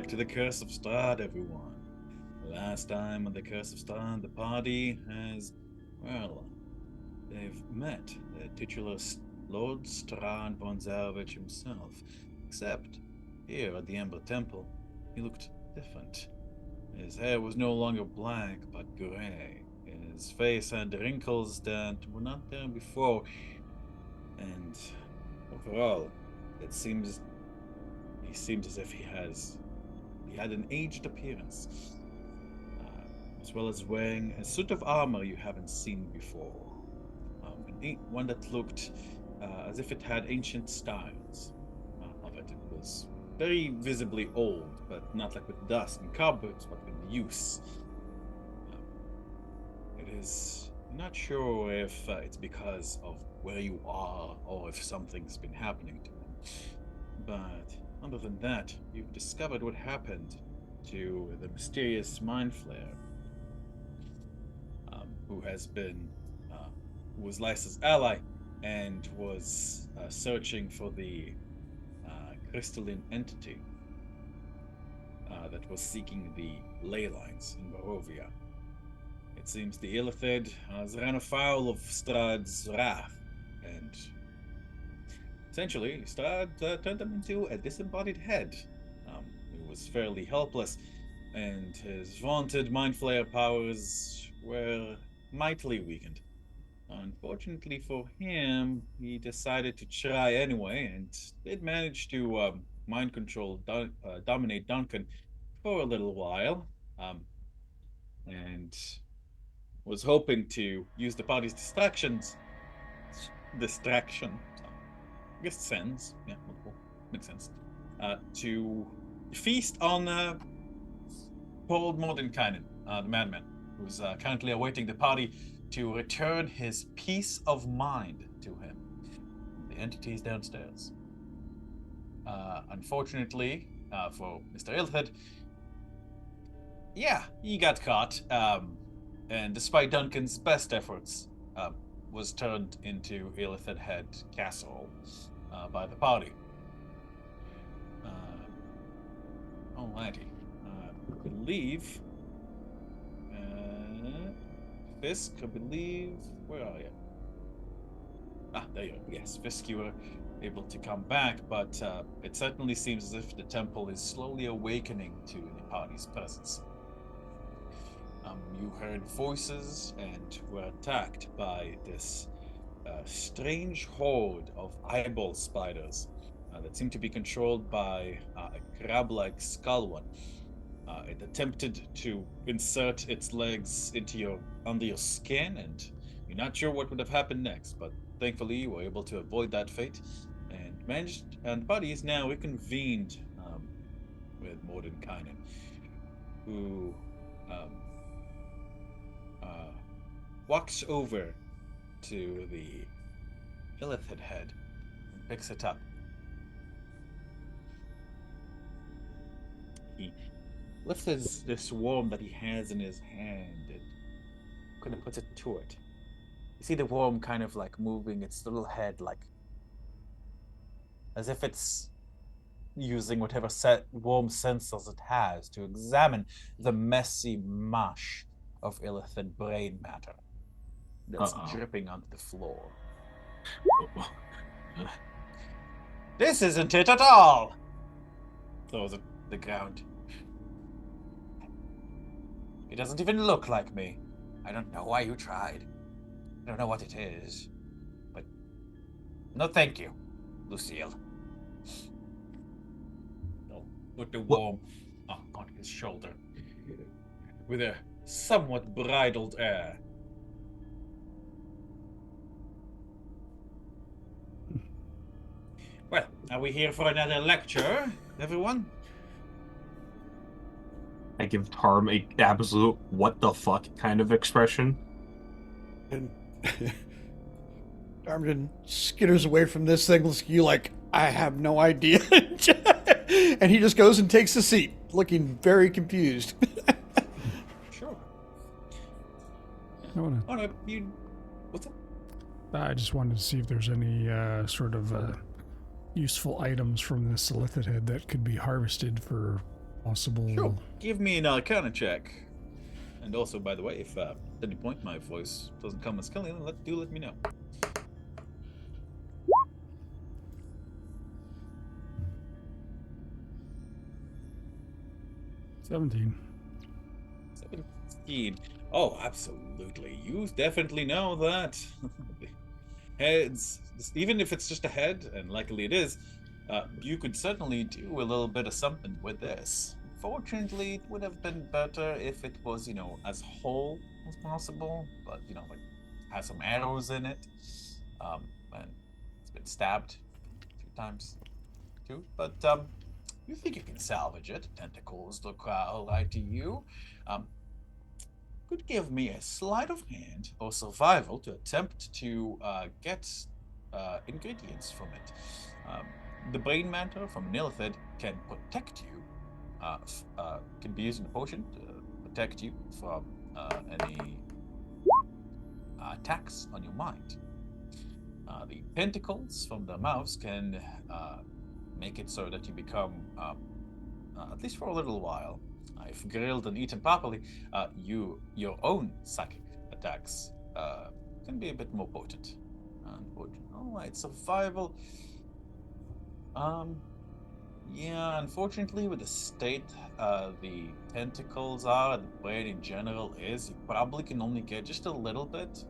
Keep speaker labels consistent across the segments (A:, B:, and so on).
A: to the Curse of Strahd, everyone. Last time on the Curse of Strahd, the party has, well, they've met the titular Lord Strahd von Zarovich himself. Except, here at the Ember Temple, he looked different. His hair was no longer black, but gray. His face had wrinkles that were not there before. And overall, he seems as if he had an aged appearance, as well as wearing a suit of armor you haven't seen before. One that looked as if it had ancient styles. Of it was very visibly old, but not like with dust and cobwebs, but with use. I'm not sure if it's because of where you are or if something's been happening to him. But other than that, you've discovered what happened to the mysterious Mind Flayer, who was Lysa's ally and was searching for the crystalline entity that was seeking the ley lines in Barovia. It seems the Illithid has ran afoul of Strahd's wrath, and essentially, Strahd turned him into a disembodied head. He was fairly helpless, and his vaunted Mind Flayer powers were mightily weakened. Unfortunately for him, he decided to try anyway, and did manage to mind control, dominate Duncan for a little while, and was hoping to use the party's distraction, I guess sense, yeah, makes sense, to feast on poor Mordenkainen, the madman, who's currently awaiting the party to return his peace of mind to him. The entity is downstairs. Unfortunately, for Mr. Illithid, yeah, he got caught, and despite Duncan's best efforts, was turned into Illithid Head Castle by the party. Alrighty. I believe... Fisk, I believe... Where are you? Ah, there you are. Yes, Fisk, you were able to come back, but it certainly seems as if the temple is slowly awakening to the party's presence. You heard voices and were attacked by this strange horde of eyeball spiders that seemed to be controlled by a crab-like skull one. It attempted to insert its legs under your skin, and you're not sure what would have happened next, but thankfully you were able to avoid that fate and the party is now reconvened with Mordenkainen, who walks over to the Illithid head and picks it up. He lifts this worm that he has in his hand and kind of puts it to it. You see the worm kind of like moving its little head, like as if it's using whatever worm sensors it has to examine the messy mush of Illithid brain matter that's dripping onto the floor. This isn't it at all! Throws it to the ground. It doesn't even look like me. I don't know why you tried. I don't know what it is. But no thank you, Lucille. I'll put the worm on his shoulder with a somewhat bridled air. Well, are we here for another lecture, everyone?
B: I give Tarm a absolute what the fuck kind of expression.
C: And Darmden skitters away from this thing, looks at you like, I have no idea. And he just goes and takes a seat, looking very confused.
A: Sure. What's up?
D: I just wanted to see if there's any sort of useful items from this Illithid head that could be harvested for possible.
A: Sure. Give me an Arcana check. And also, by the way, if at any point my voice doesn't come as clear, let me know.
D: $17.
A: 17. Oh, absolutely. You definitely know that heads, even if it's just a head, and likely it is, you could certainly do a little bit of something with this. Fortunately, it would have been better if it was, as whole as possible, but, like, has some arrows in it, and it's been stabbed a few times too, but, you think you can salvage it. Tentacles look all right to you. Could give me a sleight of hand or survival to attempt to get ingredients from it. The brain matter from an illithid can protect you, can be used in a potion to protect you from any attacks on your mind. The pentacles from the mouse can make it so that you become, at least for a little while, if grilled and eaten properly, your own psychic attacks can be a bit more potent. All right, survival. Yeah, unfortunately, with the state the tentacles are, the brain in general is, you probably can only get just a little bit.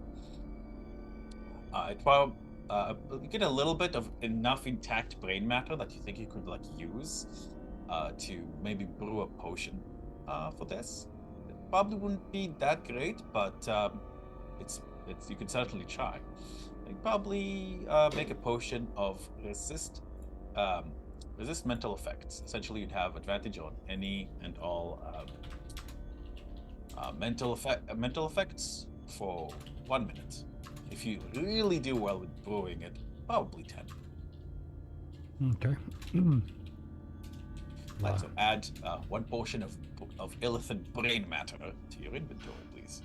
A: You get a little bit of enough intact brain matter that you think you could use to maybe brew a potion for this. It probably wouldn't be that great, but it's you can certainly try. You probably make a potion of resist mental effects. Essentially, you'd have advantage on any and all mental effects for 1 minute. If you really do well with brewing it, probably 10.
D: Okay.
A: Right, so add 1 portion of Illithid brain matter to your inventory, please.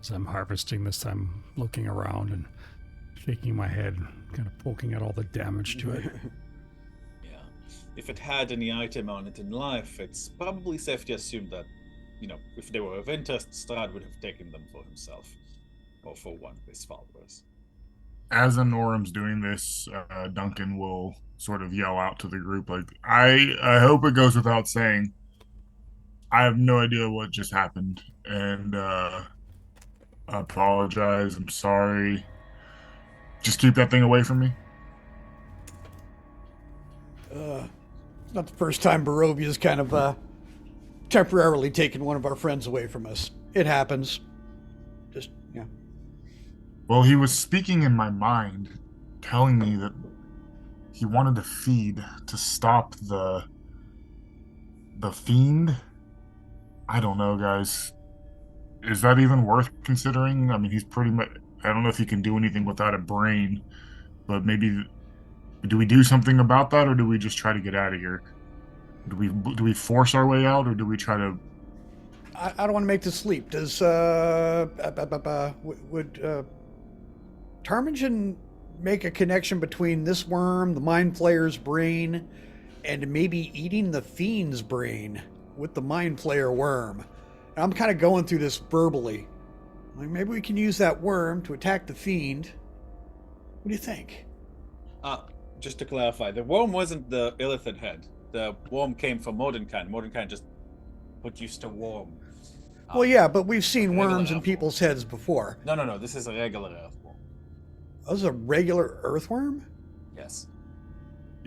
D: As I'm harvesting this, I'm looking around and shaking my head, kind of poking at all the damage to it.
A: Yeah. If it had any item on it in life, it's probably safe to assume that, if they were of interest, Strahd would have taken them for himself or for one of his followers.
E: As Anorum's doing this, Duncan will sort of yell out to the group, I hope it goes without saying, I have no idea what just happened, and I apologize. I'm sorry. Just keep that thing away from me.
C: Not the first time Barovia's kind of temporarily taken one of our friends away from us. It happens. Just, yeah.
E: Well, he was speaking in my mind, telling me that he wanted to feed to stop the fiend. I don't know, guys. Is that even worth considering? I mean, he's pretty much. I don't know if he can do anything without a brain, but maybe. Do we do something about that, or do we just try to get out of here? Do we force our way out, or do we try to?
C: I don't want to make this leap. Does would Tarmingen make a connection between this worm, the Mind Flayer's brain, and maybe eating the fiend's brain with the Mind Flayer worm? And I'm kind of going through this verbally. Maybe we can use that worm to attack the fiend. What do you think?
A: Just to clarify, the worm wasn't the Illithid head. The worm came from Mordenkainen. Mordenkainen just put used to worm.
C: Well, yeah, but we've seen worms in
A: earthworm.
C: people's heads before.
A: No. This is a regular earthworm.
C: Oh, this is a regular earthworm?
A: Yes.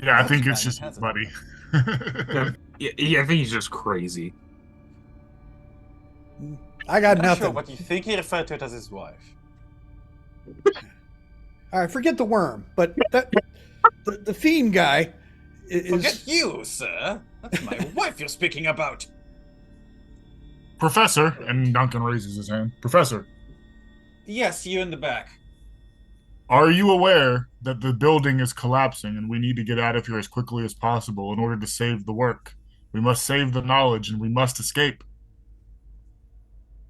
E: Yeah, I think
A: Mordenkainen
E: it's just
A: has it.
E: buddy.
B: Yeah, I think he's just crazy.
C: I got
A: Not
C: nothing.
A: sure, but you think he referred to it as his wife.
C: All right, forget the worm, but the fiend guy is.
A: Forget you, sir. That's my wife you're speaking about.
E: Professor, and Duncan raises his hand. Professor,
A: Yes, you in the back.
E: are you aware that the building is collapsing and we need to get out of here as quickly as possible in order to save the work? We must save the knowledge and we must escape.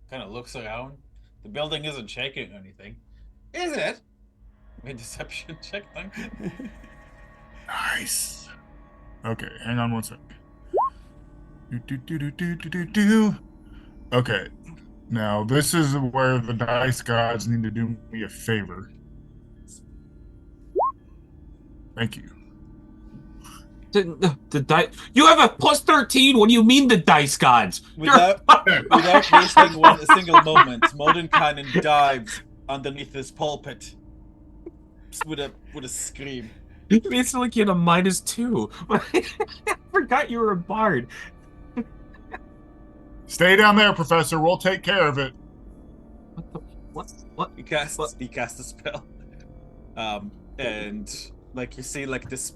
A: Kind of looks around. The building isn't shaking or anything. Is it? Made deception check, thank you.
E: Nice. Okay, hang on one sec. Do. Okay, now this is where the dice gods need to do me a favor. Thank you.
B: The dice. You have a plus 13. What do you mean the dice gods?
A: Without wasting a single moment, Mordenkainen dives underneath this pulpit with a scream.
B: You basically get a -2. I forgot you were a bard.
E: Stay down there, Professor. We'll take care of it.
B: What?
A: He casts a spell, and like you see, like this,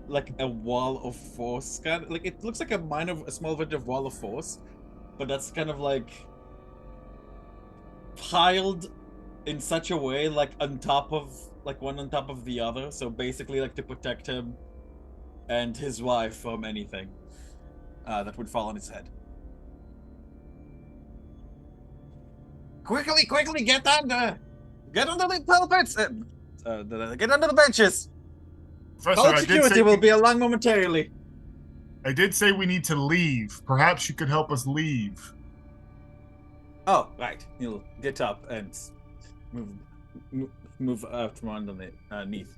A: like a wall of force, kind of like it looks like a small bit of wall of force, but that's kind of like piled in such a way, like on top of one on top of the other. So basically, like to protect him and his wife from anything that would fall on his head. Quickly, get under the pulpits, get under the benches.
E: Professor,
A: Call security will be along momentarily.
E: I did say we need to leave. Perhaps you could help us leave.
A: Oh, right. He'll get up and move from underneath.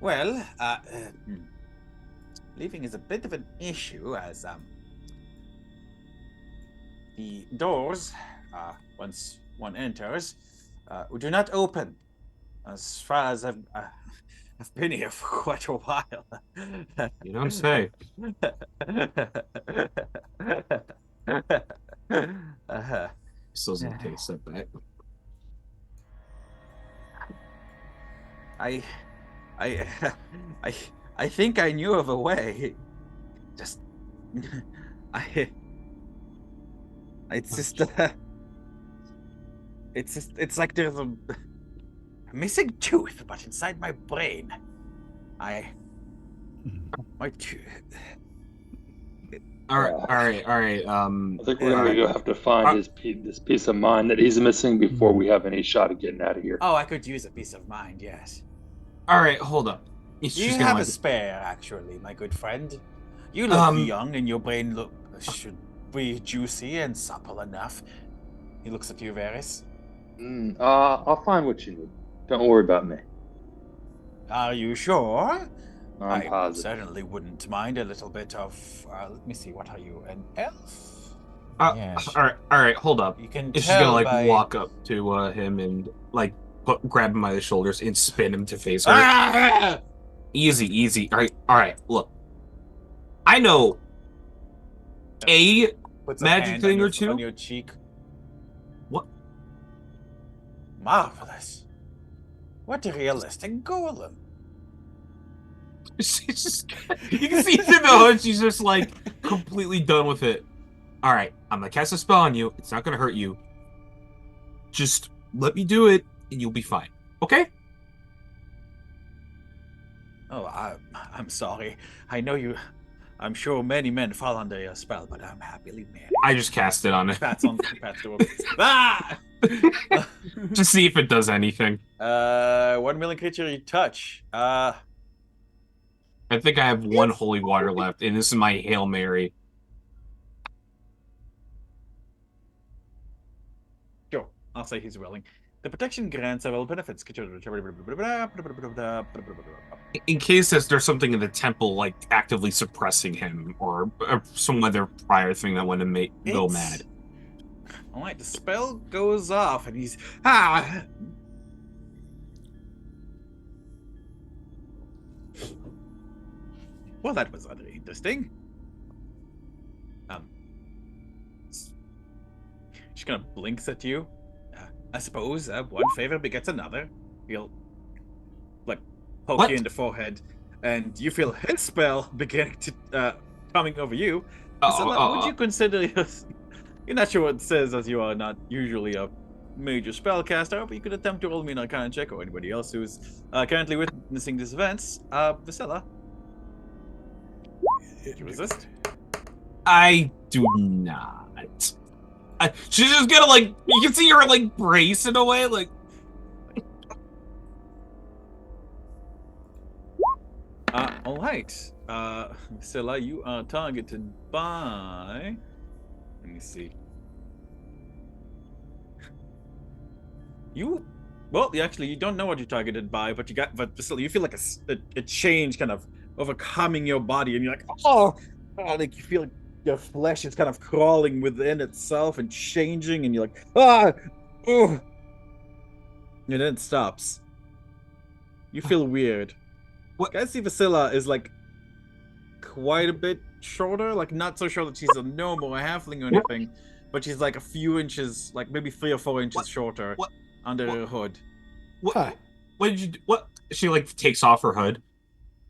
A: Well, leaving is a bit of an issue as the doors, once one enters, do not open. As far as I've been here for quite a while.
B: You don't say. Still doesn't take a step back.
A: I think I knew of a way. It's like there's a missing tooth, but inside my brain, my tooth.
B: All right.
F: I think we're gonna have to find this piece of mind that he's missing before we have any shot of getting out of here.
A: Oh, I could use a piece of mind, yes.
B: All right, hold up.
A: You have a spare, actually, my good friend. You look young, and your brain should be juicy and supple enough. He looks at you, Varys.
F: I'll find what you need. Don't worry about me.
A: Are you sure?
F: I'm
A: I
F: positive.
A: certainly wouldn't mind a little bit of. Let me see. What are you, an elf?
B: Yes. All right, hold up.
A: You can.
B: She's gonna walk up to him and grab him by the shoulders and spin him to face her.
A: Ah!
B: Easy. All right. Look, I know a magic thing or two
A: on your cheek.
B: What?
A: Marvelous. What a realistic golem.
B: She's just, you can see through the hood, she's just completely done with it. All right, I'm gonna cast a spell on you. It's not gonna hurt you. Just let me do it, and you'll be fine. Okay?
A: Oh, I'm sorry. I know you. I'm sure many men fall under your spell, but I'm happily married.
B: I just cast it on it.
A: Pats the woman. Ah!
B: Just see if it does anything.
A: 1 million creature you touch.
B: I think I have one holy water left, and this is my Hail Mary.
A: Sure, I'll say he's willing. The protection grants several benefits.
B: In case there's something in the temple, actively suppressing him, or some other prior thing that went to go mad.
A: Alright, the spell goes off, and he's... Well, that was utterly interesting. She kind of blinks at you. I suppose one favor begets another. He'll, poke you in the forehead, and you feel his spell beginning to coming over you. Would you consider you're not sure what it says, as you are not usually a major spellcaster, but you could attempt to roll me an Arcana check, or anybody else who's currently witnessing these events. Vasilla. Did you resist?
B: I do not. She's just gonna you can see her brace in a way,
A: All right. Scylla, you are targeted by. Let me see. You. Well, you don't know what you're targeted by, but Scylla, you feel like a change kind of overcoming your body, and you're like, like you feel like your flesh is kind of crawling within itself and changing, and you're like, oh, and then it stops. You feel weird.
B: What?
A: Guys, see Vasilla is like quite a bit shorter, like not so short that she's a gnome or a halfling or anything, but she's like a few inches, like maybe 3 or 4 inches shorter under her hood.
B: What?
C: Huh.
B: What did you do? What? She like takes off her hood.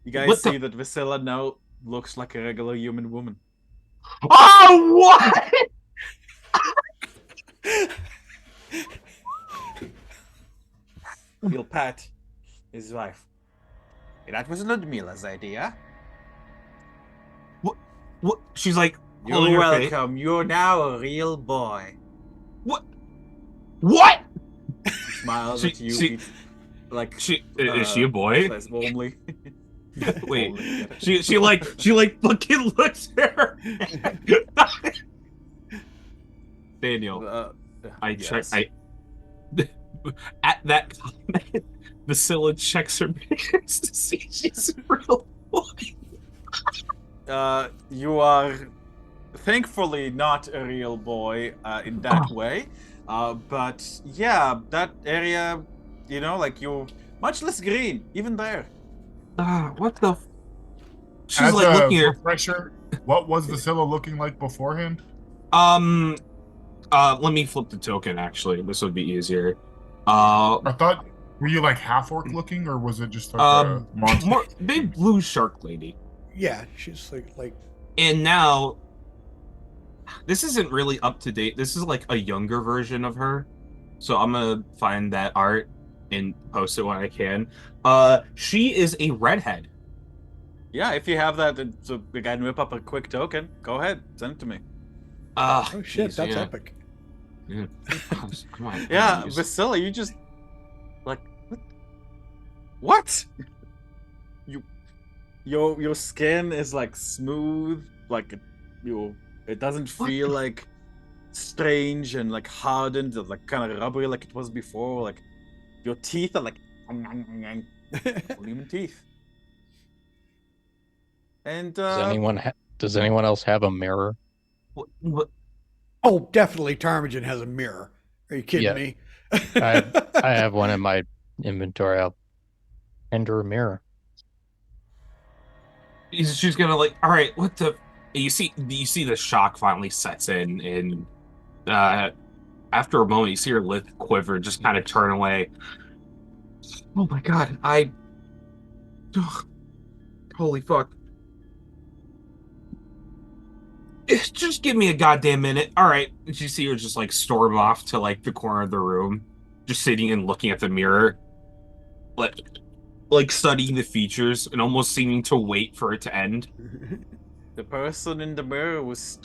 A: You guys
B: What
A: see that Vasilla now looks like a regular human woman.
B: Oh, what?
A: He'll pat his wife. That was Ludmila's idea.
B: What? She's like,
A: You're welcome. You're now a real boy.
B: What? What?
A: He smiles at you. Is
B: she a boy?
A: Says warmly.
B: Wait, she like fucking looks at her. Daniel, I
A: yes.
B: at that comment, Vasilla checks her makers to see if she's a real boy.
A: You are thankfully not a real boy in that way. But yeah, that area, like you're much less green, even there.
B: What the? She's
E: As
B: like
E: a
B: looking at
E: refresher, what was Vasilla looking like beforehand?
B: Let me flip the token. Actually, this would be easier.
E: I thought, were you like half orc looking, or was it just like a monster?
B: More big blue shark lady.
C: Yeah, she's like.
B: And now, this isn't really up to date. This is like a younger version of her. So I'm gonna find that art and post it when I can. She is a redhead.
A: Yeah, if you have that, so we can whip up a quick token. Go ahead, send it to me.
C: Oh shit, that's epic.
B: Yeah. Come on.
A: Yeah, Vasilla, you just like what? Your skin is like smooth, like it doesn't feel like strange and like hardened, or like kind of rubbery like it was before. Like your teeth are like human teeth. And
G: does anyone else have a mirror?
B: What?
C: Oh, definitely Ptarmigan has a mirror. Are you kidding me?
G: I have one in my inventory. I'll hand her a mirror.
B: She's gonna like, all right, what the? You see the shock finally sets in, and after a moment, you see her lip quiver, just kind of turn away. Oh my god, holy fuck. Just give me a goddamn minute. All right. And you see her just like storm off to like the corner of the room, just sitting and looking at the mirror, like studying the features and almost seeming to wait for it to end.
A: The person in the mirror is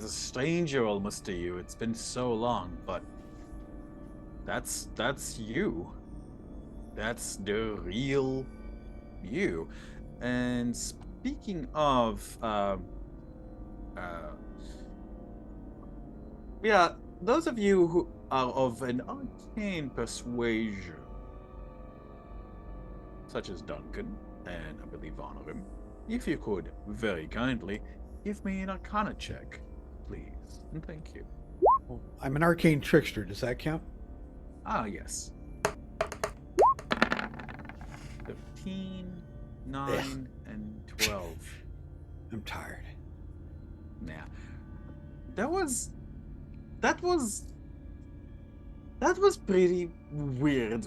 A: a stranger almost to you. It's been so long, but that's you. That's the real you. And speaking of yeah, those of you who are of an arcane persuasion, such as Duncan and I believe Honorim, if you could very kindly give me an Arcana check, please, and thank you.
C: I'm an arcane trickster. Does that count?
A: Yes. 15, 9, and 12.
C: I'm tired.
A: Yeah. That was pretty weird.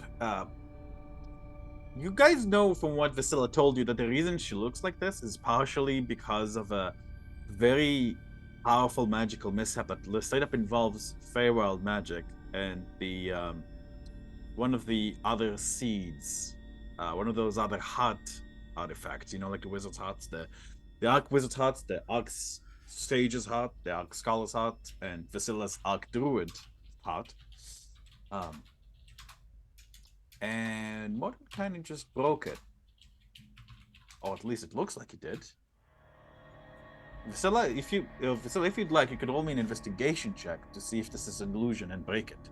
A: You guys know from what Vasilla told you that the reason she looks like this is partially because of a very powerful magical mishap that straight up involves Feywild magic and the one of the other seeds, one of those other heart artifacts, like the wizard's hearts, the Arc Wizard's heart, the Arc Sage's heart, the Arc Scholar's heart, and Vasilla's Arc Druid heart. And Morton kind of just broke it. Or at least it looks like he did. Vasilla, if you'd like, you could roll me an investigation check to see if this is an illusion and break it.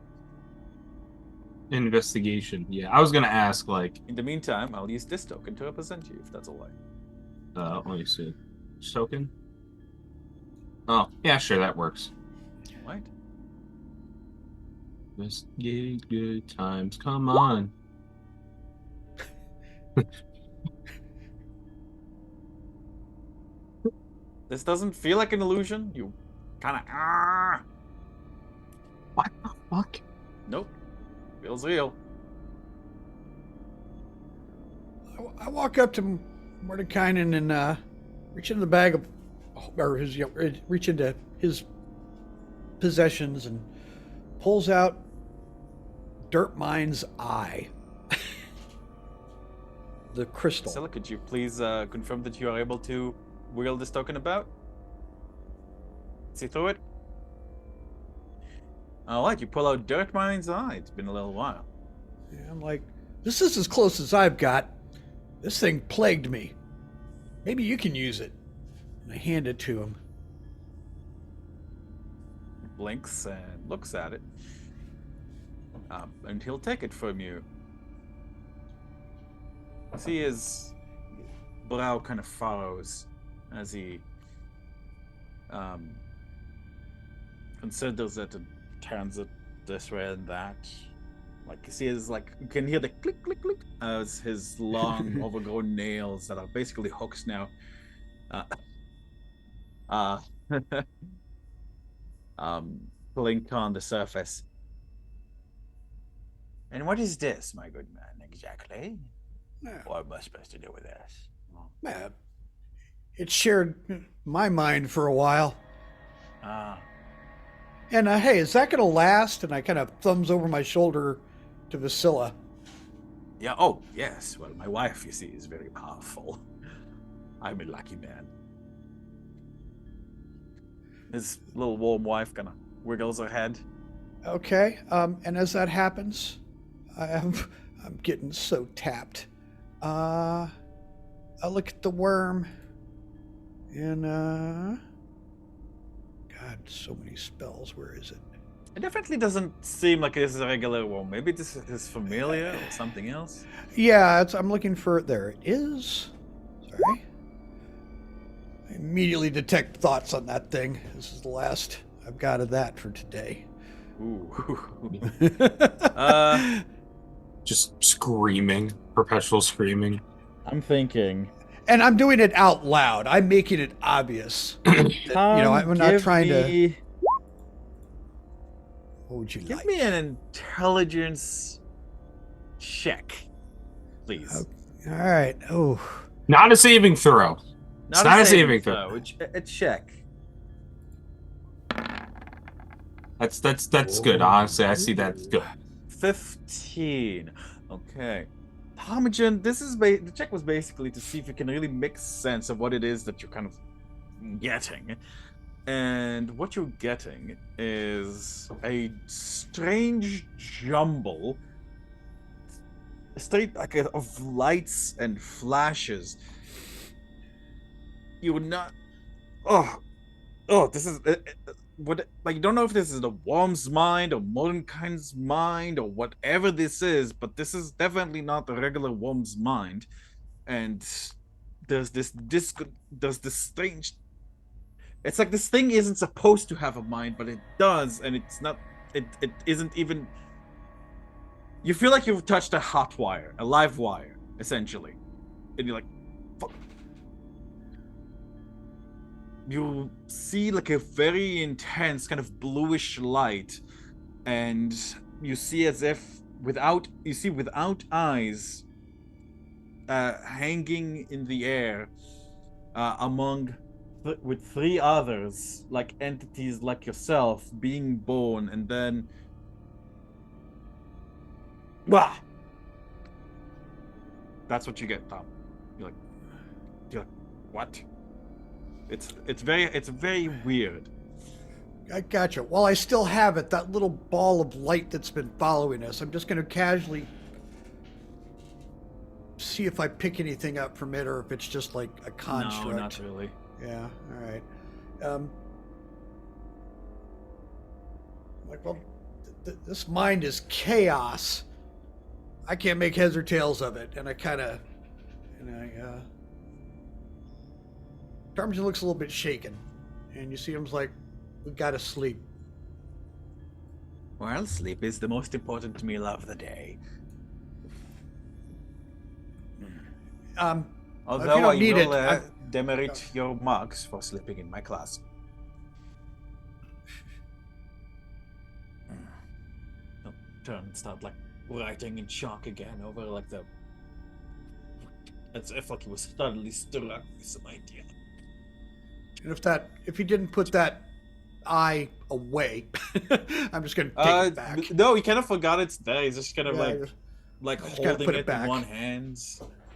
B: Investigation. Yeah, I was gonna ask, like,
A: In the meantime, I'll use this token to represent you, if that's all right.
B: let me see. Token? Oh, yeah, sure, that works.
A: All right.
B: Investigate good times. Come on.
A: This doesn't feel like an illusion. You kind of.
B: What the fuck?
A: Nope. Feels real.
C: I walk up to Mordekainen and reach into the bag of, or reach into his possessions and pulls out Dirtmind's eye. The crystal.
A: Vasilla, could you please confirm that you are able to wield this token about? See through it? Alright, you pull out Dirtmind's eye. It's been a little while.
C: Yeah, I'm like, this is as close as I've got. This thing plagued me. Maybe you can use it. And I hand it to him.
A: He blinks and looks at it. And he'll take it from you. See his brow kind of furrows as he considers it and turns it this way and that. Like you see his you can hear the click click click as his long overgrown nails that are basically hooks now blink on the surface. And what is this, my good man, exactly?
C: Yeah.
A: What am I supposed to do with this?
C: Yeah. It shared my mind for a while. And hey, is that going to last? And I kind of thumbs over my shoulder to Vasilla.
A: Yeah, oh, yes. Well, my wife, you see, is very powerful. I'm a lucky man. His little warm wife kind of wiggles her head.
C: Okay, and as that happens, I'm getting so tapped. I look at the worm, and God, so many spells. Where is it?
A: It definitely doesn't seem like this is a regular worm. Maybe this is familiar or something else.
C: Yeah, I'm looking for. There it is. Sorry. I immediately detect thoughts on that thing. This is the last I've got of that for today.
A: Ooh.
B: Just screaming. Perpetual screaming.
A: I'm thinking.
C: And I'm doing it out loud. I'm making it obvious. That, I'm not trying to. What would you
A: Give
C: like?
A: me an intelligence check, please.
C: All right. Oh.
B: Not a saving throw. It's not a saving throw.
A: A check.
B: That's good. Honestly, I see that's good.
A: 15. Okay. Parmesan, the check was basically to see if you can really make sense of what it is that you're kind of getting. And what you're getting is a strange jumble, of lights and flashes. You would not. This is you don't know if this is the worm's mind or Mordenkind's mind or whatever this is, but this is definitely not the regular worm's mind. And there's this strange. It's like this thing isn't supposed to have a mind, but it does, and it's not. It isn't even. You feel like you've touched a hot wire, a live wire, essentially, and you're like, fuck. You see like a very intense kind of bluish light, and you see as if without eyes, hanging in the air, with three others, like entities like yourself, being born, and then that's what you get, Tom. You're like, what? It's very weird.
C: I gotcha. While I still have it, that little ball of light that's been following us, I'm just going to casually see if I pick anything up from it, or if it's just like a construct.
A: No, not really.
C: Yeah. All right. Like, well, this mind is chaos. I can't make heads or tails of it, and Tarmjan looks a little bit shaken, and you see him's like, "We gotta sleep."
A: Well, sleep is the most important meal of the day. Although
C: don't
A: I
C: need
A: will
C: it,
A: demerit your marks for sleeping in my class. He'll turn and start like writing in shock again over like the. As if like he was suddenly struck with some idea.
C: And if he didn't put that eye away, I'm just gonna take it back.
A: No, he kind of forgot it's there. He's just kind of
C: Yeah,
A: like
C: just gotta
A: holding
C: put
A: it
C: it back.
A: in one hand.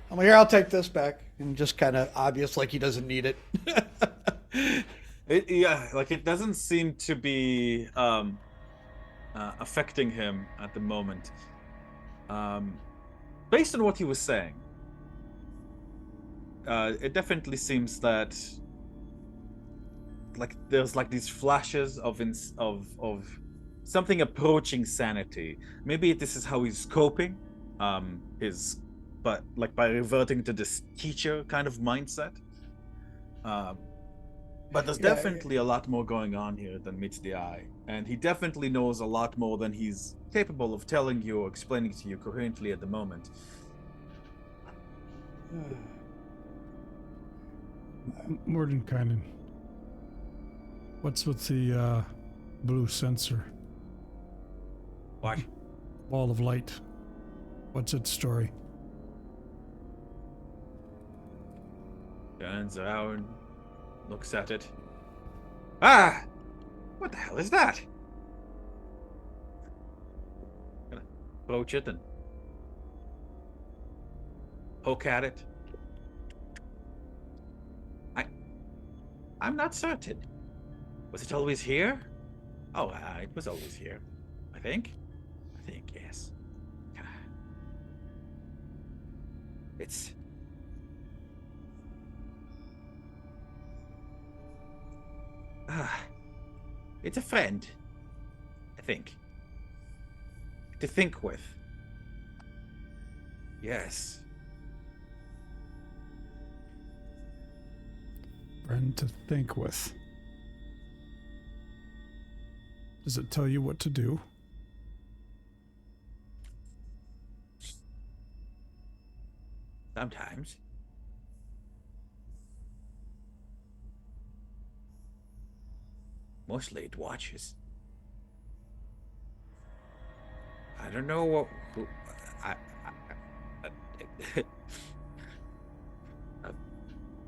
C: I'm like, here, I'll take this back, and just kind of obvious, like he doesn't need it.
A: It doesn't seem to be affecting him at the moment. Based on what he was saying, it definitely seems that like there's like these flashes of something approaching sanity. Maybe this is how he's coping, but like by reverting to this teacher kind of mindset. But there's definitely a lot more going on here than meets the eye, and he definitely knows a lot more than he's capable of telling you or explaining to you coherently at the moment.
D: Mordenkainen, what's with the blue sensor?
A: What?
D: Ball of light. What's its story?
A: Turns around, looks at it. Ah! What the hell is that? Gonna approach it and poke at it. I'm not certain. Was it always here? Oh, it was always here. I think, yes. It's... it's a friend, I think. To think with. Yes.
D: Friend to think with. Does it tell you what to do?
A: Sometimes. Mostly it watches. I don't know what...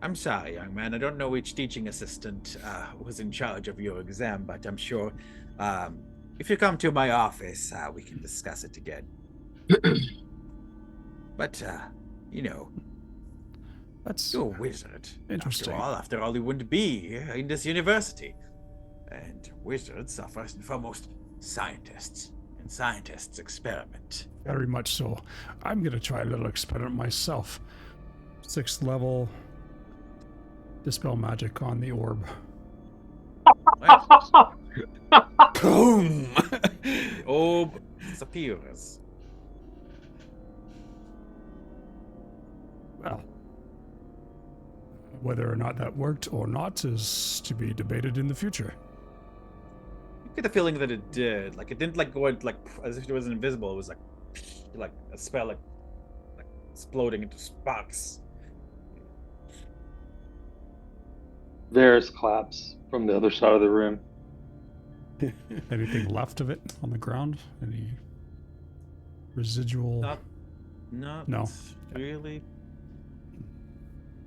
A: I'm sorry, young man. I don't know which teaching assistant was in charge of your exam, but I'm sure if you come to my office, we can discuss it again. But, you know,
D: That's
A: you're a wizard.
D: interesting.
A: After all, you wouldn't be in this university. And wizards are first and foremost scientists, and scientists experiment.
D: Very much so. I'm gonna try a little experiment myself. 6th level. Dispel magic on the orb.
A: Well,
C: Boom!
A: the orb disappears.
D: Well, whether or not that worked or not is to be debated in the future.
A: You get the feeling that it did. Like it didn't like go out like as if it was invisible. It was like a spell like exploding into sparks.
F: Varys claps from the other side of the room.
D: Anything left of it on the ground? Any residual?
A: Not really.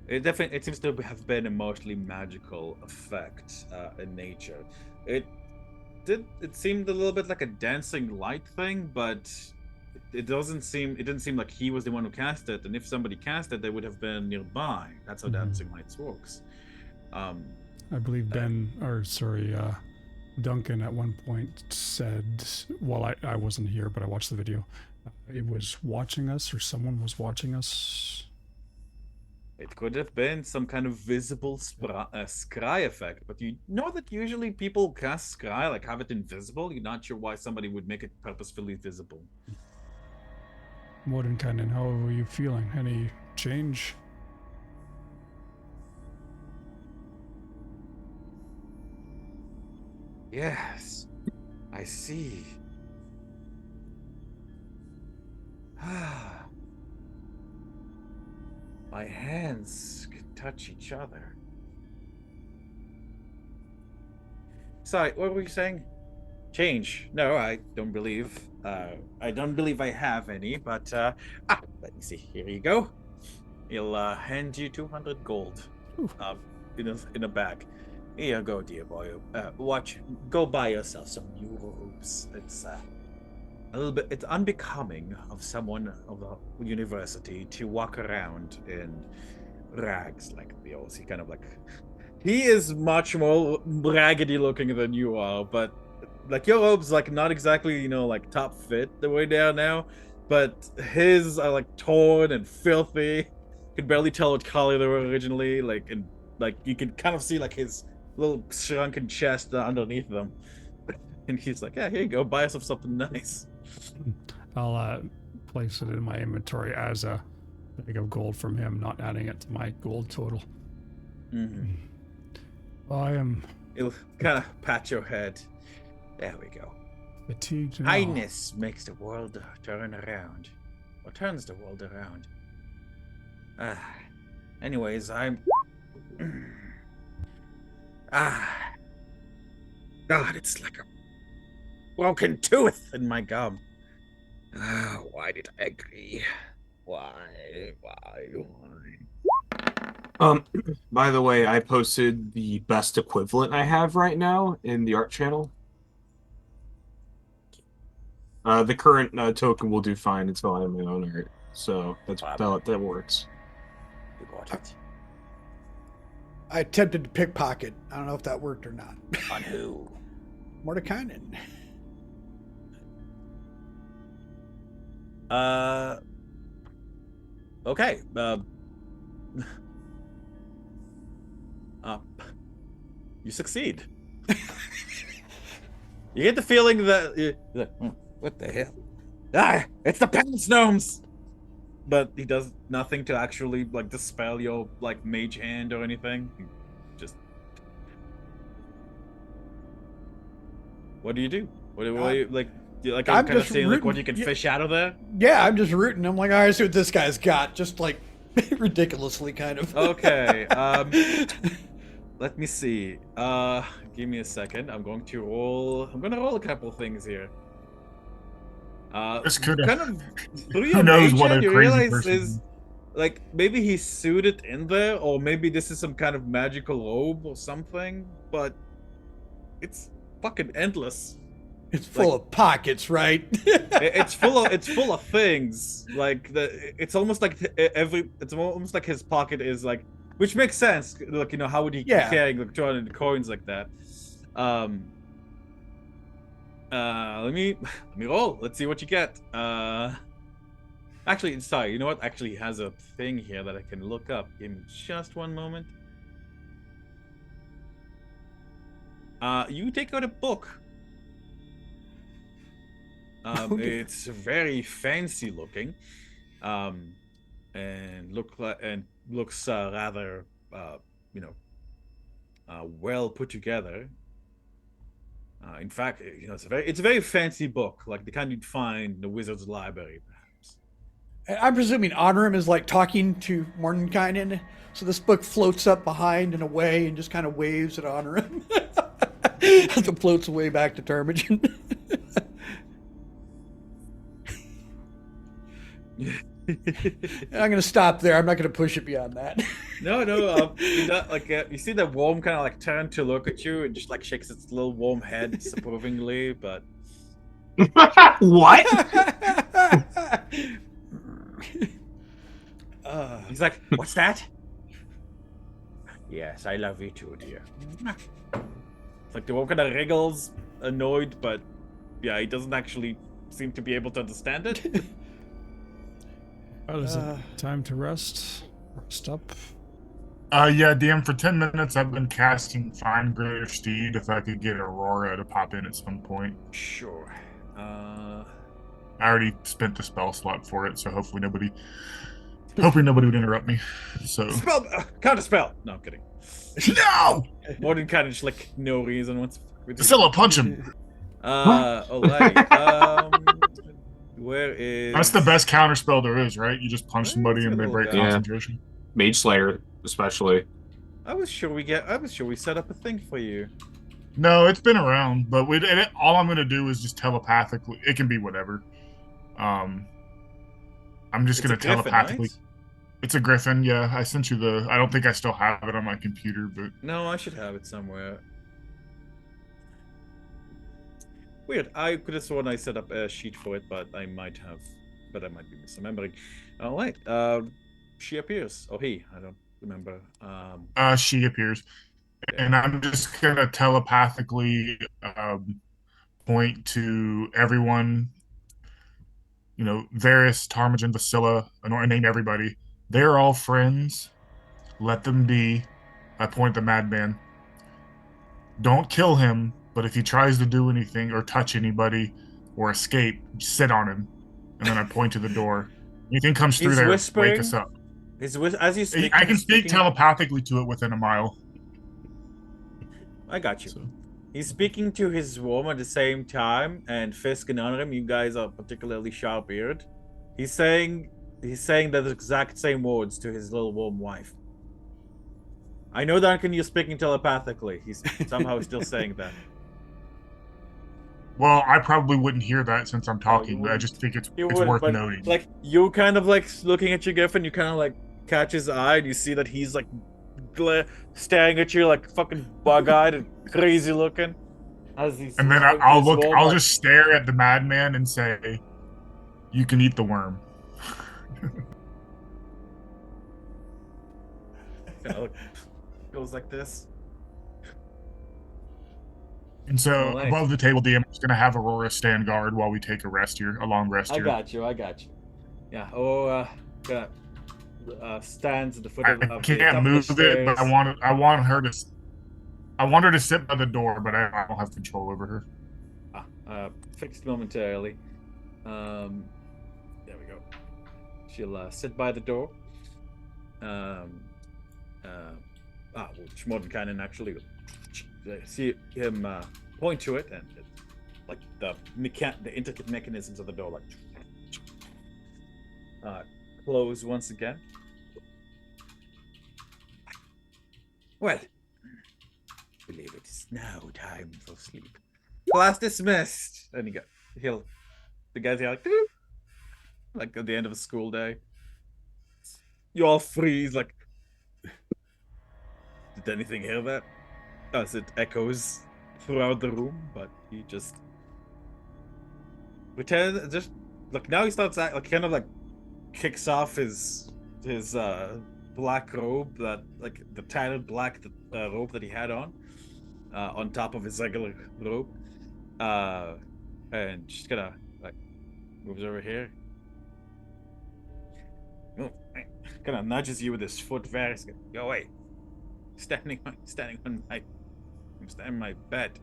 A: It seems to have been a mostly magical effect in nature. It seemed a little bit like a dancing light thing, but it didn't seem like he was the one who cast it, and if somebody cast it, they would have been nearby. That's how dancing lights works.
D: I believe Duncan at one point said, well, I wasn't here, but I watched the video, it was watching us, or someone was watching us.
A: It could have been some kind of visible scry effect, but you know that usually people cast scry, like have it invisible. You're not sure why somebody would make it purposefully visible.
D: Mordenkainen, how are you feeling? Any change?
A: Yes, I see. My hands can touch each other. Sorry, what were you saying? Change? No, I don't believe. I don't believe I have any. But let me see. Here you go. He'll hand you 200 gold. In a bag. Here you go, dear boy. Go buy yourself some new robes. It's a little bit. It's unbecoming of someone of the university to walk around in rags like those. He is much more raggedy looking than you are, but like your robes, like not exactly like top fit the way they are now, but his are like torn and filthy. You can barely tell what color they were originally. And you can kind of see like his little shrunken chest underneath them. And he's like, "Yeah, here you go. Buy yourself something nice."
D: I'll place it in my inventory as a bag of gold from him, not adding it to my gold total.
A: Mm-hmm.
D: I am.
A: He'll kind of pat your head. There we go.
D: Fatigued now.
A: Kindness makes the world turn around. Or turns the world around. Anyways, I'm... God, it's like a broken tooth in my gum. Why did I agree? Why?
B: By the way, I posted the best equivalent I have right now in the art channel. The current token will do fine until I have my own art, so that works.
A: You got it.
C: I attempted to pickpocket. I don't know if that worked or not.
A: On who?
C: Mordenkainen.
A: Okay. You succeed. You get the feeling that what the hell? It's the pants gnomes. But he does nothing to actually dispel your mage hand or anything. He just. What do you do? What do you like? I'm kind of seeing what you can fish out of there.
C: Yeah, I'm just rooting. I'm like, all right, see what this guy's got. Just ridiculously kind of.
A: Okay. Let me see. Give me a second. I'm going to roll a couple things here.
E: This could
A: kind of
E: who knows what a
A: you
E: crazy
A: realize
E: person
A: is maybe he's suited in there, or maybe this is some kind of magical robe or something, but it's fucking endless.
C: It's full of pockets, right?
A: it's full of things. It's almost like his pocket is which makes sense. How would he carrying 200 coins like that? Let me roll. Let's see what you get. Actually, sorry. You know what? Actually, he has a thing here that I can look up. Give me just one moment. You take out a book.
C: Okay.
A: It's very fancy looking, and looks rather, well put together. In fact, it's a very fancy book, like the kind you'd find in the wizard's library, perhaps.
C: I'm presuming Honorim is talking to Mordenkainen, so this book floats up behind and away and just kind of waves at Honorim as it floats away back to Termagant. I'm gonna stop there. I'm not gonna push it beyond that.
A: No. You see the worm kind of turn to look at you and just shakes its little warm head disapprovingly, but
B: what?
A: He's like, "What's that?" Yes, I love you too, dear. It's the worm kind of wriggles, annoyed, but yeah, he doesn't actually seem to be able to understand it.
D: Well, is it time to rest? Rest up.
E: Yeah, DM, for 10 minutes I've been casting Find Greater Steed. If I could get Aurora to pop in at some point.
A: Sure.
E: I already spent the spell slot for it, so hopefully nobody would interrupt me. So
A: Spell, counter spell. No, I'm kidding.
E: no,
A: Warden kind of just like no reason. What's
E: Priscilla, punch him.
A: alrighty. Where is?
E: That's the best counter spell there is, right? You just punch
A: Where's
E: somebody
A: your
E: and they
A: little
E: break
A: guy?
B: Yeah.
E: concentration.
B: Mage Slayer, especially.
A: I was sure we set up a thing for you.
E: No, it's been around, but all I'm gonna do is just telepathically. It can be whatever. I'm just
A: It's
E: gonna
A: a griffin,
E: telepathically.
A: right?
E: It's a griffin. Yeah, I sent you the. I don't think I still have it on my computer, but
A: No, I should have it somewhere. Weird. I could have sworn I set up a sheet for it, but I might be misremembering. All right. She appears. Oh, he. I don't remember.
E: she appears,
A: Yeah.
E: and I'm just gonna telepathically point to everyone. You know, Varys, Tarmogen, Vasilla, and name everybody. They're all friends. Let them be. I point the madman. Don't kill him, but if he tries to do anything or touch anybody or escape, sit on him. And then I point to the door. Anything comes through
A: He's
E: there,
A: whispering.
E: wake us up.
A: As you speak,
E: I can speak telepathically to it within a mile.
A: I got you.
E: So.
A: He's speaking to his worm at the same time, and Fisk and Unrim, you guys are particularly sharp-eared. He's saying the exact same words to his little worm wife. I know, Duncan, you're speaking telepathically. He's somehow still saying that.
E: Well, I probably wouldn't hear that since I'm talking, but I
A: wouldn't.
E: just think it's
A: You wouldn't,
E: worth
A: but,
E: noting.
A: like, you kind of like looking at your Griffin, you kind of like catch his eye, and you see that he's like staring at you like fucking bug-eyed and crazy looking. As he's
E: And then
A: listening to
E: I'll
A: his
E: look.
A: worm,
E: I'll
A: like,
E: just stare at the madman and say, "You can eat the worm."
A: kinda like, goes like this.
E: And so
A: Alright.
E: above the table, DM is going to have Aurora stand guard while we take a rest here, a long rest
A: I
E: here.
A: got you. Yeah. Stands at the foot
E: I
A: of the
E: can't move it, but I want her to sit by the door, but I don't have control over her.
A: Fixed momentarily. There we go. She'll sit by the door. Which Mordenkainen actually see him point to it, and like the intricate mechanisms of the door like close once again. Well, I believe it is now time for sleep. Class dismissed. And the guys here like at the end of a school day. You all freeze like. Did anything hear that? As it echoes throughout the room, but he just pretends. Just like now he starts like kind of like kicks off his black robe, that like the tattered black robe that he had on top of his regular robe, and just kind of like moves over here. Kind of nudges you with his foot. Varys, go away. Standing on my bed.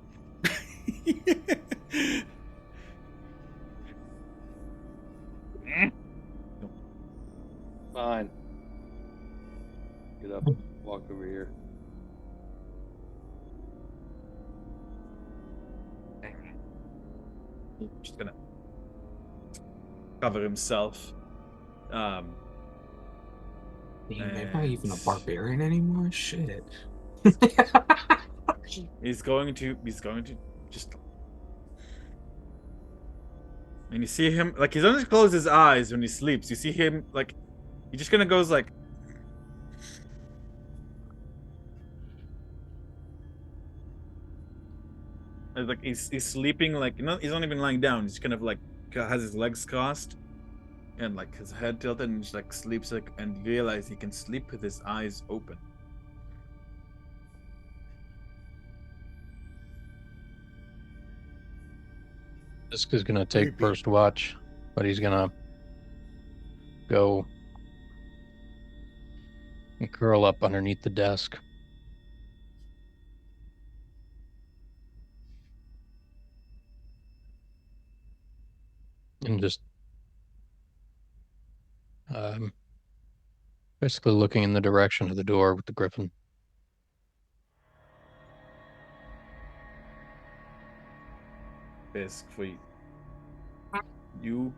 F: Fine. Get up, walk over here.
A: Just gonna cover himself.
B: Damn, am I even a barbarian anymore? Shit.
A: He's going to just, and you see him like he's only closed his eyes when he sleeps. You see him like he just kind of goes like, he's sleeping like, he's not even lying down. He's kind of like has his legs crossed and like his head tilted and just like sleeps like, and realize he can sleep with his eyes open.
G: This is gonna take
C: Creepy.
G: first watch, but he's gonna go and curl up underneath the desk. And just basically looking in the direction of the door with the griffin.
A: Basically, you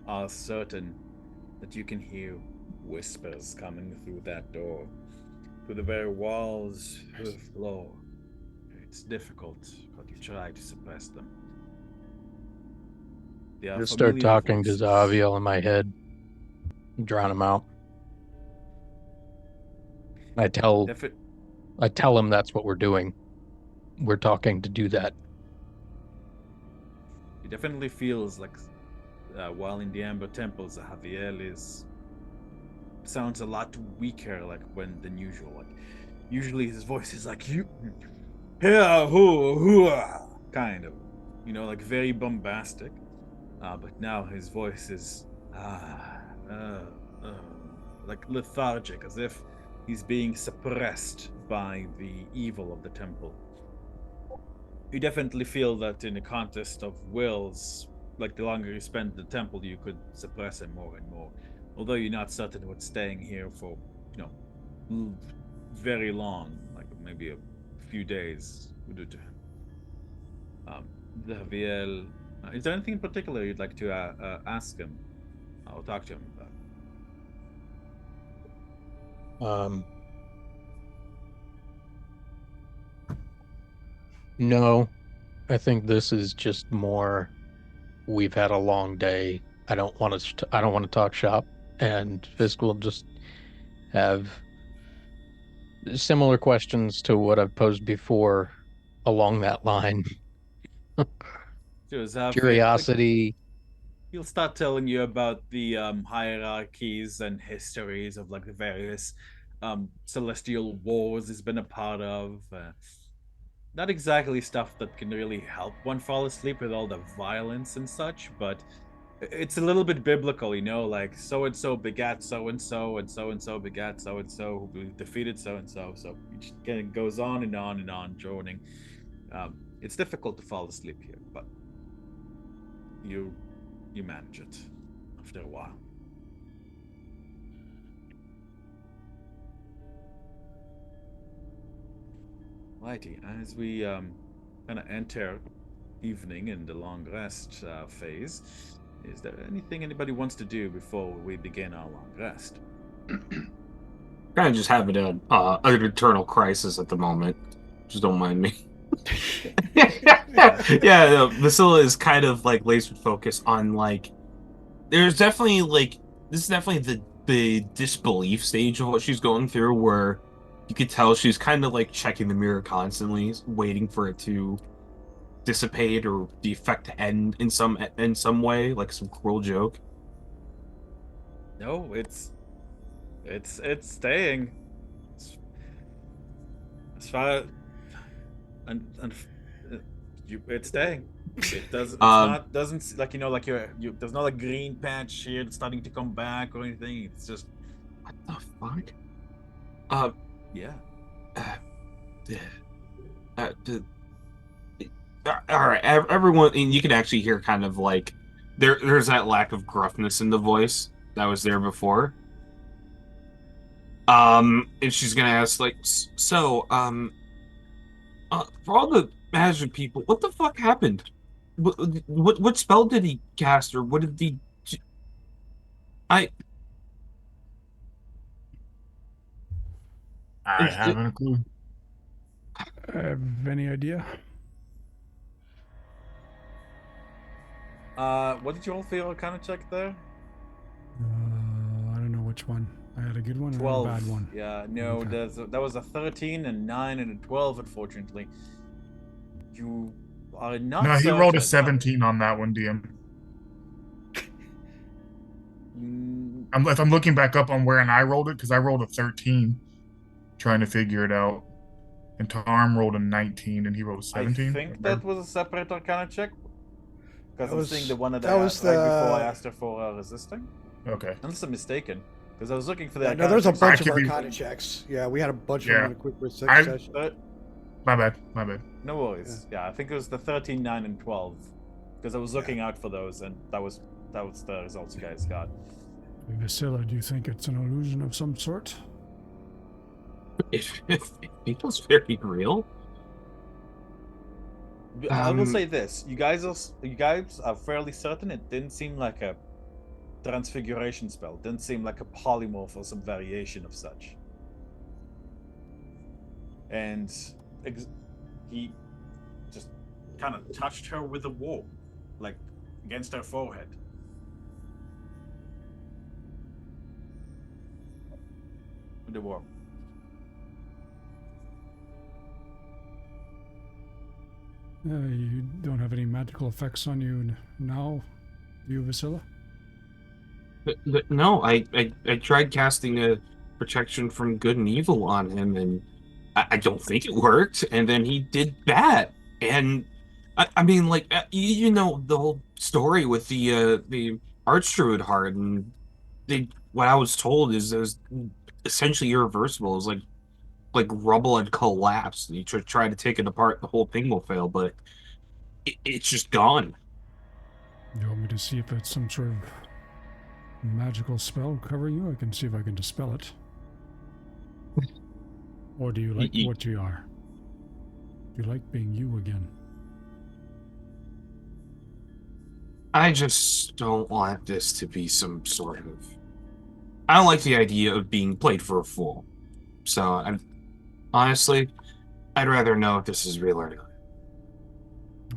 A: are certain that you can hear whispers coming through that door, through the very walls, through the floor. It's difficult, but you try to suppress them. They are
G: Just start
A: familiar
G: talking to
A: voices.
G: Zaviel in my head, drown him out. I tell him that's what we're doing. We're talking to do that.
A: It definitely feels like while in the Amber Temples, Javier sounds a lot weaker, like than usual. Like usually his voice is like you, here, who, kind of, like very bombastic. But now his voice is like lethargic, as if he's being suppressed by the evil of the temple. You definitely feel that in a contest of wills, like the longer you spend in the temple, you could suppress him more and more. Although you're not certain with staying here for, very long, like maybe a few days would do to him. Javier, is there anything in particular you'd like to ask him? I'll talk to him about.
G: No, I think this is just more. We've had a long day. I don't want to talk shop, and Fisk will just have similar questions to what I've posed before along that line. Curiosity.
A: He'll start telling you about the hierarchies and histories of like the various celestial wars he's been a part of. Not exactly stuff that can really help one fall asleep with all the violence and such, but it's a little bit biblical, like so and so begat so and so, and so begat so and so, who defeated so and so. So it just kind of goes on and on and on, droning. It's difficult to fall asleep here, but you manage it after a while. Righty, as we kind of enter evening and the long rest phase, is there anything anybody wants to do before we begin our long rest?
B: Kind of just having an internal crisis at the moment. Just don't mind me. Yeah, Vasilla is kind of like laser focused on like. There's definitely like this is definitely the disbelief stage of what she's going through, where you could tell she's kind of like checking the mirror constantly, waiting for it to dissipate or the effect to end in some way, like some cruel joke.
A: No, it's staying. As far and it's staying. It does. It's not. Doesn't like like you. There's not a green patch here that's starting to come back or anything. It's just.
B: What the fuck?
A: Yeah.
B: All right, everyone, and you can actually hear kind of like there's that lack of gruffness in the voice that was there before. And she's gonna ask like, so, for all the magic people, what the fuck happened? What spell did he cast, or what did he? I
E: haven't a clue.
D: Have any idea?
A: What did you all feel kind of check there?
D: I don't know which one. I had a good one
A: 12.
D: and a bad one.
A: Yeah, no,
D: Okay.
A: that was a 13, and 9, and a 12, unfortunately. You are not
E: No, he
A: certain.
E: rolled a 17 on that one, DM. If I'm looking back up on where I rolled it, because I rolled a 13 trying to figure it out. And Tom rolled a 19 and he rolled a 17.
A: I think that was a separate arcana check. Because
C: That
A: I'm
C: was-
A: seeing the one that,
C: that
A: I
C: was
A: right before I
C: the-
A: asked her for resisting.
E: Okay.
A: Unless I'm mistaken. Because I was looking for the
C: Yeah, no,
A: Arcana
C: there's a
A: checks.
C: bunch of
E: I could be-
C: Arcana checks. Yeah, we had a bunch of
E: Yeah.
C: them in a quick
E: I-
C: session.
A: But
E: My bad. My bad.
A: no worries. Yeah, I think it was the 13, 9, and 12. Because I was looking out for those, and that was the results you guys got.
D: Vasilla, do you think it's an illusion of some sort?
B: It feels very real.
A: I will
B: Um,
A: say this: you guys are fairly certain it didn't seem like a transfiguration spell. It didn't seem like a polymorph or some variation of such. And he just kind of touched her with a wall, like against her forehead. With the worm.
D: You don't have any magical effects on you now, do you, Vasilla?
B: No, I tried casting a protection from good and evil on him, and I don't think it worked. And then he did that, and I mean, like you know the whole story with the Archdruid heart, and what I was told is it was essentially irreversible. It was like rubble had collapsed. You try to take it apart, the whole thing will fail, but it's just gone.
D: You want me to see if it's some sort of magical spell covering you? I can see if I can dispel it. Or do you like what you are? Do you like being you again?
B: I just don't want this to be some sort of. I don't like the idea of being played for a fool. So, honestly, I'd rather know if this is real or not.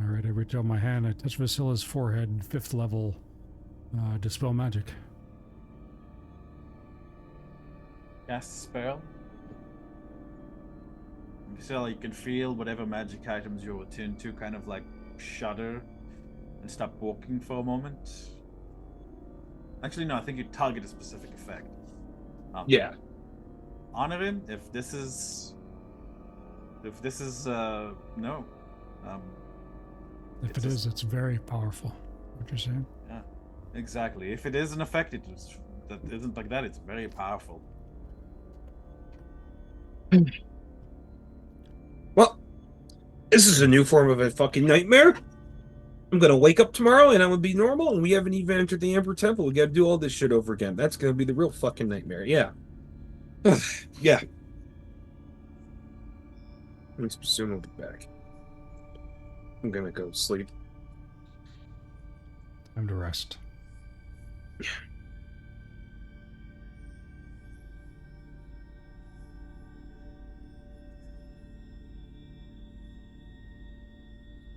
D: Alright, I reach out my hand, I touch Vasilla's forehead, 5th level, dispel magic.
A: Cast spell. So you can feel whatever magic items you're attuned to kind of like shudder and stop walking for a moment. Actually, no, I think you target a specific effect.
B: Yeah.
A: Honor him if this is no.
D: If it is, it's very powerful. What you're saying?
A: Yeah, exactly. If it is an effect, that isn't like that. It's very powerful.
B: Well, this is a new form of a fucking nightmare. I'm gonna wake up tomorrow and I'm gonna be normal, and we haven't even entered the Emperor Temple. We gotta do all this shit over again. That's gonna be the real fucking nightmare. Yeah. Yeah. Let's presume I'll be back. I'm gonna go sleep.
D: Time to rest.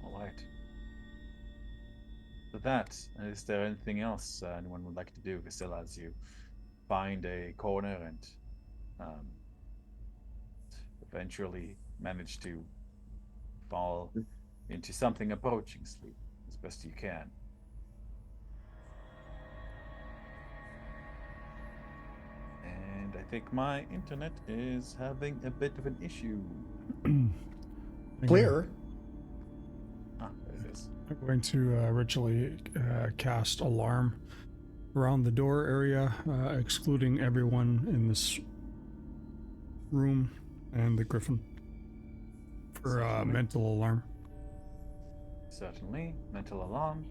A: All right. With that, is there anything else anyone would like to do? Still, as you find a corner and eventually manage to fall into something approaching sleep as best you can. And I think my internet is having a bit of an issue.
C: Clear.
A: Ah, there it is.
D: I'm going to ritually cast alarm around the door area, excluding everyone in this room and the griffin for mental alarm.
A: Certainly. Mental alarm.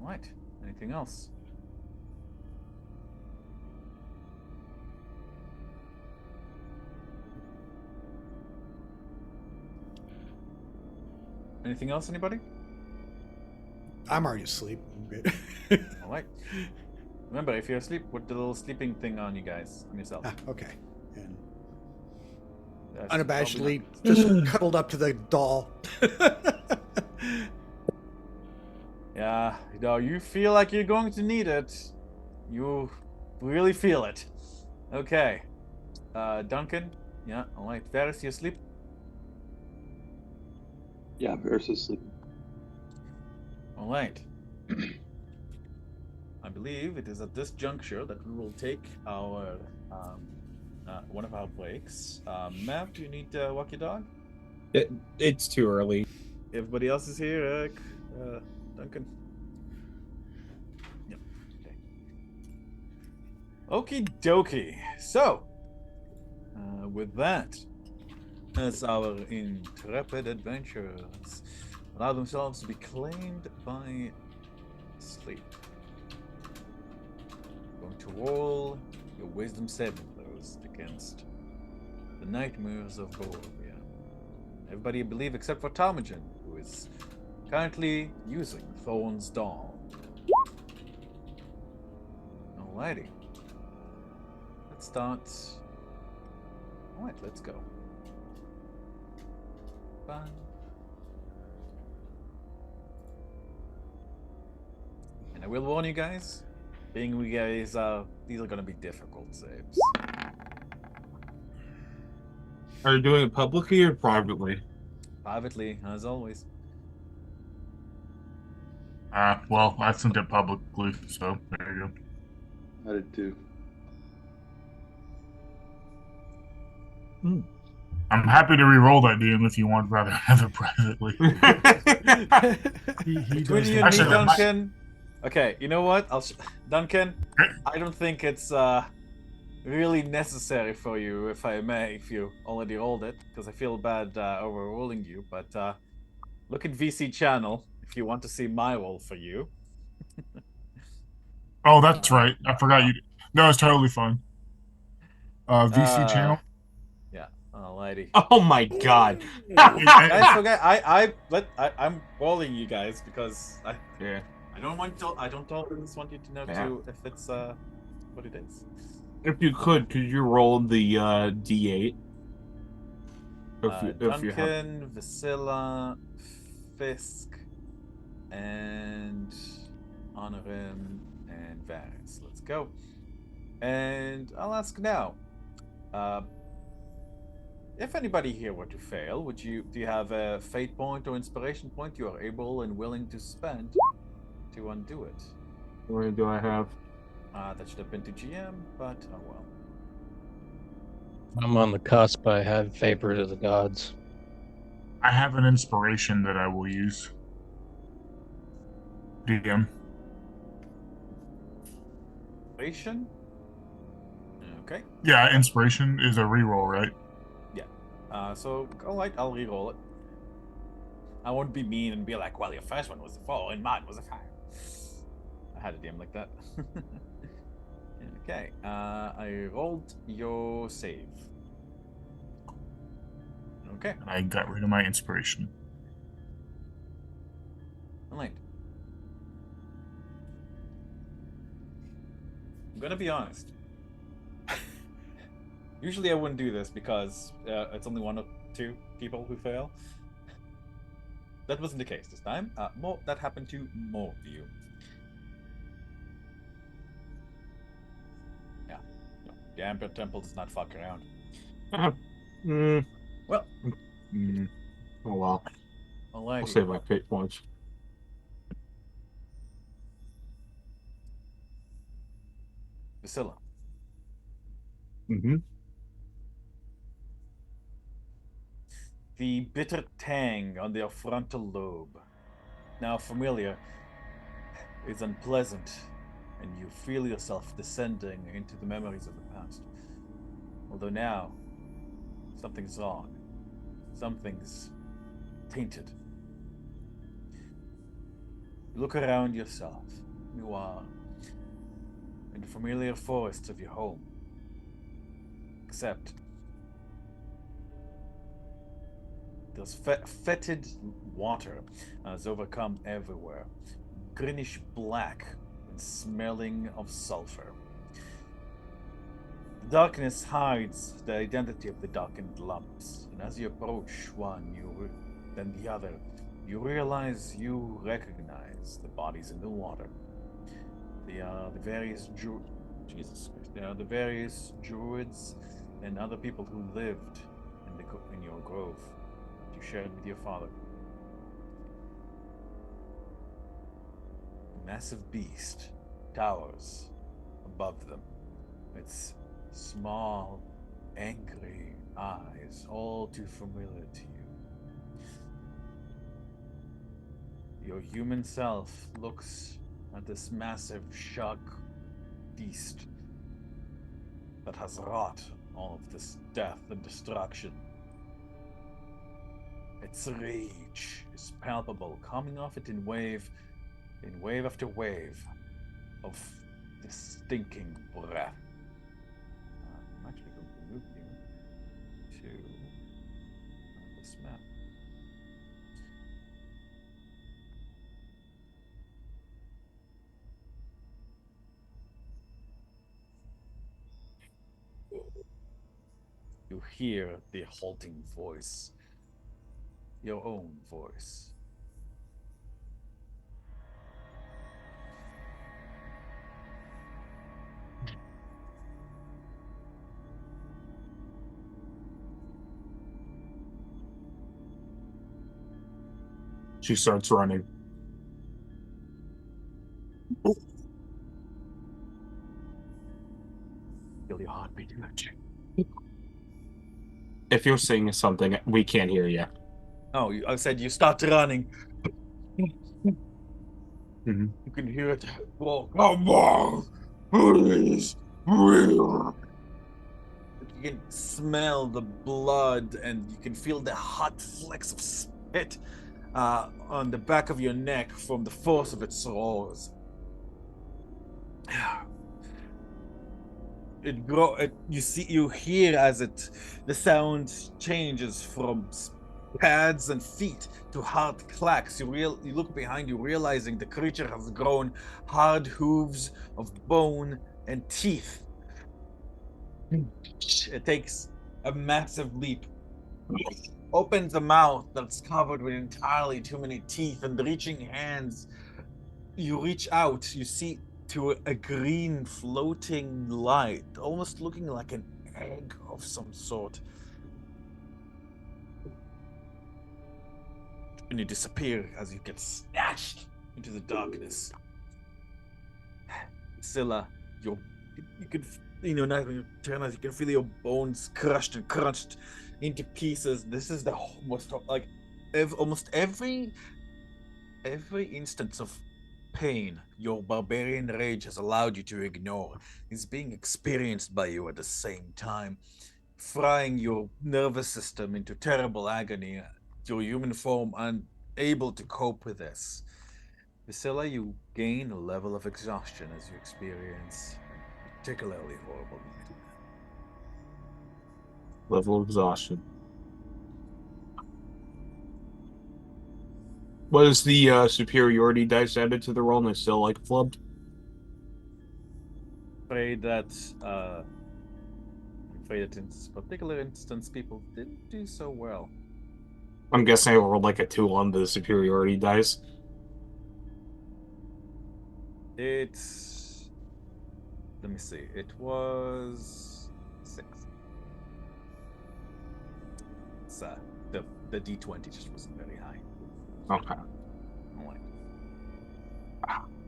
A: Right. Anything else? Anything else, anybody?
C: I'm already asleep. I'm good.
A: All right. Remember, if you're asleep, put the little sleeping thing on you guys, on yourself.
C: Okay. And
A: That's
C: unabashedly
A: probably
C: just cuddled up to the doll.
A: Yeah, you feel like you're going to need it. You really feel it. Okay. Duncan? Yeah, all right. Varys, you asleep?
F: Yeah, versus sleep.
A: All right. I believe it is at this juncture that we will take our one of our breaks. Mav, do you need to walk your dog?
B: It's too early.
A: Everybody else is here. Duncan? Yep. Okay. Okie dokie. So, with that, as our intrepid adventurers allow themselves to be claimed by sleep, going to roll your wisdom saving throws against the nightmares of Borovia. Everybody, I believe, except for Tarmagen, who is currently using Thorn's doll. Alrighty. Let's start. Alright, let's go. Bye. And I will warn you guys, being we guys these are gonna be difficult saves.
B: Are you doing it publicly or privately?
A: Privately, as always.
E: Well, I sent it publicly, so there you go.
F: I did too.
E: I'm happy to re-roll that DM if you want rather have it privately.
D: He
A: Between
D: does
A: you
D: the
A: and me,
E: Actually, that might-
A: Duncan. Okay, you know what? Duncan, I don't think it's really necessary for you, if I may, if you already rolled it, because I feel bad overruling you. But look at VC channel if you want to see my roll for you.
E: Oh, that's right. I forgot you. No, it's totally fine. VC channel.
A: Yeah, alrighty.
B: Oh my god.
A: Guys, okay, I'm rolling you guys because
B: Yeah.
A: I don't always want you to know
B: Yeah.
A: too if it's what it is.
B: If you could you roll the D8? If you have.
A: Duncan, Vasilla, Fisk, and Honorim, and Varys. Let's go. And I'll ask now. If anybody here were to fail, do you have a fate point or inspiration point you are able and willing to spend to undo it?
B: Where do I have?
A: That should have been to GM, but oh well.
G: I'm on the cusp. I have favor to the gods.
E: I have an inspiration that I will use. DM.
A: Inspiration? Okay.
E: Yeah, inspiration is a reroll, right?
A: So alright, I'll re-roll it. I won't be mean and be like, well, your first one was a 4 and mine was a 5. I had a DM like that. Okay, I rolled your save. Okay,
E: And I got rid of my inspiration.
A: alright. I'm gonna be honest. Usually I wouldn't do this because it's only 1 or 2 people who fail. That wasn't the case this time. That happened to more of you. Yeah. No, the Amber Temple does not fuck around. Well.
B: Oh well.
A: Alrighty.
B: I'll save my fate points.
A: Vasilla.
B: Mm-hmm.
A: The bitter tang on their frontal lobe, now familiar, is unpleasant, and you feel yourself descending into the memories of the past. Although now, something's wrong. Something's tainted. You look around yourself. You are in the familiar forests of your home. Except there's fetid water has overcome everywhere. Greenish black and smelling of sulfur. The darkness hides the identity of the darkened lumps, and as you approach one, then the other, you realize you recognize the bodies in the water. They are the various Jesus Christ. They are the various druids and other people who lived in your grove that you shared with your father. A massive beast towers above them. Its small, angry eyes, all too familiar to you. Your human self looks at this massive shark beast that has wrought all of this death and destruction. Its rage is palpable, coming off it in wave after wave of this stinking breath. I'm actually going to move you to this map. You hear the halting voice, your own voice.
B: She starts running.
A: Feel your heartbeat.
B: If you're saying something, we can't hear you.
A: Oh, I said you start running.
B: Mm-hmm.
A: You can hear it. Whoa, come on, please, please. You can smell the blood, and you can feel the hot flecks of spit on the back of your neck from the force of its roars. You hear as the sound changes from pads and feet to hard clacks. You look behind you, realizing the creature has grown hard hooves of bone and teeth. It takes a massive leap, opens a mouth that's covered with entirely too many teeth, and reaching hands, you reach out, you see to a green floating light, almost looking like an egg of some sort. And you disappear as you get snatched into the darkness. Scylla, you can, now when you turn as you can feel your bones crushed and crunched into pieces. This is the most, like, almost every instance of pain your barbarian rage has allowed you to ignore is being experienced by you at the same time, frying your nervous system into terrible agony, your human form unable to cope with this. Vasilla, you gain a level of exhaustion as you experience a particularly horrible nightmare.
B: Level of exhaustion. Was the superiority dice added to the roll and they still like flubbed?
A: Afraid that in this particular instance people didn't do so well.
B: I'm guessing I rolled like a 2 on the superiority dice.
A: It's, let me see, it was 6. It's the D20 just wasn't very high.
B: Okay.
A: I'm like,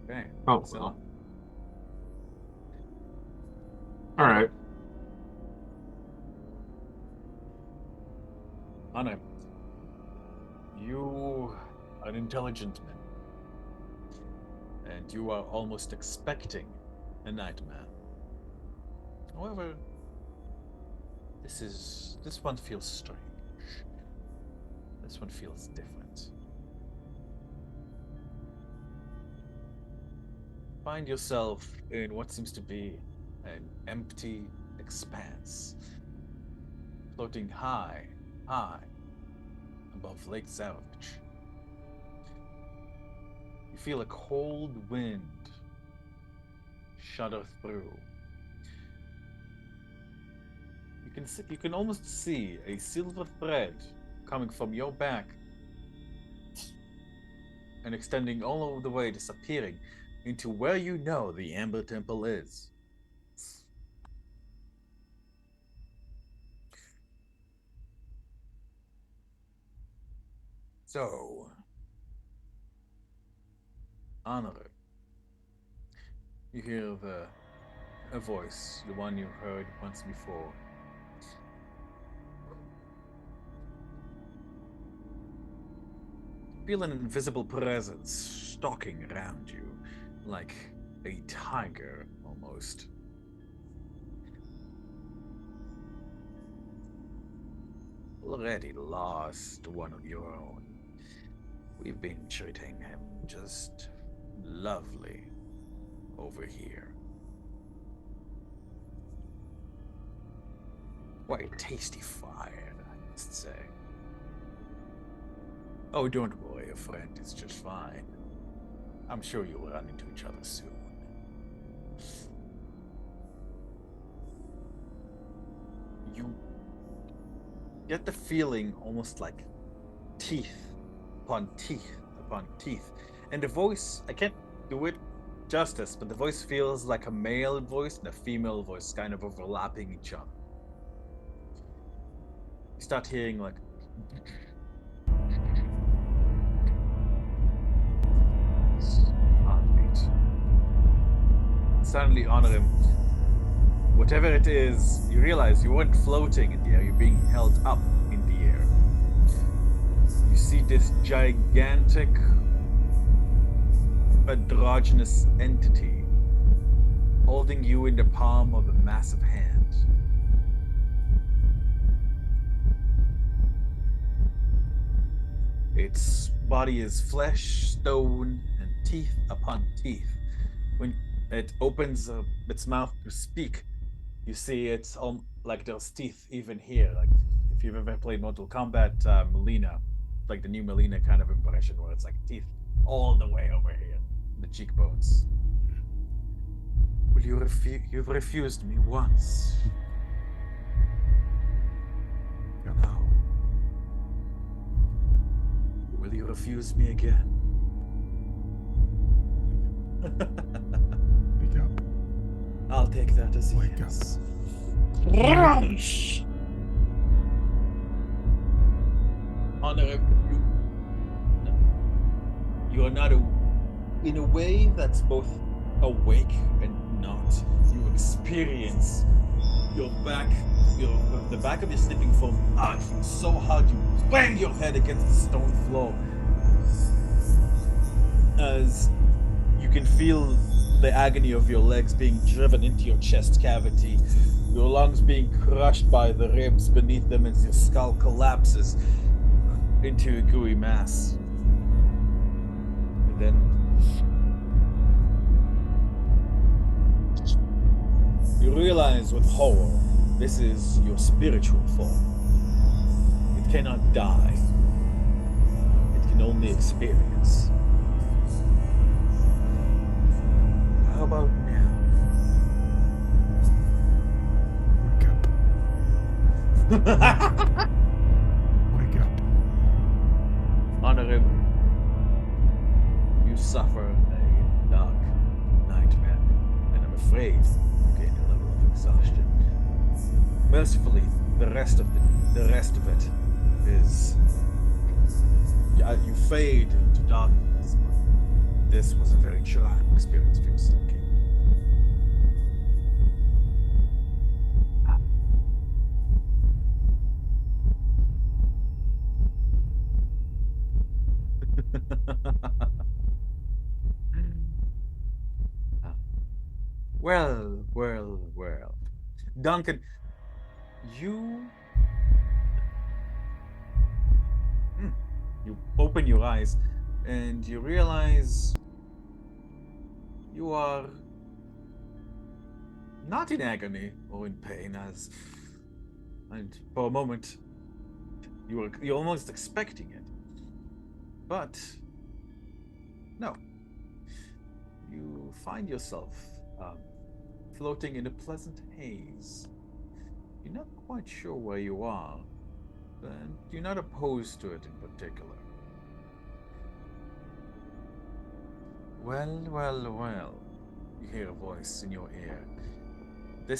A: okay.
B: Oh,
A: So,
B: well. All right.
A: Anna, you are an intelligent man, and you are almost expecting a nightmare. However, this one feels strange. This one feels different. Find yourself in what seems to be an empty expanse, floating high above Lake Salvage. You feel a cold wind shudder through. You can almost see a silver thread coming from your back and extending all over the way, disappearing into where you know the Amber Temple is. So, Honor, you hear a voice, the one you heard once before. feel an invisible presence stalking around you, like a tiger almost. Already lost one of your own. We've been treating him just lovely over here. Quite tasty fire, I must say. Oh, don't worry, your friend is just fine. I'm sure you'll run into each other soon. You get the feeling almost like teeth upon teeth upon teeth. And the voice, I can't do it justice, but the voice feels like a male voice and a female voice kind of overlapping each other. You start hearing like heartbeat. Suddenly honor him. Whatever it is, you realize you weren't floating in the air, you're being held up in the air. You see this gigantic androgynous entity holding you in the palm of a massive hand. Its body is flesh, stone, and teeth upon teeth. When it opens its mouth to speak, you see it's like there's teeth even here. Like if you've ever played Mortal Kombat, Melina, like the new Melina kind of impression where it's like teeth all the way over here, the cheekbones. Will you you've refused me once.
D: Yep.
A: Now, will you refuse me again?
D: Wake up.
A: I'll take that as a
D: Wake up.
A: yes. Honor, you are not in a way that's both awake and not. You experience your back, the back of your sleeping form arching so hard you bang your head against the stone floor. As you can feel the agony of your legs being driven into your chest cavity, your lungs being crushed by the ribs beneath them as your skull collapses into a gooey mass. And then you realize with horror, this is your spiritual form. It cannot die. It can only experience. How about now?
D: Wake up. Wake up.
A: Honor him. You suffer a dark nightmare, and I'm afraid you gain a level of exhaustion. Mercifully, the rest of it is you fade into darkness. But this was a very trying experience for your psyche. Well. Duncan, you open your eyes and you realize you are not in agony or in pain and for a moment you're almost expecting it. But no. You find yourself floating in a pleasant haze. You're not quite sure where you are, but you're not opposed to it in particular. Well. You hear a voice in your ear. You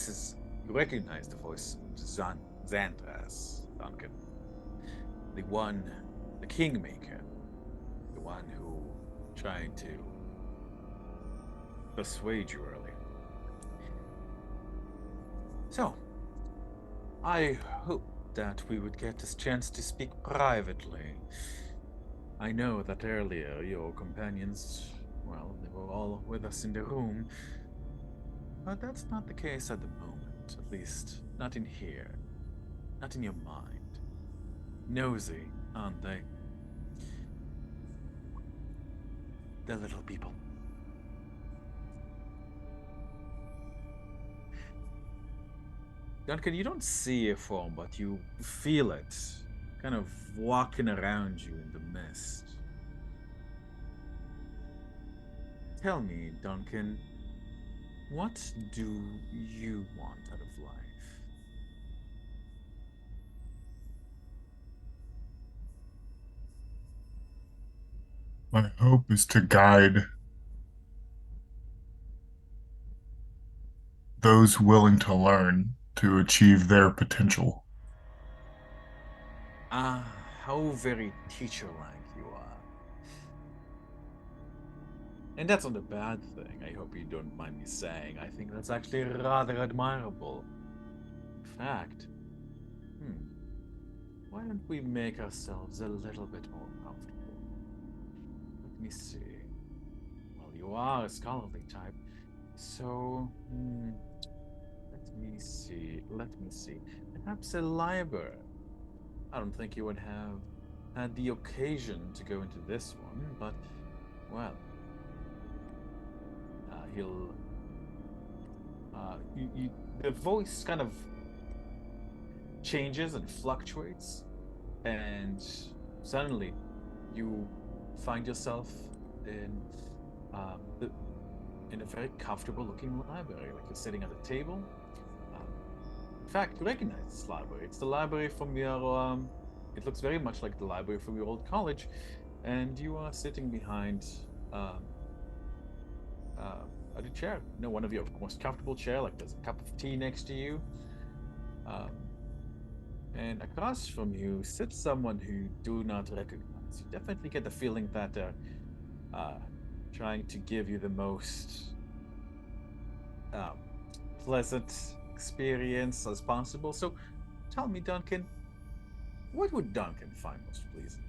A: recognize the voice of Xandras, Duncan. The Kingmaker. The one who tried to persuade you earlier. So, I hope that we would get this chance to speak privately. I know that earlier your companions, well, they were all with us in the room, but that's not the case at the moment, at least not in here, not in your mind. Nosy, aren't they? They're little people. Duncan, you don't see a form, but you feel it, kind of walking around you in the mist. Tell me, Duncan, what do you want out of life?
E: My hope is to guide those willing to learn to achieve their potential.
A: Ah, how very teacher-like you are. And that's not a bad thing, I hope you don't mind me saying. I think that's actually rather admirable. In fact, why don't we make ourselves a little bit more comfortable? Let me see. Well, you are a scholarly type, so, let me see. Perhaps a library. I don't think you would have had the occasion to go into this one, but, well, the voice kind of changes and fluctuates, and suddenly you find yourself in in a very comfortable-looking library, like you're sitting at a table. In fact, you recognize this library. It's the library from your. It looks very much like the library from your old college, and you are sitting behind a chair. No, one of your most comfortable chair. Like there's a cup of tea next to you, and across from you sits someone who you do not recognize. You definitely get the feeling that they're trying to give you the most pleasant experience as possible. So, tell me, Duncan, what would Duncan find most pleasing?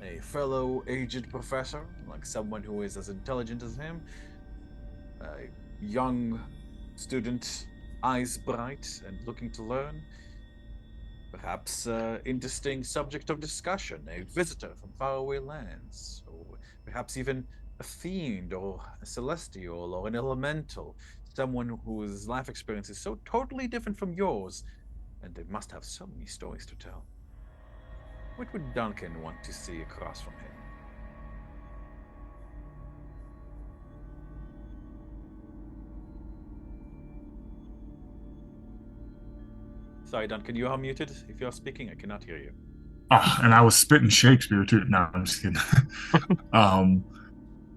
A: A fellow aged professor, like someone who is as intelligent as him? A young student, eyes bright and looking to learn? Perhaps interesting subject of discussion, a visitor from faraway lands, or perhaps even a fiend or a celestial or an elemental, someone whose life experience is so totally different from yours, and they must have so many stories to tell. What would Duncan want to see across from him? Sorry, Duncan, you are muted. If you are speaking, I cannot hear you.
E: And I was spitting Shakespeare too. No, I'm just kidding.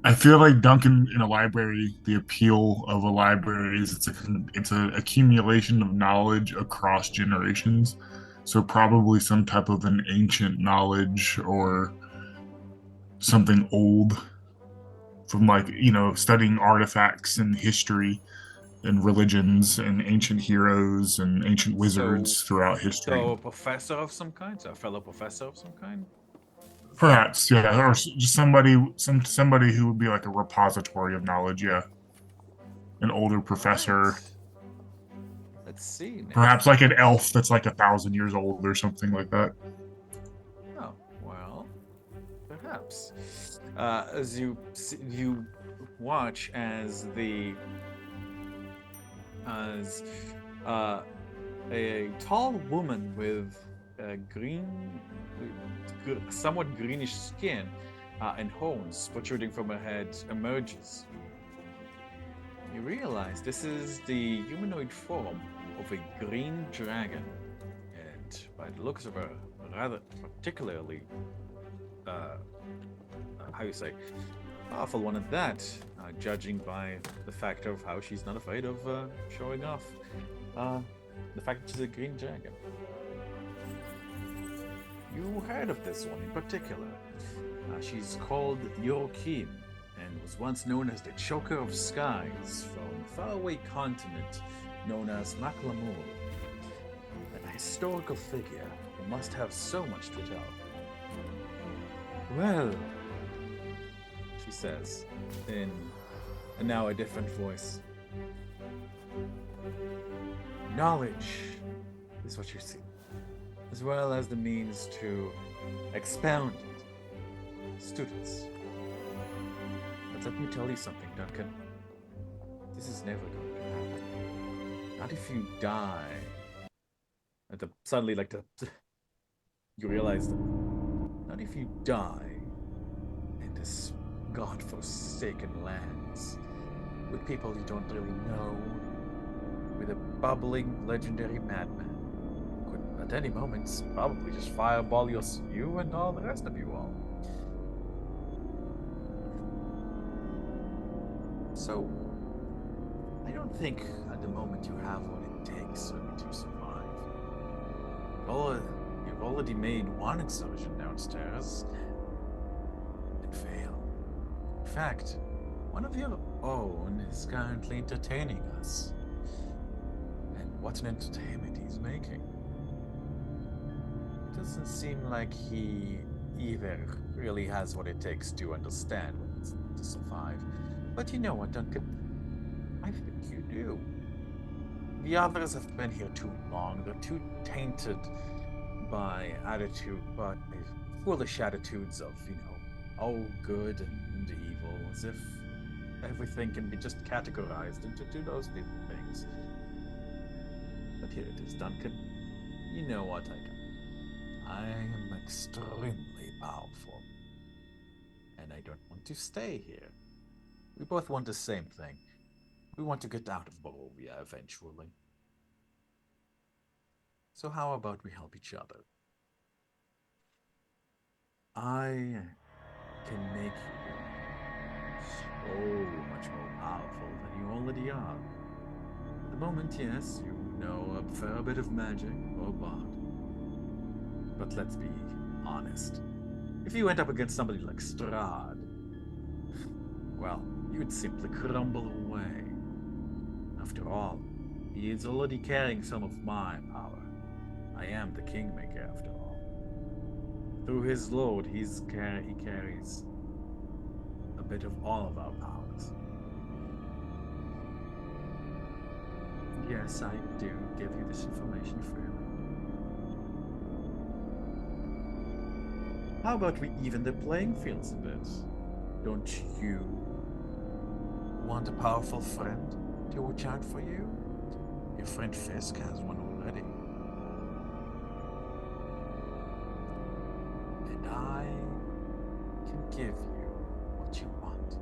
E: I feel like Duncan in a library, the appeal of a library is it's an accumulation of knowledge across generations. So probably some type of an ancient knowledge or something old from like, studying artifacts and history and religions and ancient heroes and ancient wizards throughout history.
A: So a professor of some kind? So a fellow professor of some kind?
E: Perhaps, yeah, or just somebody who would be like a repository of knowledge, yeah. An older professor.
A: Right. Let's see. Now.
E: Perhaps like an elf that's like 1,000 years old or something like that.
A: Oh, well, perhaps. As you watch as a tall woman with somewhat greenish skin and horns protruding from her head emerges. You realize this is the humanoid form of a green dragon, and by the looks of her, rather particularly, powerful one at that, judging by the fact of how she's not afraid of showing off the fact that she's a green dragon. You heard of this one in particular. She's called Yorkim, and was once known as the Choker of Skies from a faraway continent known as Maklamur. A historical figure who must have so much to tell. Well, she says, in now a different voice. Knowledge is what you see, as well as the means to expound it. Students. But let me tell you something, Duncan. This is never going to happen. Not if you die. Suddenly, you realize that not if you die in this god-forsaken lands with people you don't really know, with a bubbling legendary madman who could at any moment probably just fireball you and all the rest of you all. So, I don't think at the moment you have what it takes to survive. You've already made one excursion downstairs and failed. In fact, one of your own is currently entertaining us. And what an entertainment he's making. It doesn't seem like he either really has what it takes to understand what it's to survive. But you know what, Duncan? I think you do. The others have been here too long. They're too tainted by foolish attitudes of, oh, good and evil, as if everything can be just categorized into those different things. But here it is, Duncan. You know what I am extremely powerful. And I don't want to stay here. We both want the same thing. We want to get out of Barovia eventually. So how about we help each other? I can make you so much more powerful than you already are. At the moment, yes, you know a fair bit of magic, or bard. But let's be honest. If you went up against somebody like Strahd, well, you'd simply crumble away. After all, he is already carrying some of my power. I am the Kingmaker, after all. Through his lord, he carries a bit of all of our powers. Yes, I do give you this information freely. How about we even the playing fields a bit? Don't you want a powerful friend to watch out for you? Your friend Fisk has one already. And I can give you what you want.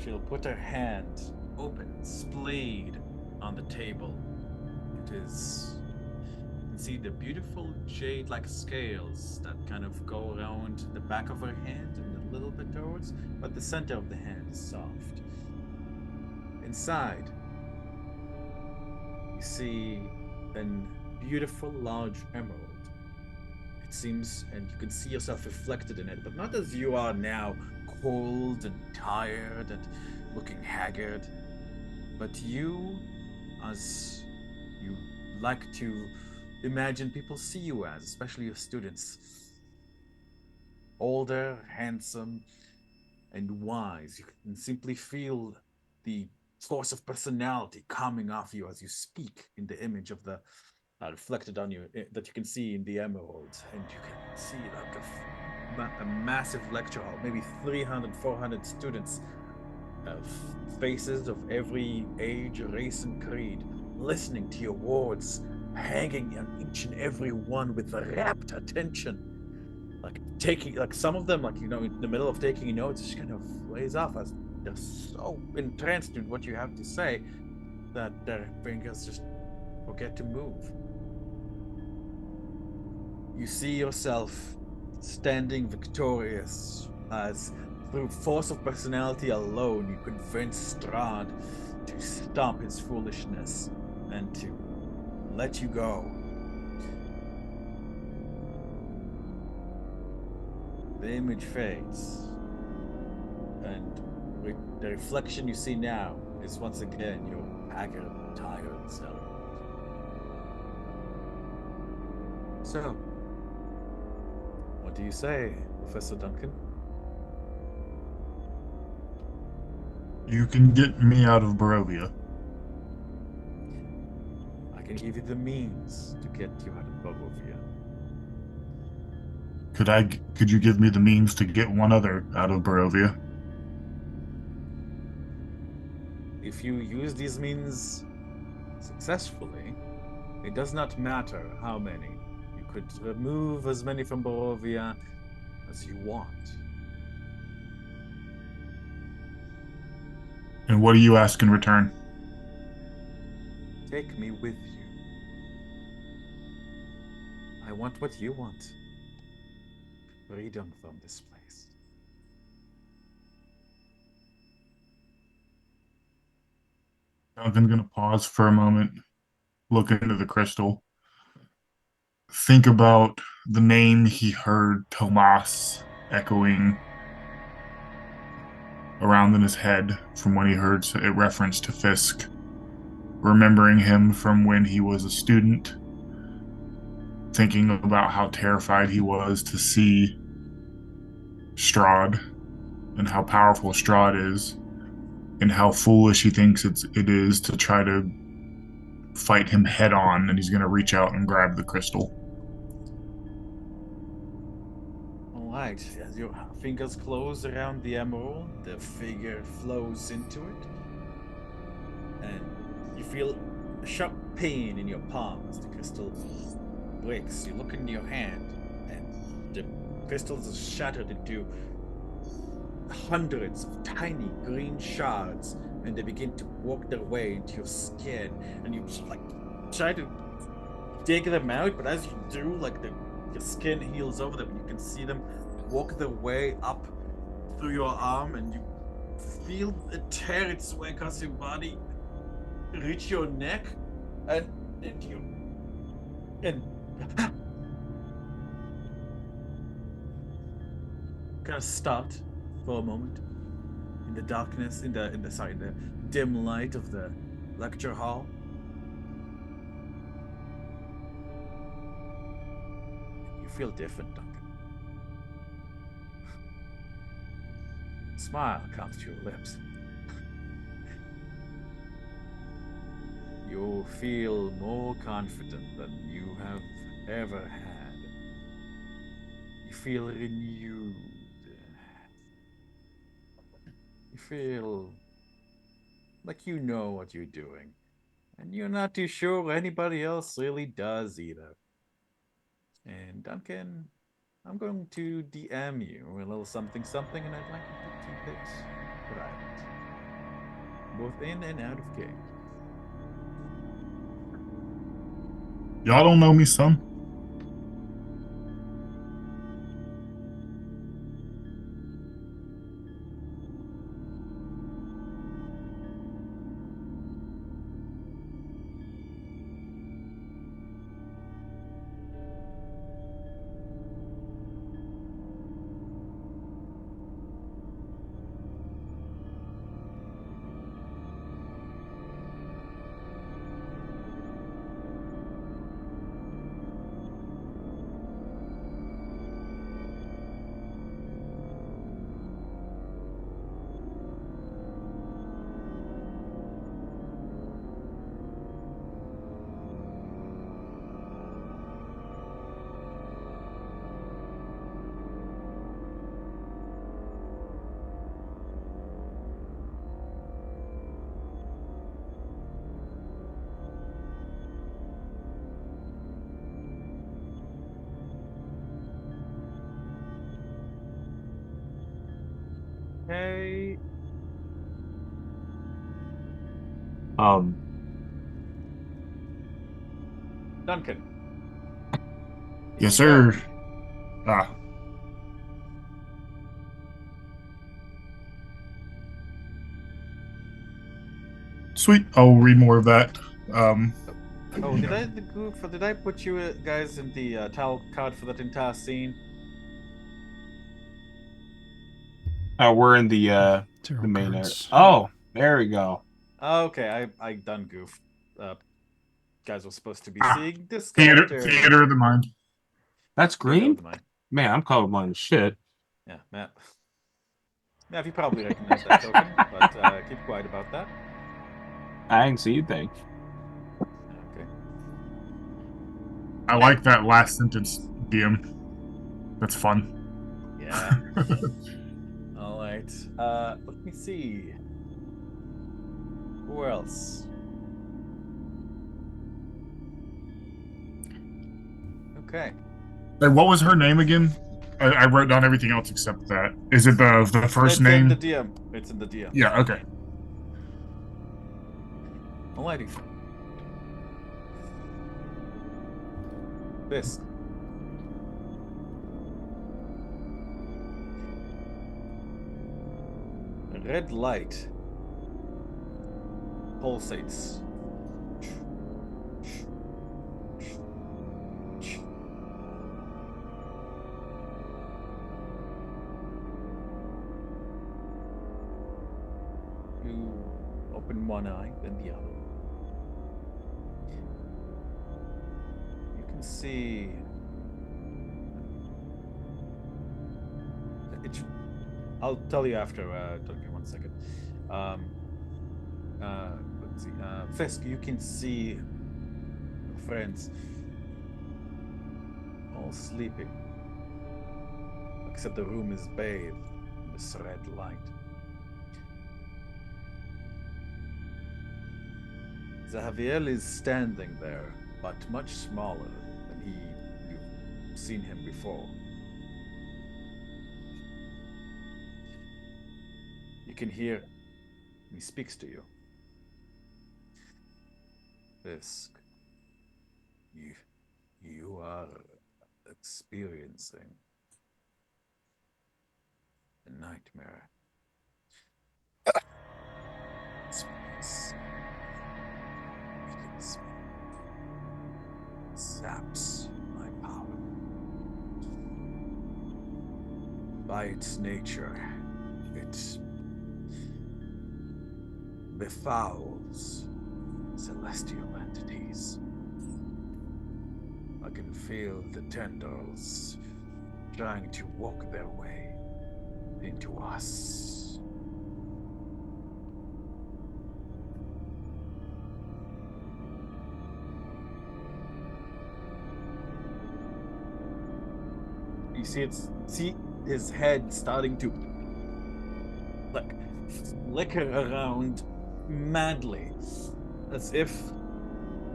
A: She'll put her hand open, splayed, on the table. It is... You can see the beautiful jade-like scales that kind of go around the back of her hand and a little bit towards, but the center of the hand is soft. Inside, you see a beautiful large emerald. It seems, and you can see yourself reflected in it, but not as you are now, cold and tired and looking haggard, but you, as you like to imagine people see you as, especially your students. Older, handsome, and wise. You can simply feel the force of personality coming off you as you speak in the image of the reflected on you that you can see in the emerald. And you can see like a massive lecture hall, maybe 300, 400 students of faces of every age, race, and creed, listening to your words, hanging on each and every one with rapt attention. Like some of them, in the middle of taking notes, just kind of lays off as they're so entranced in what you have to say that their fingers just forget to move. You see yourself standing victorious as through force of personality alone you convince Strahd to stop his foolishness and to let you go. The image fades, and the reflection you see now is once again your haggard, tired self. So, what do you say, Professor Duncan?
E: You can get me out of Barovia.
A: I can give you the means to get you out of Barovia.
E: Could you give me the means to get one other out of Barovia?
A: If you use these means successfully, it does not matter how many. You could remove as many from Barovia as you want.
E: And what do you ask in return?
A: Take me with you. I want what you want. Freedom from this place.
E: Duncan's gonna pause for a moment, look into the crystal, think about the name he heard Tomas echoing around in his head from when he heard it referenced to Fisk, remembering him from when he was a student, thinking about how terrified he was to see Strahd and how powerful Strahd is, and how foolish he thinks it is to try to fight him head on, and he's going to reach out and grab the crystal.
A: All right, as your fingers close around the emerald, the figure flows into it, and you feel a sharp pain in your palm as the crystal breaks. You look into your hand, and the crystals are shattered into hundreds of tiny green shards, and they begin to work their way into your skin, and you like try to dig them out, but as you do, like your skin heals over them, and you can see them walk their way up through your arm, and you feel it tear its way across your body, reach your neck, and you kind of start for a moment in the darkness, in the dim light of the lecture hall. You feel different, Duncan. A smile comes to your lips. You feel more confident than you have ever had. You feel renewed. You feel like you know what you're doing, and you're not too sure anybody else really does either. And Duncan, I'm going to DM you a little something something, and I'd like you to keep it private, both in and out of game.
E: Y'all don't know me, son.
A: Hey,
B: Um,
A: Duncan.
E: Yes,
A: Well,
E: sir. Ah, sweet. I'll read more of that. Um,
A: oh, did I the goof? Did I put you guys in the towel card for that entire scene?
B: we're in
D: Tarot
B: the main area.
D: cards.
B: Oh, there we go.
A: Okay, I done goofed. Guys were supposed to be
E: ah,
A: seeing this
E: theater,
A: character.
E: theater of the mind.
B: That's
A: Yeah, that
B: green?
A: was mine.
B: Man, I'm colorblind as shit.
A: Yeah, Matt. Matt, you probably recognize that token, but keep quiet about that.
B: I didn't see you think.
A: Okay.
E: I like that last sentence, DM. That's fun.
A: Yeah. All right. Let me see. Who else? Okay.
E: And what was her name again? I wrote down everything else except that. Is it the first
A: It's in the
E: name?
A: DM. It's in the DM.
E: Yeah. Okay.
A: Alrighty. This. Red light pulsates. You open one eye, then the other. You can see. I'll tell you after. Give me 1 second. Let's see. Fisk, you can see your friends all sleeping, except the room is bathed in this red light. Zahaviel is standing there, but much smaller than you've seen him before. You can hear he speaks to you. Fisk, you are experiencing a nightmare. It saps my power. By its nature, it befouls celestial entities. I can feel the tendrils trying to walk their way into us. You see his head starting to like flicker around madly, as if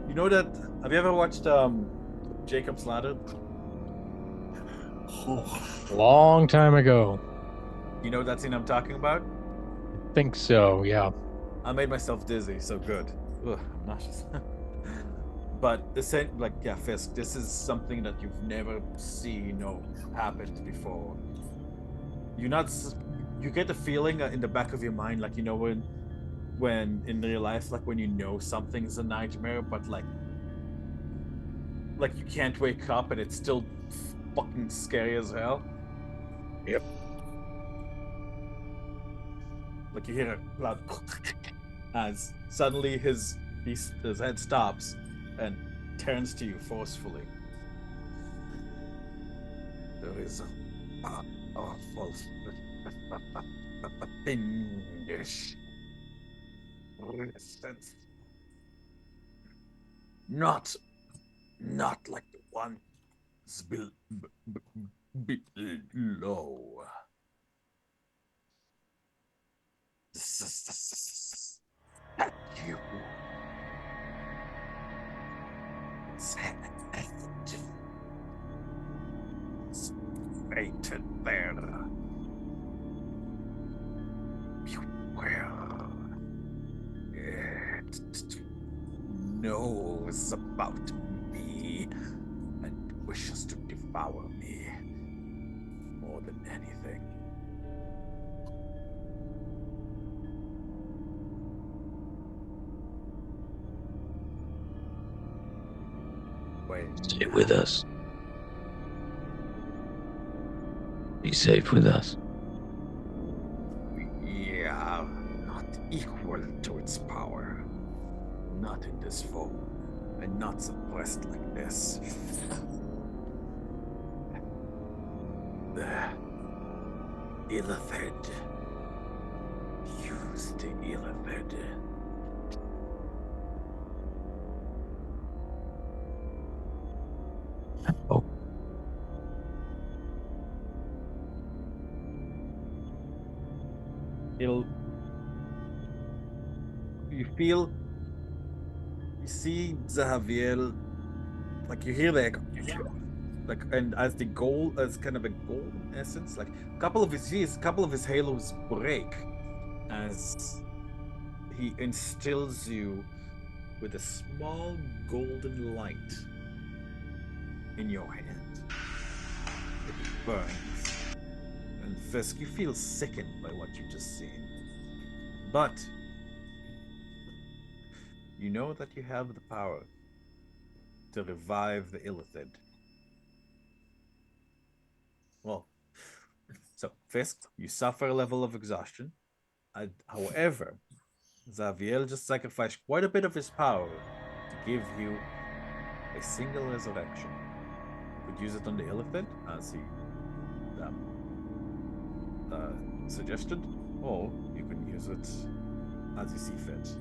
A: you know that. Have you ever watched Jacob's Ladder?
G: Long time ago.
A: You know that scene I'm talking about?
G: Think so, yeah.
A: I made myself dizzy, so good. Ugh, I'm nauseous. But the same, like, yeah, Fisk, this is something that you've never seen or happened before. You get the feeling in the back of your mind, like, you know, when in real life, like when you know something is a nightmare, but like you can't wake up and it's still fucking scary as hell.
G: Yep.
A: Like you hear a loud as suddenly his head stops and turns to you forcefully. There is a awful fiendish resistance. Not like the one below. At you. It's fated there. Beware. It knows about me and wishes to devour me more than anything.
H: Stay with us. Be safe with us.
A: We are not equal to its power. Not in this form, and not suppressed like this. Illithid. Use the Illithid.
H: Oh,
A: You feel, you see Zahaviel, like you hear the echo, like, and as the gold, as kind of a golden essence, like a couple of his halos break as he instills you with a small golden light in your hand. It burns. And Fisk, you feel sickened by what you've just seen. But you know that you have the power to revive the Illithid. Well, so Fisk, you suffer a level of exhaustion. However, Zaviel just sacrificed quite a bit of his power to give you a single resurrection. You could use it on the Illithid, as he suggested, or you can use it as you see fit.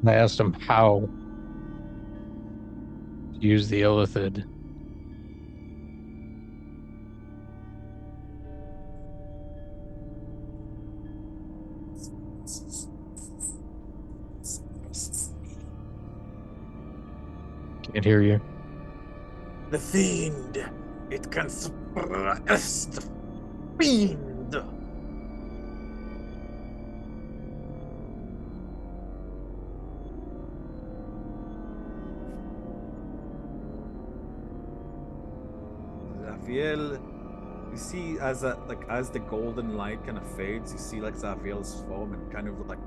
G: I asked him how to use the Illithid. Can't hear you.
A: The fiend! It can suppress the fiend! Zaviel, you see as the golden light kind of fades, you see like Zaviel's form and kind of like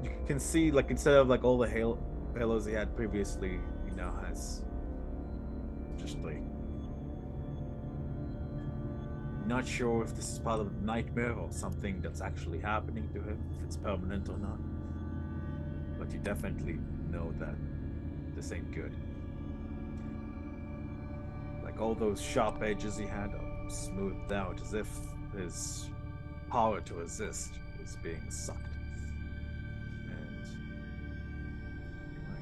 A: you can see, like, instead of like all the halos he had previously, he now has just like, not sure if this is part of a nightmare or something that's actually happening to him, if it's permanent or not. But you definitely know that this ain't good. Like, all those sharp edges he had are smoothed out, as if his power to resist is being sucked. And anyway.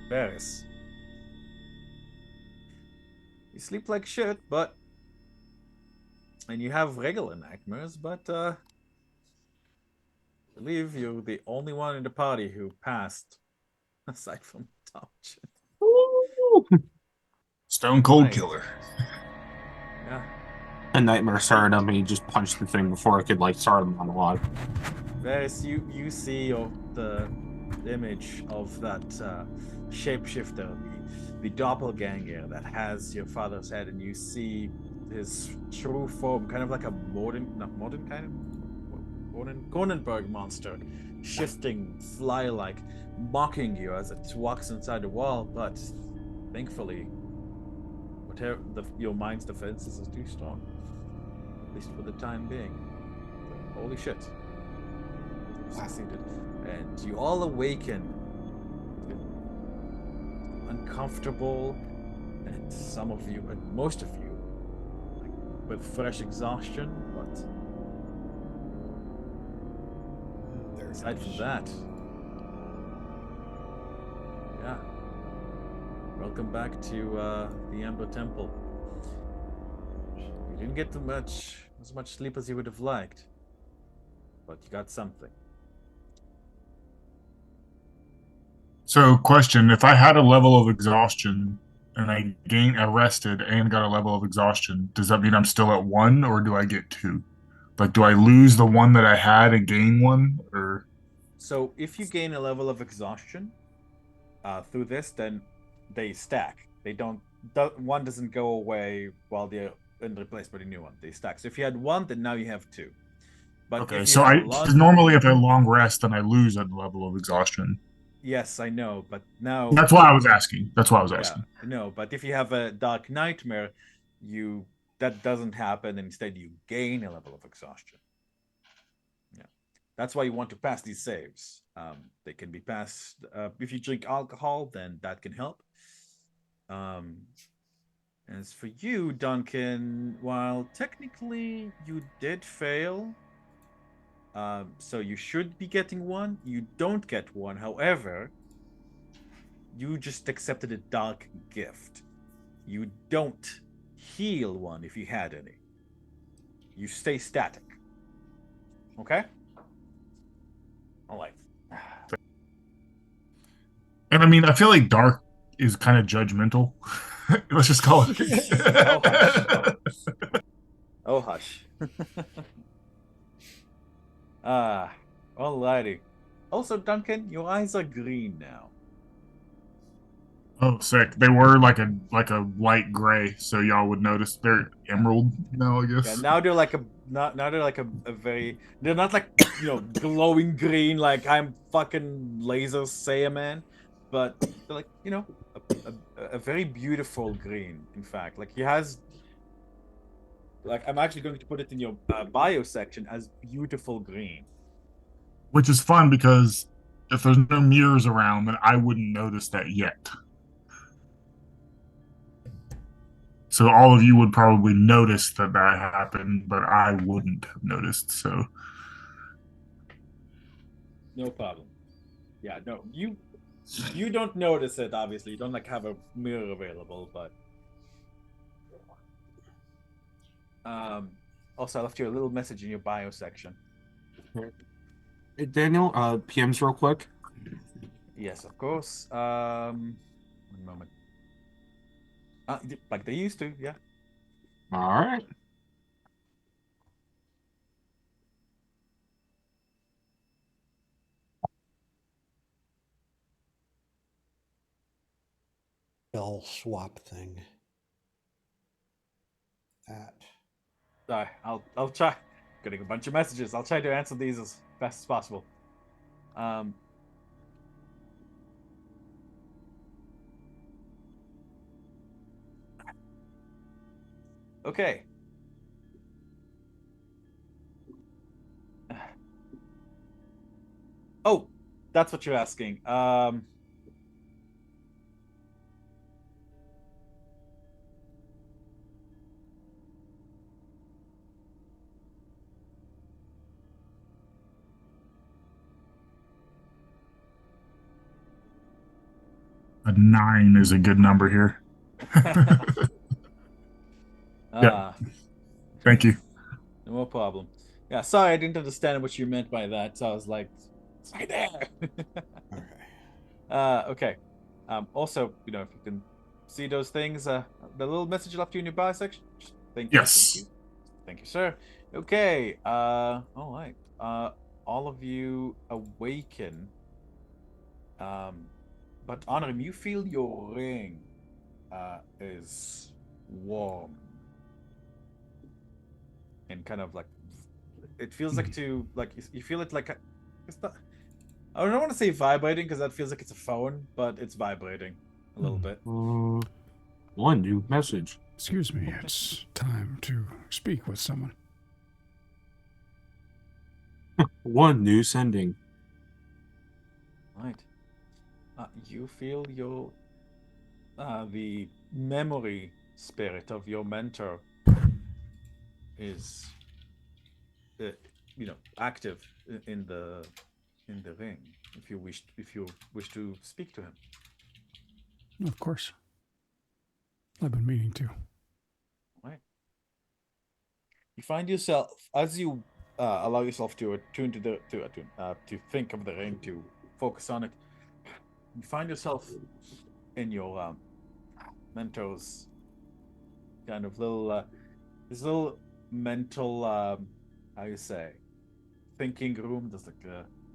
A: Varys, you sleep like shit, and you have regular nightmares, but I believe you're the only one in the party who passed, aside from Touch.
E: Stone cold
A: Right.
E: killer.
A: Yeah.
B: A nightmare started him, and he just punched the thing before it could like start the monologue.
A: Varys, you see the image of that shapeshifter, the doppelganger that has your father's head, and you see his true form, kind of like a Cronenberg monster, shifting, fly-like, mocking you as it walks inside the wall. But thankfully, whatever your mind's defenses is too strong, at least for the time being. Holy shit! Succeeded, and you all awaken uncomfortable, and some of you, and most of you, like, with fresh exhaustion. But aside from that, yeah, welcome back to the Amber Temple. You didn't get as much sleep as you would have liked, but you got something.
E: So, question: if I had a level of exhaustion and I rested and got a level of exhaustion, does that mean I'm still at 1, or do I get 2? Like, do I lose the 1 that I had and gain 1, or?
A: So if you gain a level of exhaustion through this, then they stack. They don't. One doesn't go away while they're replaced by the new one. They stack. So if you had 1, then now you have 2. But
E: Okay,
A: if you
E: so
A: had
E: normally if I long rest, then I lose a level of exhaustion.
A: Yes, I know, but now
E: That's why I was asking.
A: yeah, no. But if you have a dark nightmare, that doesn't happen. Instead, you gain a level of exhaustion. that's why you want to pass these saves. They can be passed if you drink alcohol, then that can help. As for you, Duncan, while technically you did fail, so you should be getting one. You don't get one. However, you just accepted a dark gift. You don't heal one if you had any. You stay static. Okay? All right.
E: And I mean, I feel like dark is kind of judgmental. Let's just call it.
A: Oh, hush. Oh, hush. Alrighty. Also, Duncan, your eyes are green now.
E: Oh, sick. They were like a light gray, so y'all would notice they're emerald now, I
A: Yeah,
E: guess.
A: now they're like now they're like a very, they're not like glowing green like I'm fucking laser Saiyaman, but they're like a very beautiful green. In fact, like he has, like I'm actually going to put it in your bio section as beautiful green.
E: Which is fun because if there's no mirrors around, then I wouldn't notice that yet. So all of you would probably notice that happened, but I wouldn't have noticed. So
A: No problem. Yeah, no, you don't notice it. Obviously, you don't like have a mirror available, but also I left you a little message in your bio section.
B: Hey, Daniel, PMs real quick.
A: Yes, of course. One moment. Like they used to, yeah.
B: All right.
C: Bell swap thing. That.
A: I'll try. Getting a bunch of messages. I'll try to answer these as best as possible. Okay. Oh, that's what you're asking.
E: a 9 is a good number here. Yeah. Thank you.
A: No problem. Yeah, sorry, I didn't understand what you meant by that. So I was like, it's right there.
C: Okay.
A: Okay. Also, if you can see those things, the little message left you in your bio section. Just thank you.
E: Yes.
A: Thank you, sir. Okay. All right. All of you awaken. But Honorim, you feel your ring is warm and kind of like it feels like you feel it like it's not. I don't want to say vibrating because that feels like it's a phone, but it's vibrating a little bit.
B: One new message.
D: Excuse me, it's time to speak with someone.
B: One new sending.
A: Right. You feel your the memory spirit of your mentor is active in the ring if you wish to speak to him.
D: Of course. I've been meaning to.
A: Right. You find yourself as you allow yourself to attune to think of the ring, to focus on it. You find yourself in your mentor's kind of this little mental how you say thinking room. There's like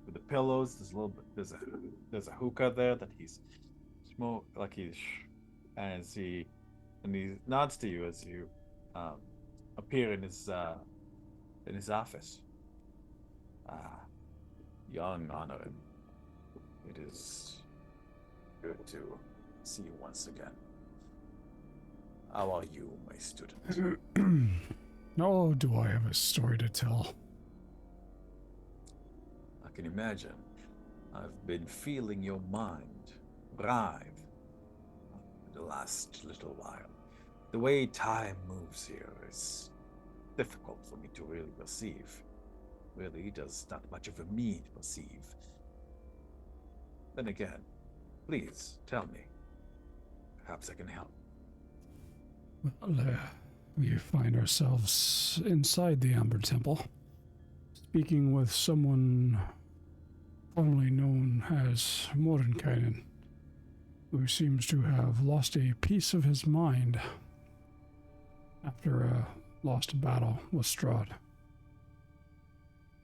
A: with the pillows. There's a little bit. There's a hookah there that he's smoke like he's as he nods to you as you appear in his office. Young Honorin, it is good to see you once again. How are you, my student?
D: Oh, do I have a story to tell?
A: can imagine. I've been feeling your mind writhe the last little while. The way time moves here is difficult for me to really perceive. Really does not much of a me to perceive. Then again, please tell me. Perhaps I can help.
D: Well, we find ourselves inside the Amber Temple, speaking with someone formerly known as Mordenkainen, who seems to have lost a piece of his mind after a lost battle with Strahd.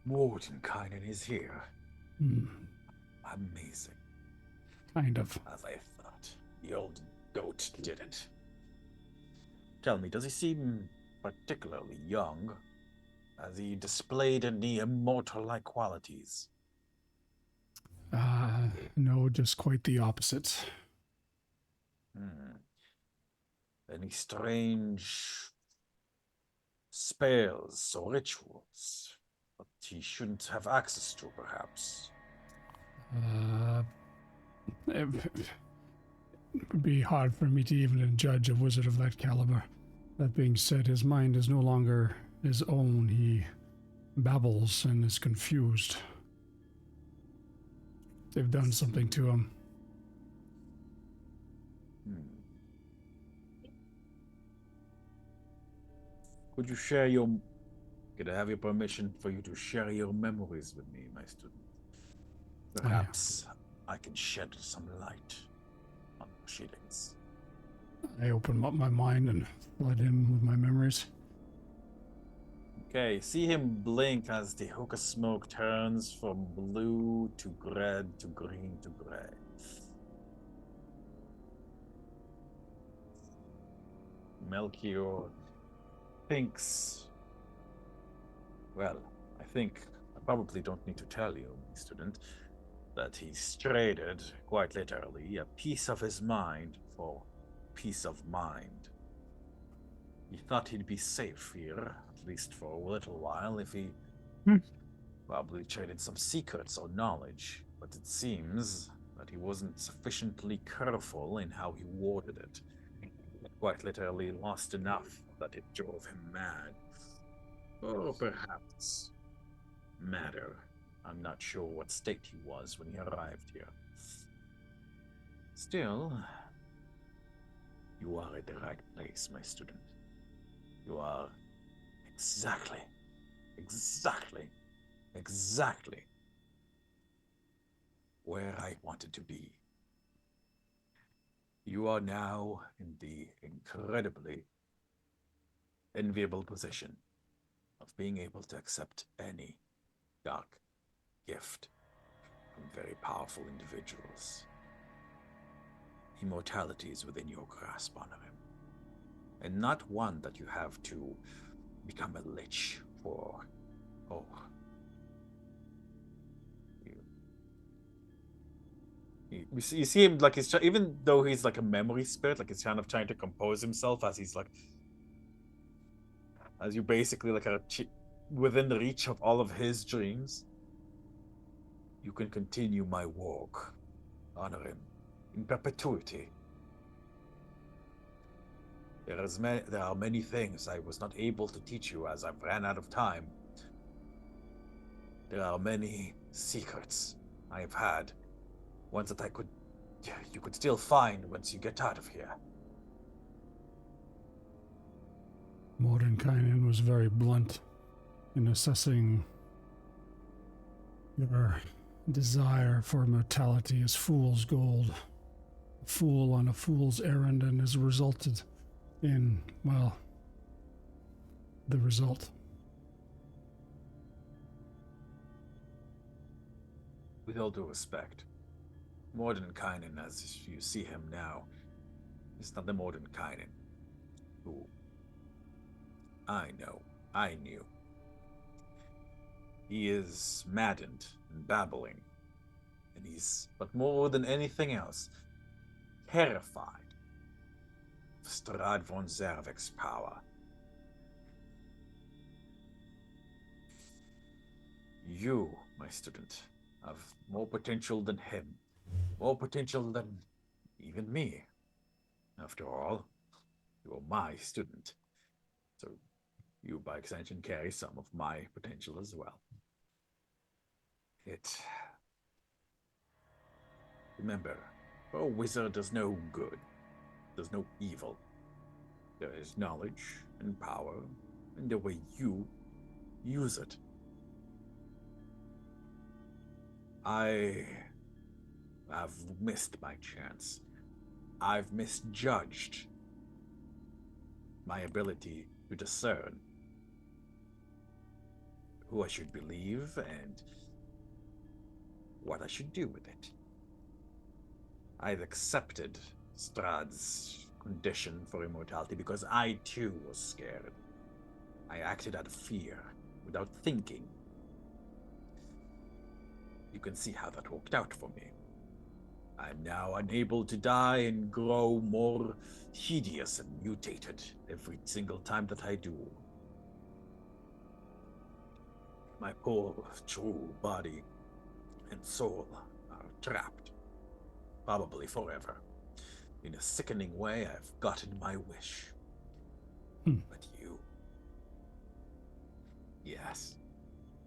A: Mordenkainen is here. Amazing.
D: Kind of.
A: As I thought. The old goat did it. Tell me, does he seem particularly young? Has he displayed any immortal-like qualities?
D: No, just quite the opposite.
A: Any strange spells or rituals that he shouldn't have access to, perhaps?
D: It would be hard for me to even judge a wizard of that caliber. That being said, his mind is no longer his own. He babbles and is confused. They've done something to him.
A: Could you share your... Could I have your permission for you to share your memories with me, my student? Perhaps I can shed some light on the proceedings.
D: I open up my mind and flood in with my memories.
A: Okay, see him blink as the hookah smoke turns from blue to red to green to gray. Melchior thinks... Well, I think I probably don't need to tell you, student, that he's traded, quite literally, a piece of his mind for peace of mind. He thought he'd be safe here, at least for a little while, if he probably traded some secrets or knowledge, but it seems that he wasn't sufficiently careful in how he worded it. Quite literally lost enough that it drove him mad. Or perhaps madder. I'm not sure what state he was when he arrived here. Still, you are at the right place, my student. You are exactly where I wanted to be. You are now in the incredibly enviable position of being able to accept any dark gift from very powerful individuals. Immortality is within your grasp, Honorim, and not one that you have to become a lich for. Oh, you see him like he's even though he's like a memory spirit, like he's kind of trying to compose himself as he's like, as you basically like are within the reach of all of his dreams. You can continue my work, Honorim, in perpetuity. There are many things I was not able to teach you as I ran out of time. There are many secrets I have had, ones that you could still find once you get out of here.
D: Mordenkainen was very blunt in assessing your desire for mortality as fool's gold. A fool on a fool's errand, and has resulted in, well, the result.
A: With all due respect, Mordenkainen, as you see him now, is not the Mordenkainen who I knew. He is maddened and babbling, and he's, but more than anything else, terrified of Strahd von Zervik's power. You, my student, have more potential than him, more potential than even me. After all, you are my student, so you, by extension, carry some of my potential as well. Remember, for a wizard, there's no good, there's no evil. There is knowledge and power, and the way you use it. I have missed my chance. I've misjudged my ability to discern who I should believe and what I should do with it. I've accepted Strahd's condition for immortality because I too was scared. I acted out of fear, without thinking. You can see how that worked out for me. I'm now unable to die and grow more hideous and mutated every single time that I do. My poor, true body and soul are trapped, probably forever. In a sickening way, I've gotten my wish. But you... Yes,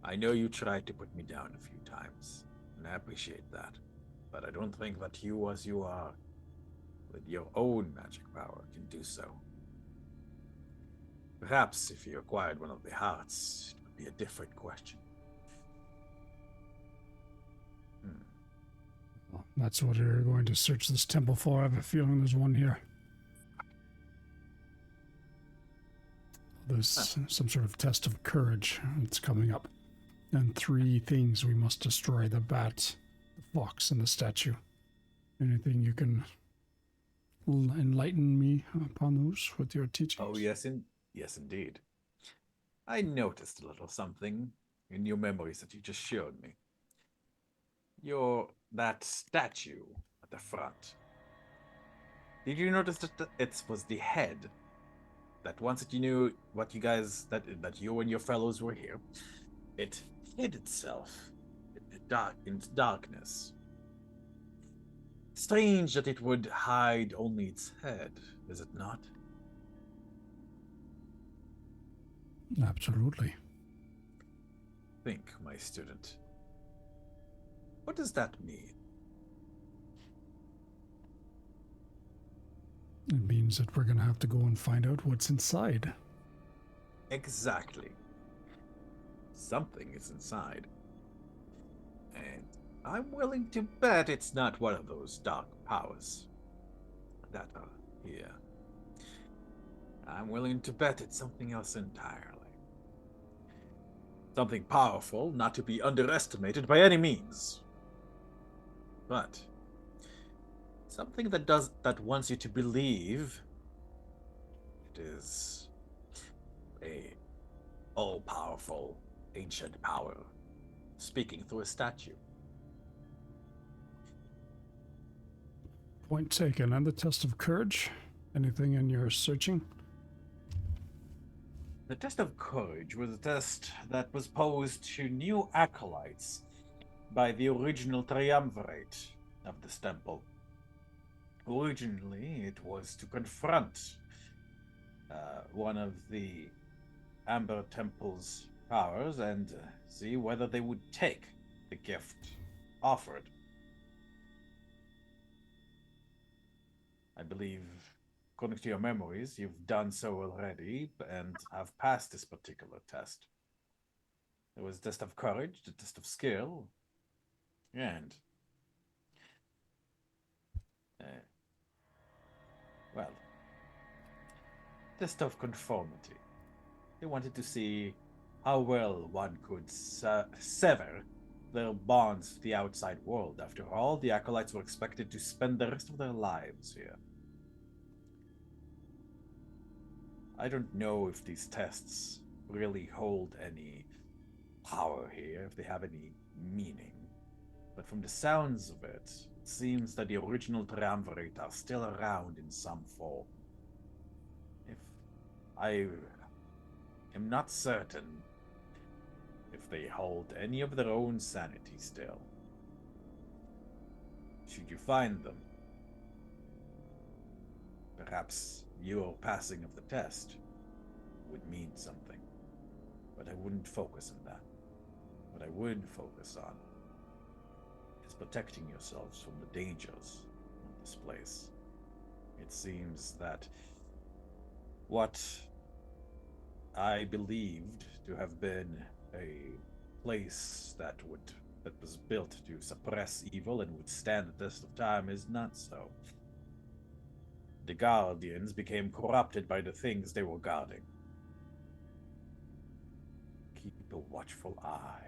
A: I know you tried to put me down a few times, and I appreciate that. But I don't think that you, as you are, with your own magic power, can do so. Perhaps if you acquired one of the hearts, it would be a different question.
D: Well, that's what we're going to search this temple for. I have a feeling there's one here. There's some sort of test of courage that's coming up. And 3 things we must destroy: the bat, the fox, and the statue. Anything you can enlighten me upon those with your teachings?
A: Oh, yes, yes, indeed. I noticed a little something in your memories that you just showed me. That statue at the front. Did you notice that it was the head? That once that you knew what you guys, that you and your fellows were here, it hid itself in darkness. Strange that it would hide only its head, is it not?
D: Absolutely.
A: Think, my student. What does that mean?
D: It means that we're going to have to go and find out what's inside.
A: Exactly. Something is inside. And I'm willing to bet it's not one of those dark powers that are here. I'm willing to bet it's something else entirely. Something powerful, not to be underestimated by any means. But something that wants you to believe it is a all-powerful ancient power speaking through a statue.
D: Point taken. And the test of courage? Anything in your searching?
A: The test of courage was a test that was posed to new acolytes by the original triumvirate of this temple. Originally, it was to confront one of the Amber Temple's powers and see whether they would take the gift offered. I believe, according to your memories, you've done so already and have passed this particular test. There was a test of courage, the test of skill, and well, test of conformity. They wanted to see how well one could sever their bonds with the outside world. After all, the acolytes were expected to spend the rest of their lives here. I don't know if these tests really hold any power here, if they have any meaning. But from the sounds of it, it seems that the original triumvirate are still around in some form. If I am not certain if they hold any of their own sanity still. should you find them, perhaps your passing of the test would mean something. But I wouldn't focus on that. What I would focus on is protecting yourselves from the dangers of this place. It seems that what I believed to have been a place that was built to suppress evil and would stand the test of time is not so. The Guardians became corrupted by the things they were guarding. Keep a watchful eye.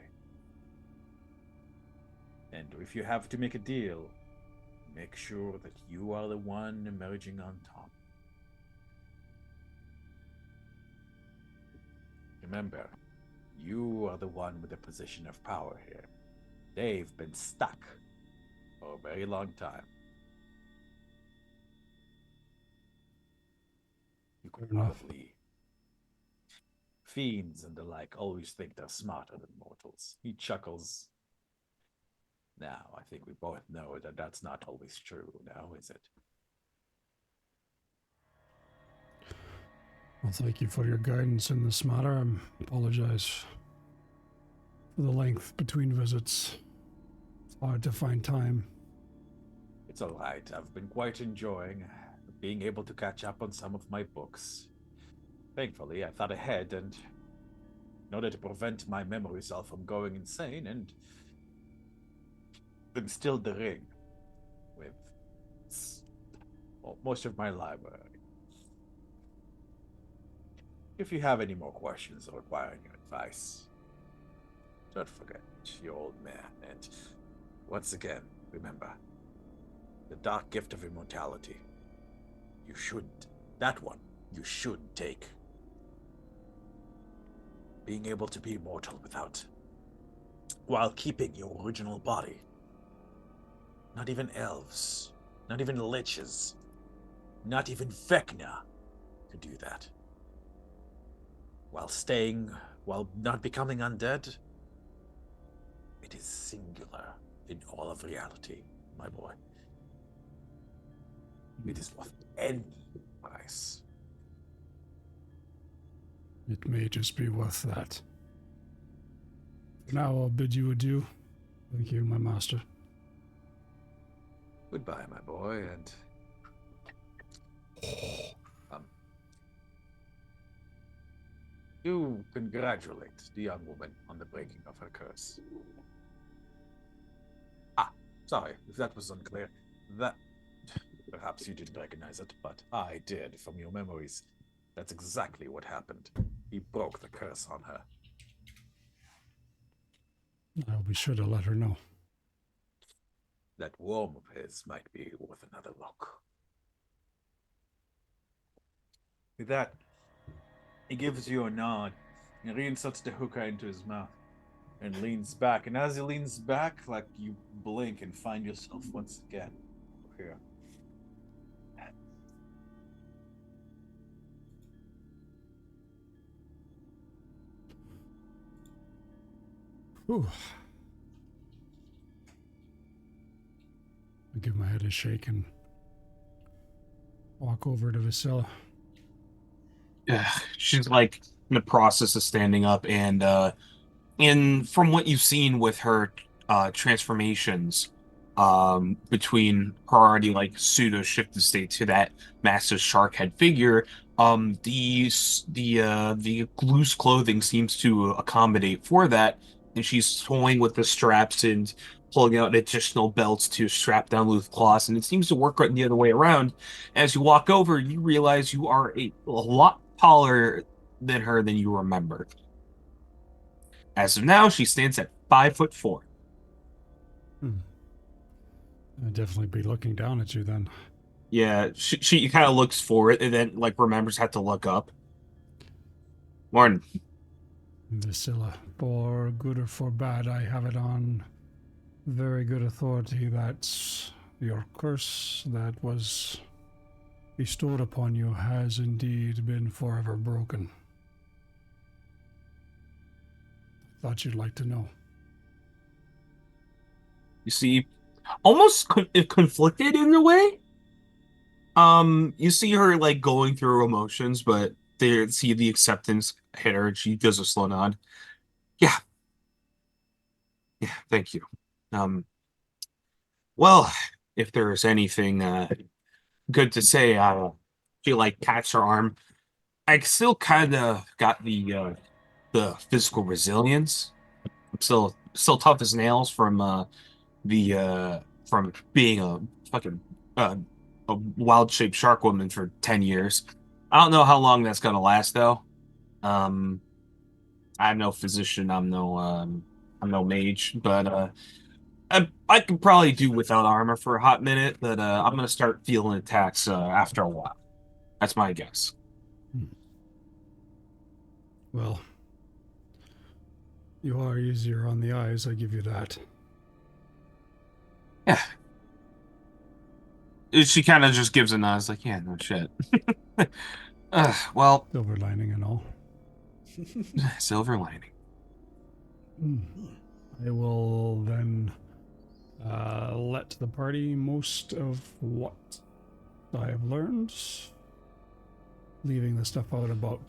A: And if you have to make a deal, make sure that you are the one emerging on top. Remember, you are the one with the position of power here. They've been stuck for a very long time. You could
D: Fair enough.
A: probably... Fiends and the like always think they're smarter than mortals. He chuckles. Now, I think we both know that that's not always true, now, is it?
D: Well, thank you for your guidance in this matter. I apologize for the length between visits. It's hard to find time.
A: It's all right. I've been quite enjoying being able to catch up on some of my books. Thankfully, I thought ahead and in order to prevent my memory cell from going insane and instilled the ring with most of my library. If you have any more questions or require your advice, don't forget your old man. And once again, remember, the dark gift of immortality. You should take. Being able to be immortal while keeping your original body. Not even elves, not even liches, not even Vecna could do that. While not becoming undead, it is singular in all of reality, my boy. It is worth any price.
D: It may just be worth that. For now, I'll bid you adieu. Thank you, my master.
A: Goodbye, my boy, and you congratulate the young woman on the breaking of her curse. Sorry if that was unclear. That perhaps you didn't recognize it, but I did from your memories. That's exactly what happened. He broke the curse on her.
D: I'll be sure to let her know.
A: That worm of his might be worth another look. With that, he gives you a nod and reinserts the hookah into his mouth and leans back. And as he leans back, like you blink and find yourself once again here.
D: Whew. I give my head a shake and walk over to Vasilla.
B: She's like in the process of standing up, and from what you've seen with her transformations, between her already like pseudo shifted state to that massive shark head figure, the loose clothing seems to accommodate for that, and she's toying with the straps and pulling out additional belts to strap down loose cloths, and it seems to work right the other way around. As you walk over, you realize you are a lot taller than her than you remember. As of now, she stands at 5'4".
D: I'd definitely be looking down at you then.
B: Yeah, she kind of looks forward and then like remembers how to look up. Morning.
D: Vasilla, for good or for bad, I have it on very good authority that your curse that was bestowed upon you has indeed been forever broken. Thought you'd like to know.
B: You see, almost conflicted in a way. You see her like going through emotions, but they see the acceptance hit her, and she does a slow nod. Yeah, yeah, thank you. Um, well, if there's anything good to say, she like pats her arm. I still kind of got the physical resilience. I'm still tough as nails the from being a fucking uh, a wild shaped shark woman for 10 years. I don't know how long that's gonna last though. Um, I'm no physician. I'm no mage, but I can probably do without armor for a hot minute. But I'm gonna start feeling attacks after a while. That's my guess.
D: Well, you are easier on the eyes, I give you that.
B: Yeah. She kind of just gives a nod. It's like, yeah, no shit. Well,
D: Silver lining and all.
B: silver lining.
D: I will then let the party most of what I have learned, leaving the stuff out about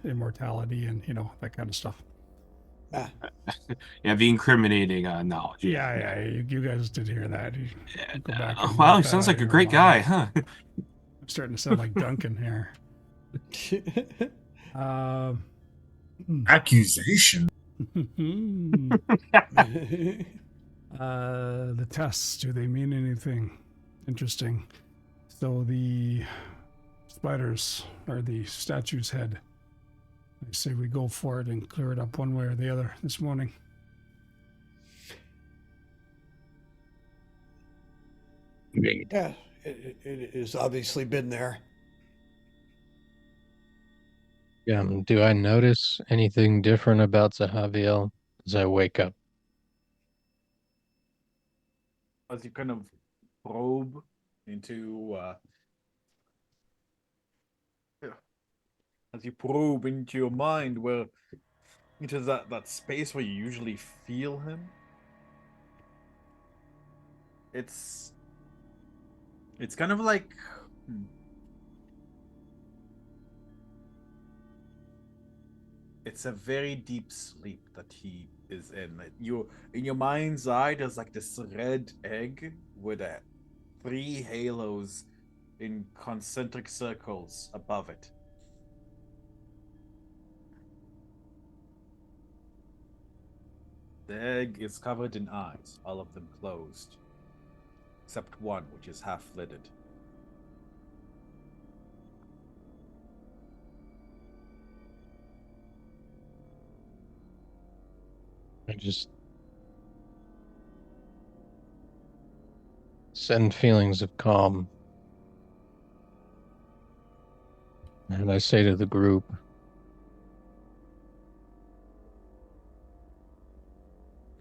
D: immortality and, that kind of stuff.
B: Yeah, the incriminating knowledge.
D: Yeah, you guys did hear that.
B: Yeah,
D: Go back
B: no.
D: and
B: Wow,
D: work
B: he
D: that
B: sounds
D: out
B: like a
D: in your
B: great guy,
D: mind.
B: huh?
D: I'm starting to sound like Duncan here.
E: Accusation.
D: The tests, do they mean anything interesting? So the spiders are the statue's head. I say we go for it and clear it up one way or the other this morning.
C: Yeah, it has obviously been there.
G: Do I notice anything different about Zahaviel as I wake up?
A: As you kind of probe into as you probe into your mind, where into that space where you usually feel him, it's kind of like it's a very deep sleep that he is in. Like, in your mind's eye, there's like this red egg with three halos in concentric circles above it. The egg is covered in eyes, all of them closed, except one, which is half lidded.
G: I just send feelings of calm. And I say to the group,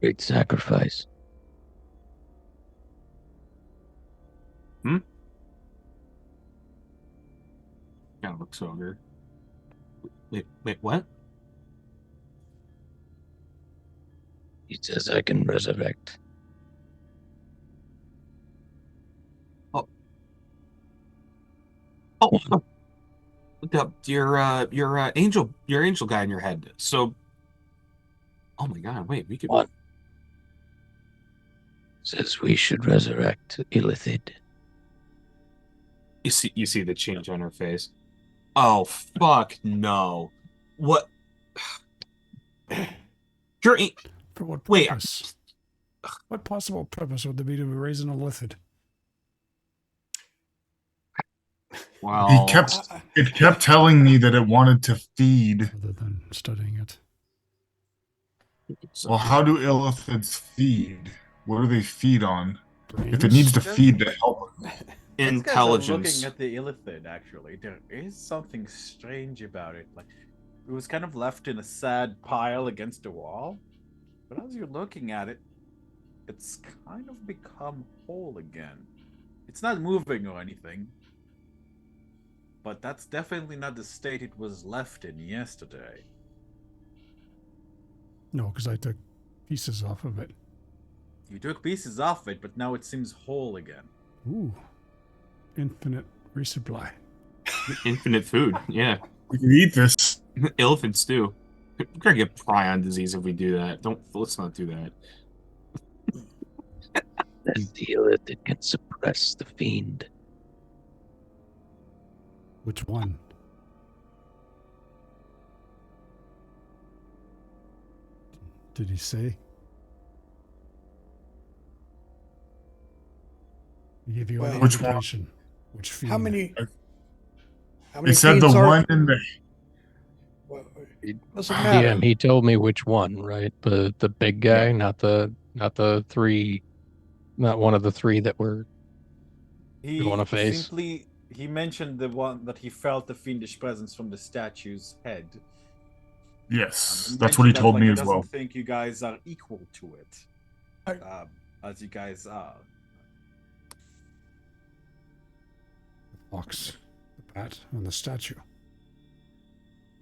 H: Great sacrifice.
B: Kind of looks over. Wait, what?
H: He says I can resurrect.
B: Oh, your angel guy in your head. So, oh my God, wait, we could.
H: One says we should resurrect Illithid.
B: You see the change on her face. Oh fuck no! What? You're
D: For what
B: wait.
D: purpose? What possible purpose would there be to raise an Illithid?
B: Well,
E: It kept telling me that it wanted to feed.
D: Other than studying it.
E: Well, how do illithids feed? What do they feed on? If it
D: Brains?
E: needs to feed to help.
B: intelligence.
A: Looking at the Illithid, actually, there is something strange about it. Like, it was kind of left in a sad pile against the wall, but as you're looking at it, it's kind of become whole again. It's not moving or anything, but that's definitely not the state it was left in yesterday.
D: No, because I took pieces off of it.
A: You took pieces off it, but now it seems whole again.
D: Ooh. Infinite resupply.
B: Infinite food. Yeah.
E: We can eat this.
B: Elephants too. We're gonna get prion disease if we do that. Let's not do that.
H: Then the Illithid can suppress the fiend.
D: Which one? Did he say? He gave you any
C: Well,
D: indication? Which fiend?
C: How many
E: It said the
C: fiends are?
E: one in the.
C: Well, doesn't matter.
G: DM, he told me which one, right? The big guy, not the three, not one of the three that were
A: He
G: going to face.
A: simply he mentioned the one that he felt the fiendish presence from the statue's head.
E: Yes,
A: He
E: that's what he
A: mentioned that,
E: told
A: like,
E: me
A: he
E: as well.
A: doesn't think you guys are equal to it,
C: I-
A: as you guys are.
D: The fox, the bat, and the statue.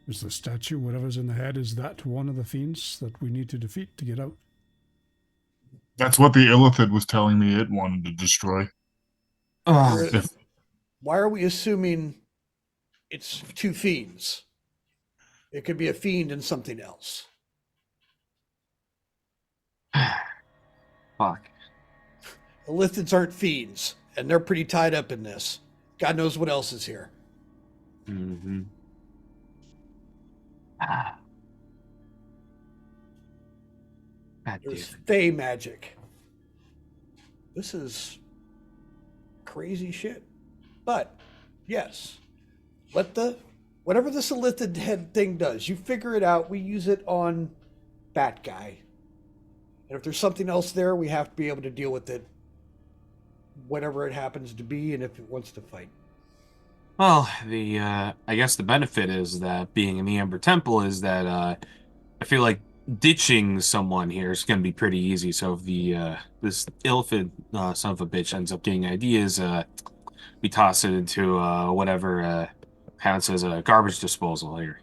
D: Is the statue, whatever's in the head, is that one of the fiends that we need to defeat to get out?
E: That's what the Illithid was telling me it wanted to destroy.
B: Ugh.
E: If
C: Why are we assuming it's two fiends? It could be a fiend and something else.
B: Fuck.
C: Illithids aren't fiends, and they're pretty tied up in this. God knows what else is here.
B: Mm-hmm. God
C: There's
B: damn.
C: fey magic. This is crazy shit. But yes, whatever this Illithid head thing does, you figure it out. We use it on Bat Guy. And if there's something else there, we have to be able to deal with it, whatever it happens to be, and if it wants to fight.
B: Well, I guess the benefit is that being in the Amber Temple is that I feel like ditching someone here is going to be pretty easy. So if this Illithid son of a bitch ends up getting ideas, we toss it into whatever counts as a garbage disposal here.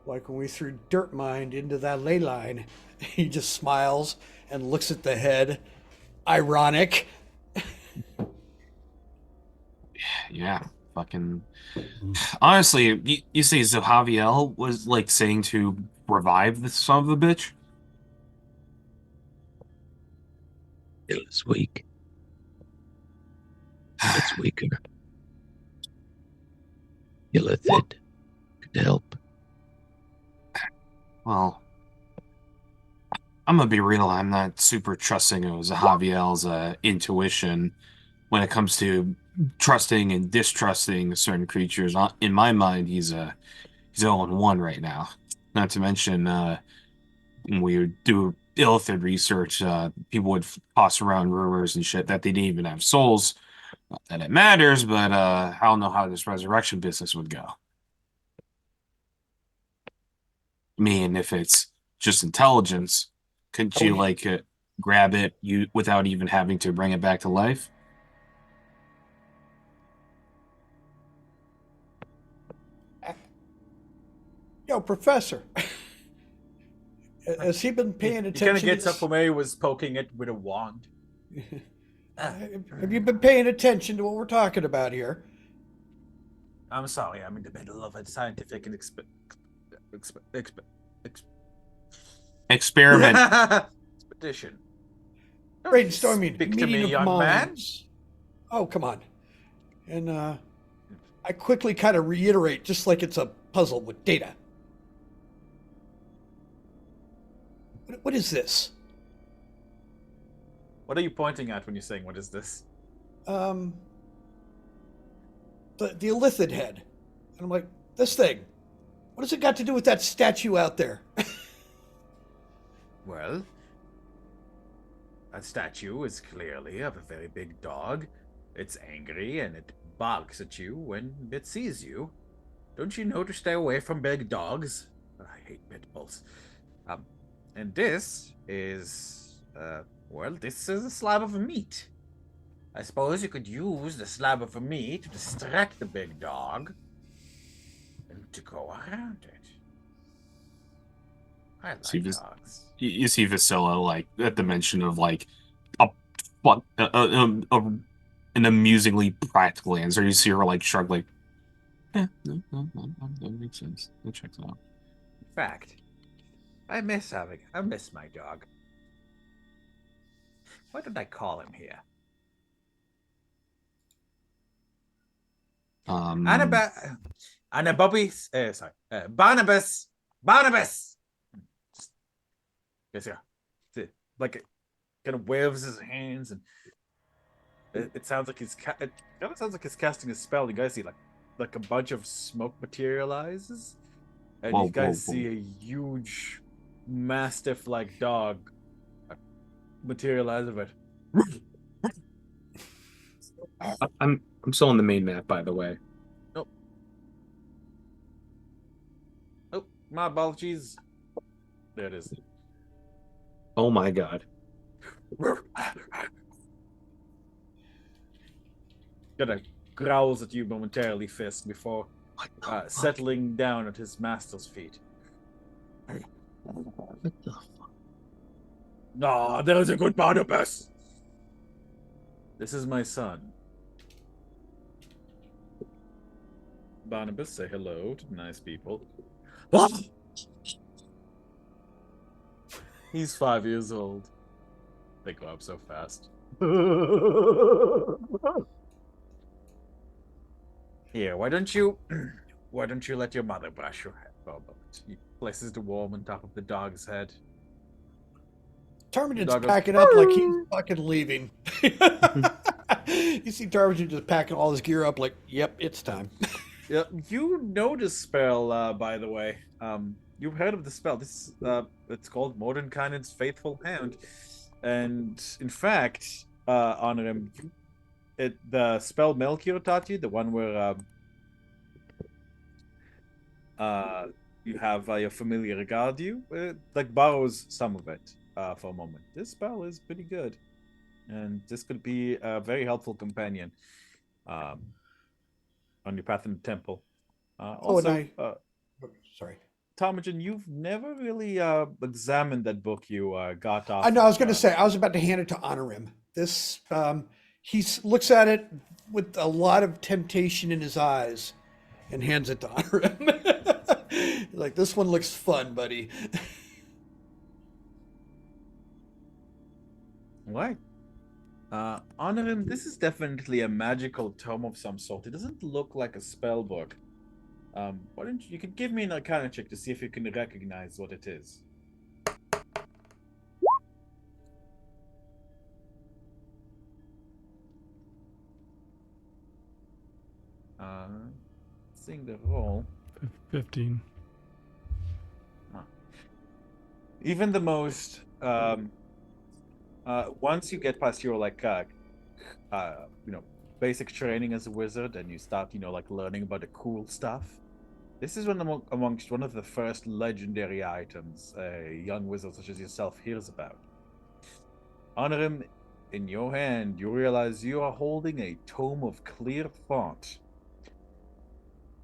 C: Like when we threw Dirt Mind into that ley line, he just smiles and looks at the head. Ironic.
B: Yeah, fucking. Honestly, you see, Zahaviel was like saying to revive the son of a bitch.
H: It is weak. It's weaker. Illithid could help.
B: Well, I'm gonna be real. I'm not super trusting of Zahaviel's intuition when it comes to trusting and distrusting certain creatures. In my mind, he's 0-1 right now. Not to mention, when we do Illithid research, people would toss around rumors and shit that they didn't even have souls. Not that it matters, but I don't know how this resurrection business would go. I mean, if it's just intelligence, couldn't you grab it without even having to bring it back to life?
C: Yo, Professor. Has he been paying
A: He
C: attention?
A: kind of gets
C: to
A: up from where he was poking it with a wand.
C: Have you been paying attention to what we're talking about here?
A: I'm sorry, I'm in the middle of a scientific
B: Experiment.
A: expedition.
C: Brainstorming,
A: Speak to
C: meeting
A: me,
C: of
A: young man.
C: minds. Oh, come on. And I quickly kind of reiterate, just like it's a puzzle with data. What is this?
A: What are you pointing at when you're saying, what is this?
C: The Illithid head. And I'm like, this thing. What has it got to do with that statue out there?
A: Well, that statue is clearly of a very big dog. It's angry and it barks at you when it sees you. Don't you know to stay away from big dogs? I hate pit bulls. And this is, this is a slab of meat. I suppose you could use the slab of meat to distract the big dog and to go around it.
I: I like
B: See this-
I: dogs.
B: You see Vasilla, like, at the mention of, like, an amusingly practical answer. You see her, like, shrug, like, no, that makes sense. That checks out.
I: In fact, I miss my dog. What did I call him here? Barnabas. Barnabas. Yes, yeah. Like it kind of waves his hands, and it sounds like it kind of sounds like he's casting a spell. You guys see like a bunch of smoke materializes, and you guys see a huge mastiff-like dog materialize of it.
B: I'm still on the main map, by the way.
I: Oh, my apologies. There it is.
B: Oh my god.
I: Kind of growls at you momentarily, Fisk, before settling down at his master's feet.
H: What the fuck?
I: Ah, there is a good Barnabas. This is my son. Barnabas, say hello to the nice people. He's 5 years old. They grow up so fast. Here, why don't you let your mother brush your head for a moment? He places the worm on top of the dog's head.
C: Tarmigen's
I: Dog goes,
C: packing up like he's fucking leaving. You see Tarmigen just packing all his gear up like, yep, it's time.
I: Yeah, you know this spell, by the way. You've heard of the spell. This it's called Mordenkainen's Faithful Hound. And in fact, Honor him, the spell Melchior taught you, the one where you have your familiar guard you, like borrows some of it for a moment. This spell is pretty good, and this could be a very helpful companion on your path in the temple. Also,
C: sorry.
I: Tomagen, you've never really examined that book you got off.
C: I know. I was going to say I was about to hand it to Honorim. This he looks at it with a lot of temptation in his eyes, and hands it to Honorim. Like, this one looks fun, buddy.
I: Right. Honorim, this is definitely a magical tome of some sort. It doesn't look like a spell book. Why don't you could give me an Arcana check to see if you can recognize what it is. Seeing the roll.
D: 15.
I: Even the most once you get past your basic training as a wizard, and you start like learning about the cool stuff, this is amongst one of the first legendary items a young wizard such as yourself hears about. Honorim, in your hand, you realize you are holding a tome of clear thought.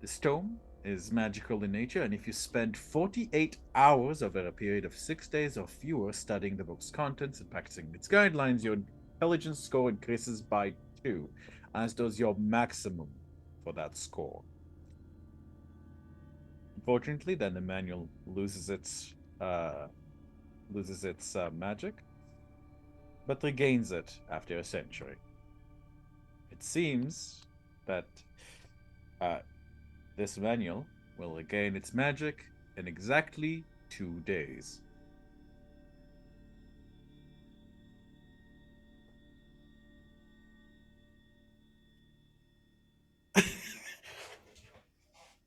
I: This tome is magical in nature, and if you spend 48 hours over a period of 6 days or fewer studying the book's contents and practicing its guidelines, your intelligence score increases by 2, as does your maximum for that score. Unfortunately, then the manual loses its magic, but regains it after a century. It seems that this manual will regain its magic in exactly 2 days.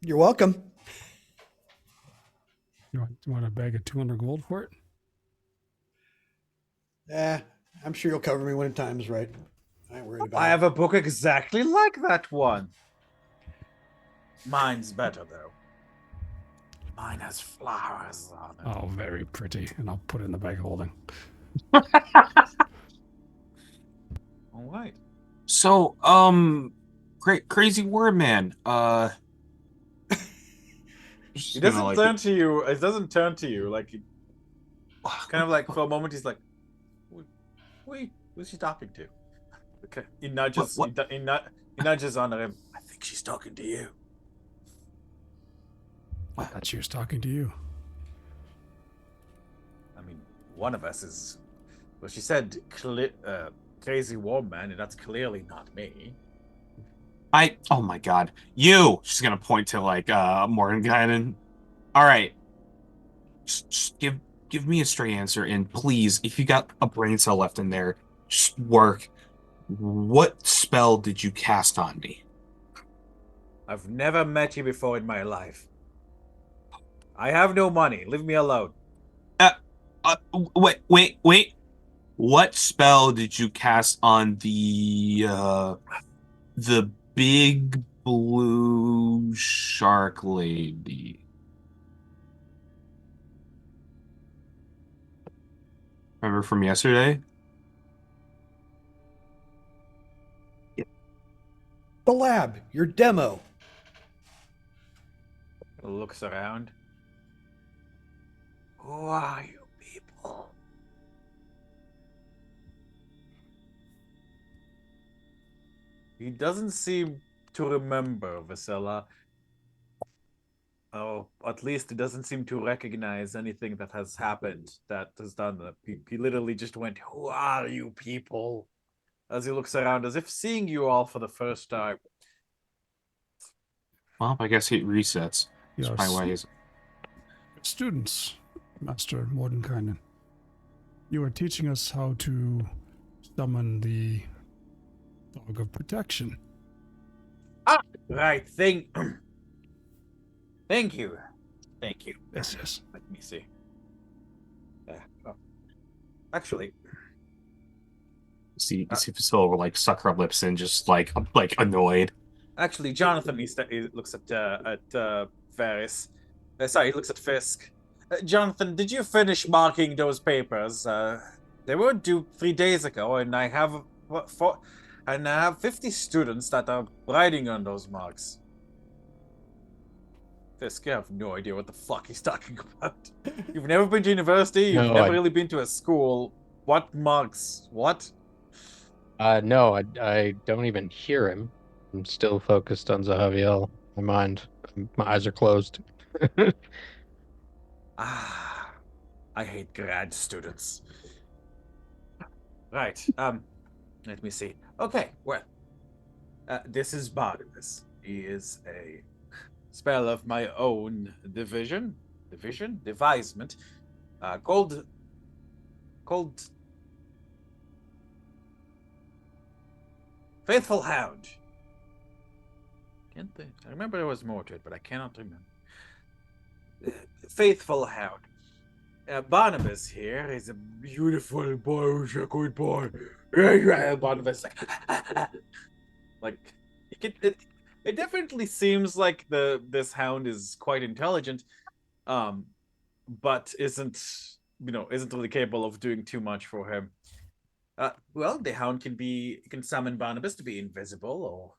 C: You're welcome.
D: You want a bag of 200 gold for it?
C: I'm sure you'll cover me when the time's right. I ain't worried about it.
I: I have a book exactly like that one. Mine's better, though. Mine has flowers on it.
D: Oh, very pretty. And I'll put it in the bag of holding.
I: All right.
B: So, crazy word man.
I: He doesn't turn to you. It doesn't turn to you like Kind of like for a moment, he's like, "Wait, who's she talking to?" Okay, he nudges.
B: What?
I: He nudges on him. I think she's talking to you.
D: I thought she was talking to you.
I: I mean, one of us is. Well, she said crazy war man, and that's clearly not me.
B: Oh my god. She's gonna point to like Mordenkainen. All right. Just give me a straight answer, and please, if you got a brain cell left in there, just work. What spell did you cast on me?
I: I've never met you before in my life. I have no money. Leave me alone.
B: Wait. What spell did you cast on the big blue shark lady? Remember from yesterday?
C: The lab, your demo.
I: Looks around. Who are you people? He doesn't seem to remember Vasilla. Oh, at least he doesn't seem to recognize anything that has happened that has done that. He literally just went, "Who are you people?" As he looks around, as if seeing you all for the first time.
B: Well, I guess it resets. That's
D: Yes.
B: probably why he's...
D: Students, Master Mordenkainen, you are teaching us how to summon the Dog of Protection.
I: Right, thank you.
D: Yes.
I: Let me see. Oh. Actually,
B: See Priscilla will like suck her lips in, just like annoyed.
I: Jonathan he looks at Varys. Sorry, he looks at Fisk. Jonathan, did you finish marking those papers? They were due 3 days ago, and I have 50 students that are writing on those marks. Fisk, you have no idea what the fuck he's talking about. You've never been to university. You've
G: No,
I: never really been to a school. What marks? What?
G: No, I don't even hear him. I'm still focused on Zahaviel. My eyes are closed.
I: I hate grad students. Right. Let me see. Okay. Well, this is Barnabas. He is a spell of my own devisement, called Faithful Hound. Can't think. I remember there was more to it, but I cannot remember. Faithful Hound. Barnabas here is a beautiful boy, a good boy. Barnabas, like it definitely seems like this hound is quite intelligent, but isn't really capable of doing too much for him. Well, the hound can summon Barnabas to be invisible, or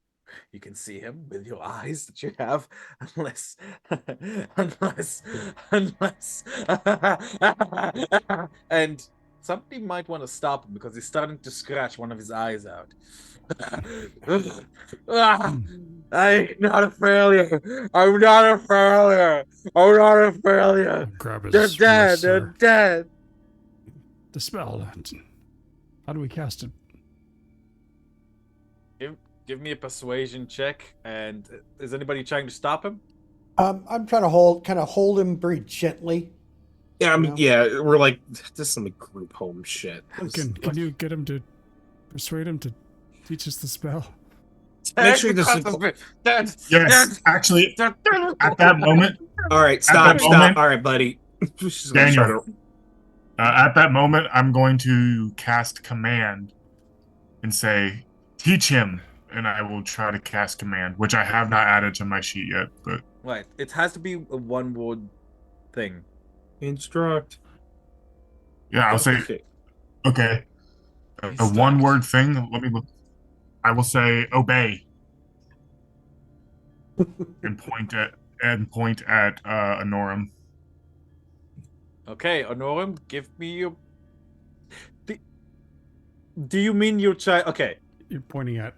I: you can see him with your eyes that you have, unless and somebody might want to stop him because he's starting to scratch one of his eyes out. I'm not a failure. I'm not a failure. I'm not a failure.
D: Grab his
I: They're dead.
D: wrist,
I: They're
D: sir.
I: dead.
D: The spell. How do we cast it?
I: Give me a persuasion check. And is anybody trying to stop him?
C: I'm trying to hold him very gently.
B: Yeah,
C: No.
B: yeah, we're like, this is some group home shit.
D: Can you get him to persuade him to teach us the spell?
B: Make sure this is...
E: Yes, actually, at that moment,
B: All right,
E: that
B: stop.
E: moment-
B: All right, buddy. She's gonna
E: Daniel.
B: try to-
E: at that moment, I'm going to cast command and say, "Teach him," and I will try to cast command, which I have not added to my sheet yet. But
I: Right. It has to be a one-word thing.
B: Instruct.
E: yeah, I'll say, okay, a
I: Instruct.
E: one-word thing. Let me look. I will say, "Obey," and point at Anorum.
I: Okay, Honorum, give me your. Do you mean your child? Okay.
D: You're pointing at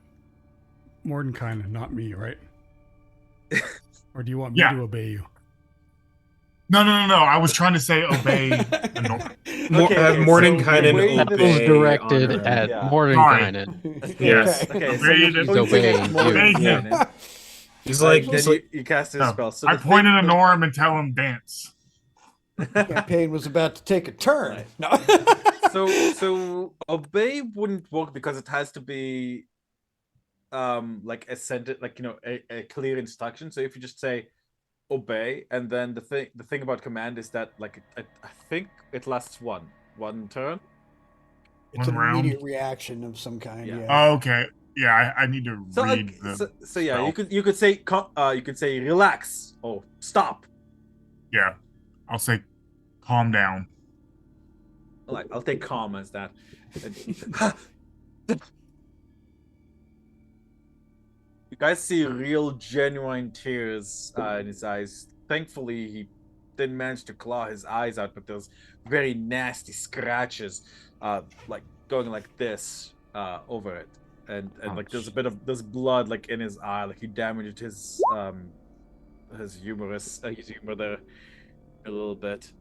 D: Mordenkainen, not me, right? Or do you want me
E: Yeah.
D: to obey you?
E: No. I was trying to say obey.
B: Mordenkainen
I: way
G: That
I: this-
G: was
B: obey
G: directed
B: Honorum.
G: at
I: Yeah.
G: Mordenkainen.
B: Yes.
I: Okay, so
E: Obey
I: you're
E: the-
I: pointing
G: obeying
I: at
G: you.
I: Mordenkainen.
B: He's like,
I: Then you cast his
E: No,
I: spell. So
E: I
I: the
E: pointed
I: thing
E: at
I: was-
E: Norm and tell him dance.
C: Campaign was about to take a turn.
I: Right.
C: No.
I: So obey wouldn't work because it has to be like a sentence, like a clear instruction. So if you just say obey, and then the thing about command is that like I think it lasts one turn.
C: It's
E: One
C: an
E: round.
C: immediate reaction of some kind.
I: Yeah.
C: Yeah.
E: Oh, okay. Yeah, I need to
I: So
E: read the.
I: so yeah,
E: spell.
I: you could say relax or stop.
E: Yeah, I'll say calm down.
I: Like I'll take calm as that. You guys see real genuine tears in his eyes. Thankfully, he didn't manage to claw his eyes out, but there's very nasty scratches, like going like this over it, and like there's a bit of blood like in his eye, like he damaged his humor there a little bit.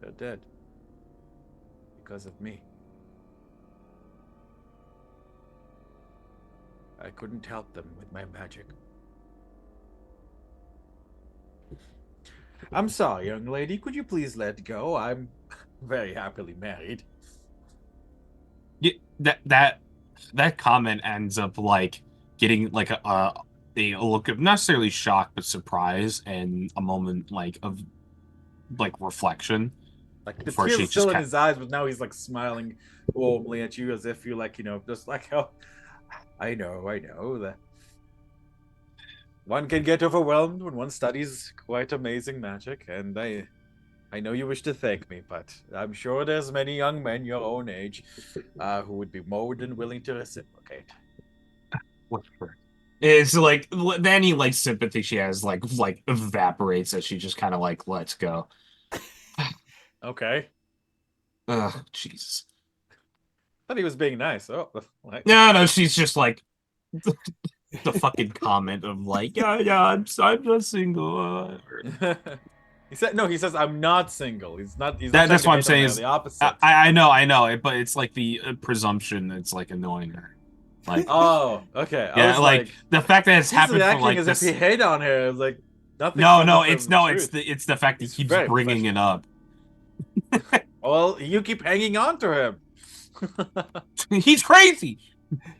I: They're dead because of me. I couldn't help them with my magic. I'm sorry, young lady. Could you please let go? I'm very happily married.
B: Yeah, that comment ends up like getting like a look of not necessarily shock but surprise and a moment like of like reflection.
I: Like the
B: Before
I: tears
B: she
I: are still
B: just
I: in
B: ca-
I: his eyes, but now he's like smiling warmly at you as if you're like, just like, oh, I know that one can get overwhelmed when one studies quite amazing magic, and I know you wish to thank me, but I'm sure there's many young men your own age who would be more than willing to reciprocate.
B: Whatever. It's like any like sympathy she has like evaporates as she just kind of like lets go.
I: Okay.
B: Ugh, Jesus.
I: Thought he was being nice. Oh, like,
B: No, she's just like the fucking comment of like, yeah, I'm just single.
I: he said no. He says I'm not single. He's not. He's
B: That's
I: not trying
B: what
I: to
B: I'm
I: hit on
B: saying.
I: her,
B: Is,
I: the opposite.
B: I know it, but it's like the presumption that's like annoying her. Like,
I: Oh, okay. I
B: yeah,
I: was
B: like the fact that it's
I: he's
B: happened for
I: reacting
B: like
I: as
B: this.
I: if he hate on her. Like nothing.
B: No,
I: coming from the truth.
B: it's the fact that
I: He's
B: he keeps
I: very
B: bringing it up.
I: Well, you keep hanging on to him.
B: He's crazy.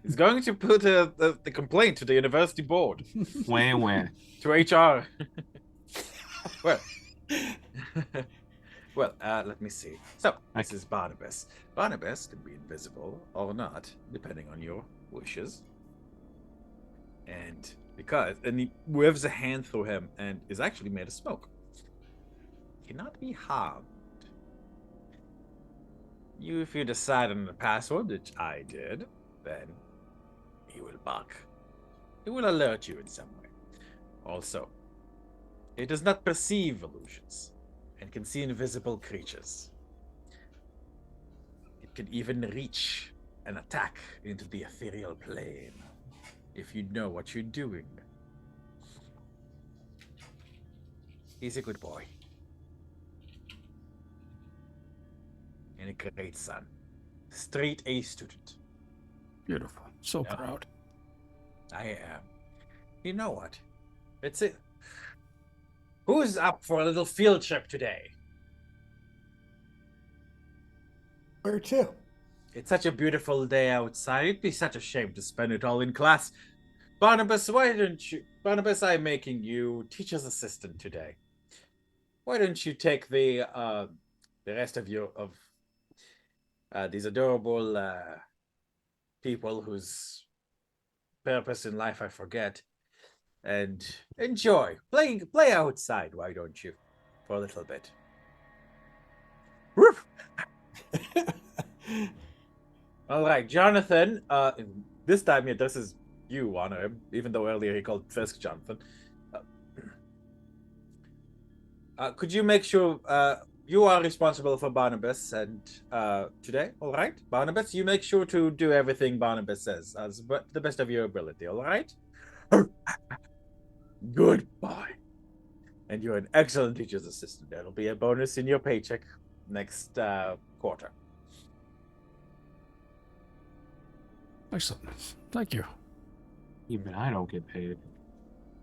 I: He's going to put the complaint to the university board,
B: Wah.
I: to HR. Well, let me see. So, this is Barnabas. Barnabas can be invisible or not, depending on your wishes. And he waves a hand through him and is actually made of smoke. Cannot be harmed. If you decide on the password, which I did, then he will bark. It will alert you in some way. Also, it does not perceive illusions and can see invisible creatures. It can even reach and attack into the ethereal plane if you know what you're doing. He's a good boy. And a great son. Straight A student.
D: Beautiful. So
I: Yeah.
D: proud.
I: I am. You know what? It's it. Who's up for a little field trip today?
C: Where to?
I: It's such a beautiful day outside. It'd be such a shame to spend it all in class. Barnabas, Barnabas, I'm making you teacher's assistant today. Why don't you take the rest of these adorable people whose purpose in life I forget, and enjoy play outside. Why don't you, for a little bit? Woof. All right, Jonathan. This time he addresses you, honor him, even though earlier he called Fisk Jonathan. Could you make sure you are responsible for Barnabas and today, all right? Barnabas, you make sure to do everything Barnabas says as the best of your ability, all right? Good boy. And you're an excellent teacher's assistant. That'll be a bonus in your paycheck next quarter.
D: Excellent. Thank you.
B: Even I don't get paid.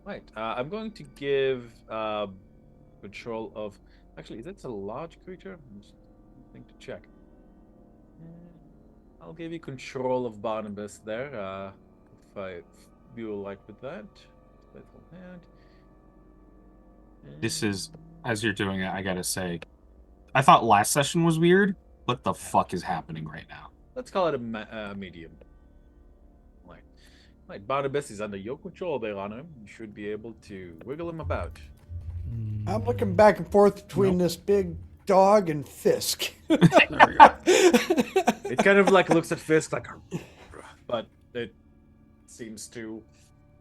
I: Right. I'm going to give control of. Actually, is it a large creature? I'm just think to check. I'll give you control of Barnabas there. If you like with that. Faithful hand.
B: This is, as you're doing it, I gotta say, I thought last session was weird. What the fuck is happening right now?
I: Let's call it a medium. Right, Barnabas is under your control there, on him. You should be able to wiggle him about.
C: I'm looking back and forth between this big dog and Fisk.
I: It kind of like looks at Fisk like, but it seems to,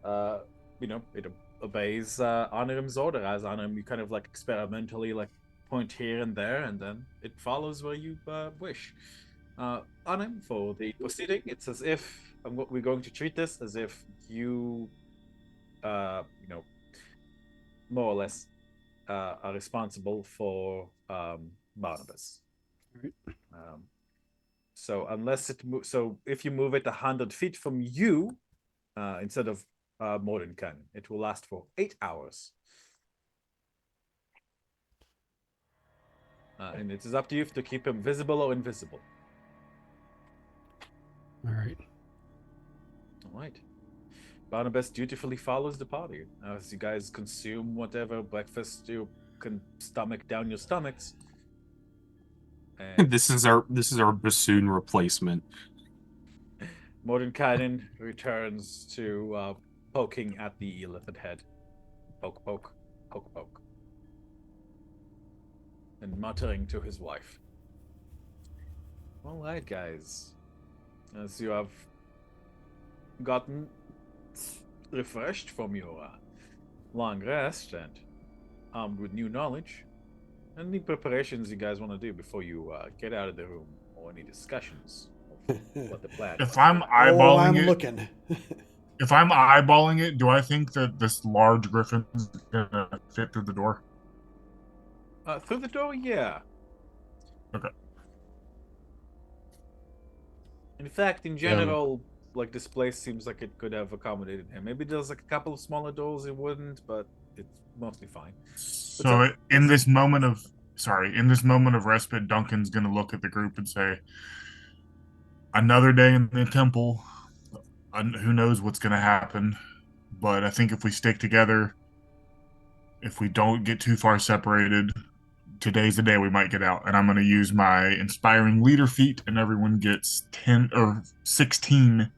I: it obeys Anirim's order. As Anirim, you kind of like experimentally like point here and there, and then it follows where you wish. Anirim, for the proceeding, it's as if we're going to treat this as if you, more or less, are responsible for Barnabas. So unless so if you move it 100 feet from you, instead of Mordenkainen, it will last for 8 hours. And it is up to you to keep him visible or invisible.
D: All right.
I: All right. Barnabas dutifully follows the party as you guys consume whatever breakfast you can stomach down your stomachs. And
B: This is our bassoon replacement.
I: Mordenkainen returns to poking at the Illithid head. Poke, poke, poke, poke. And muttering to his wife. All right, guys. As you have gotten refreshed from your long rest and armed with new knowledge, any preparations you guys want to do before you get out of the room, or any discussions of what the plan is?
E: If I'm eyeballing it,
C: looking.
E: if I'm eyeballing it, do I think that this large griffin's gonna fit through the door?
I: Through the door, yeah.
E: Okay.
I: In fact, in general, like this place seems like it could have accommodated him. Maybe there's like a couple of smaller doors it wouldn't, but it's mostly fine.
E: So in this moment of respite, Duncan's gonna look at the group and say, "Another day in the temple. Who knows what's gonna happen? But I think if we stick together, if we don't get too far separated, today's the day we might get out." And I'm gonna use my inspiring leader feat, and everyone gets 10 or 16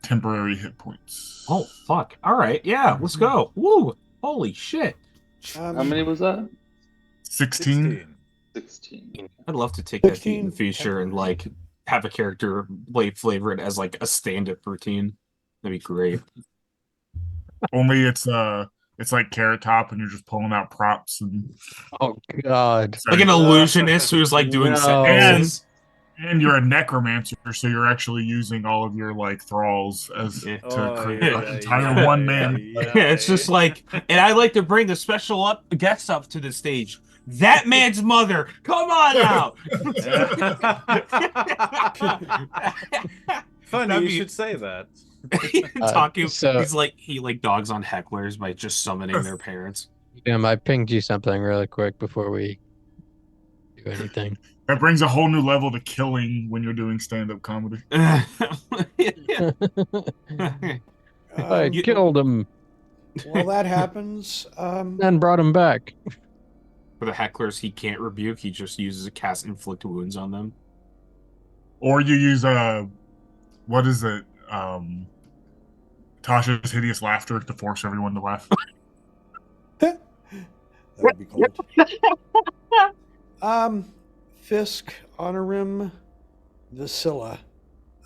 E: temporary hit points.
B: Oh fuck! All right, yeah, let's go. Woo! Holy shit!
F: How many was that?
E: 16.
F: 16.
B: I'd love to take that feat in
C: 16
B: the future and like have a character flavor it as like a stand-up routine. That'd be great.
E: Only it's like Carrot Top, and you're just pulling out props and
G: Oh God.
B: Like an illusionist who's like doing
G: No.
B: sentences.
E: and you're a necromancer, so you're actually using all of your like thralls as
B: Yeah.
E: to create
B: yeah,
E: an entire one man.
B: Yeah, it's just like, and I'd like to bring the special guest up to the stage. That man's mother. Come on out.
I: Funny
B: That'd
I: you
B: be-
I: should say that.
B: Talking,
G: so-
B: he's like he dogs on hecklers by just summoning their parents.
G: I pinged you something really quick before we do anything.
E: That brings a whole new level to killing when you're doing stand-up comedy.
G: I
C: Um,
G: killed him
C: while that happens,
G: and brought him back.
B: For the hecklers, he can't rebuke. He just uses a cast inflict wounds on them.
E: Or you use what is it? Tasha's hideous laughter to force everyone to laugh.
C: that would be cool. Fisk, Honorim, Vasilla.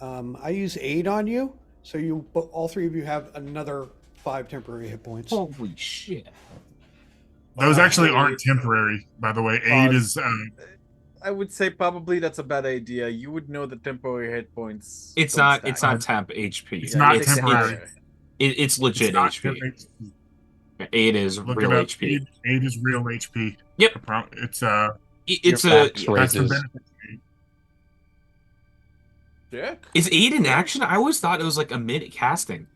C: I use 8 on you, so all 3 of you have another 5 temporary hit points.
B: Holy shit!
E: Those actually
A: Hey,
E: aren't temporary, by the way. Aid is.
I: I would say probably that's a bad idea. You would know that temporary hit points.
B: It's
I: don't
B: not.
I: stack.
B: It's not temp HP.
E: It's not
I: it takes
E: temporary.
I: extra.
B: It's legit
E: It's not
B: HP.
E: temp HP.
B: 8 is
E: Look
B: real
E: it up.
B: HP.
E: Aid is real HP.
B: Yep.
E: It's
B: It's
G: Your
B: a.
G: max
E: that's the
G: raises.
E: benefit. to Aid.
I: Jack?
B: Is 8 in action? I always thought it was like a minute casting.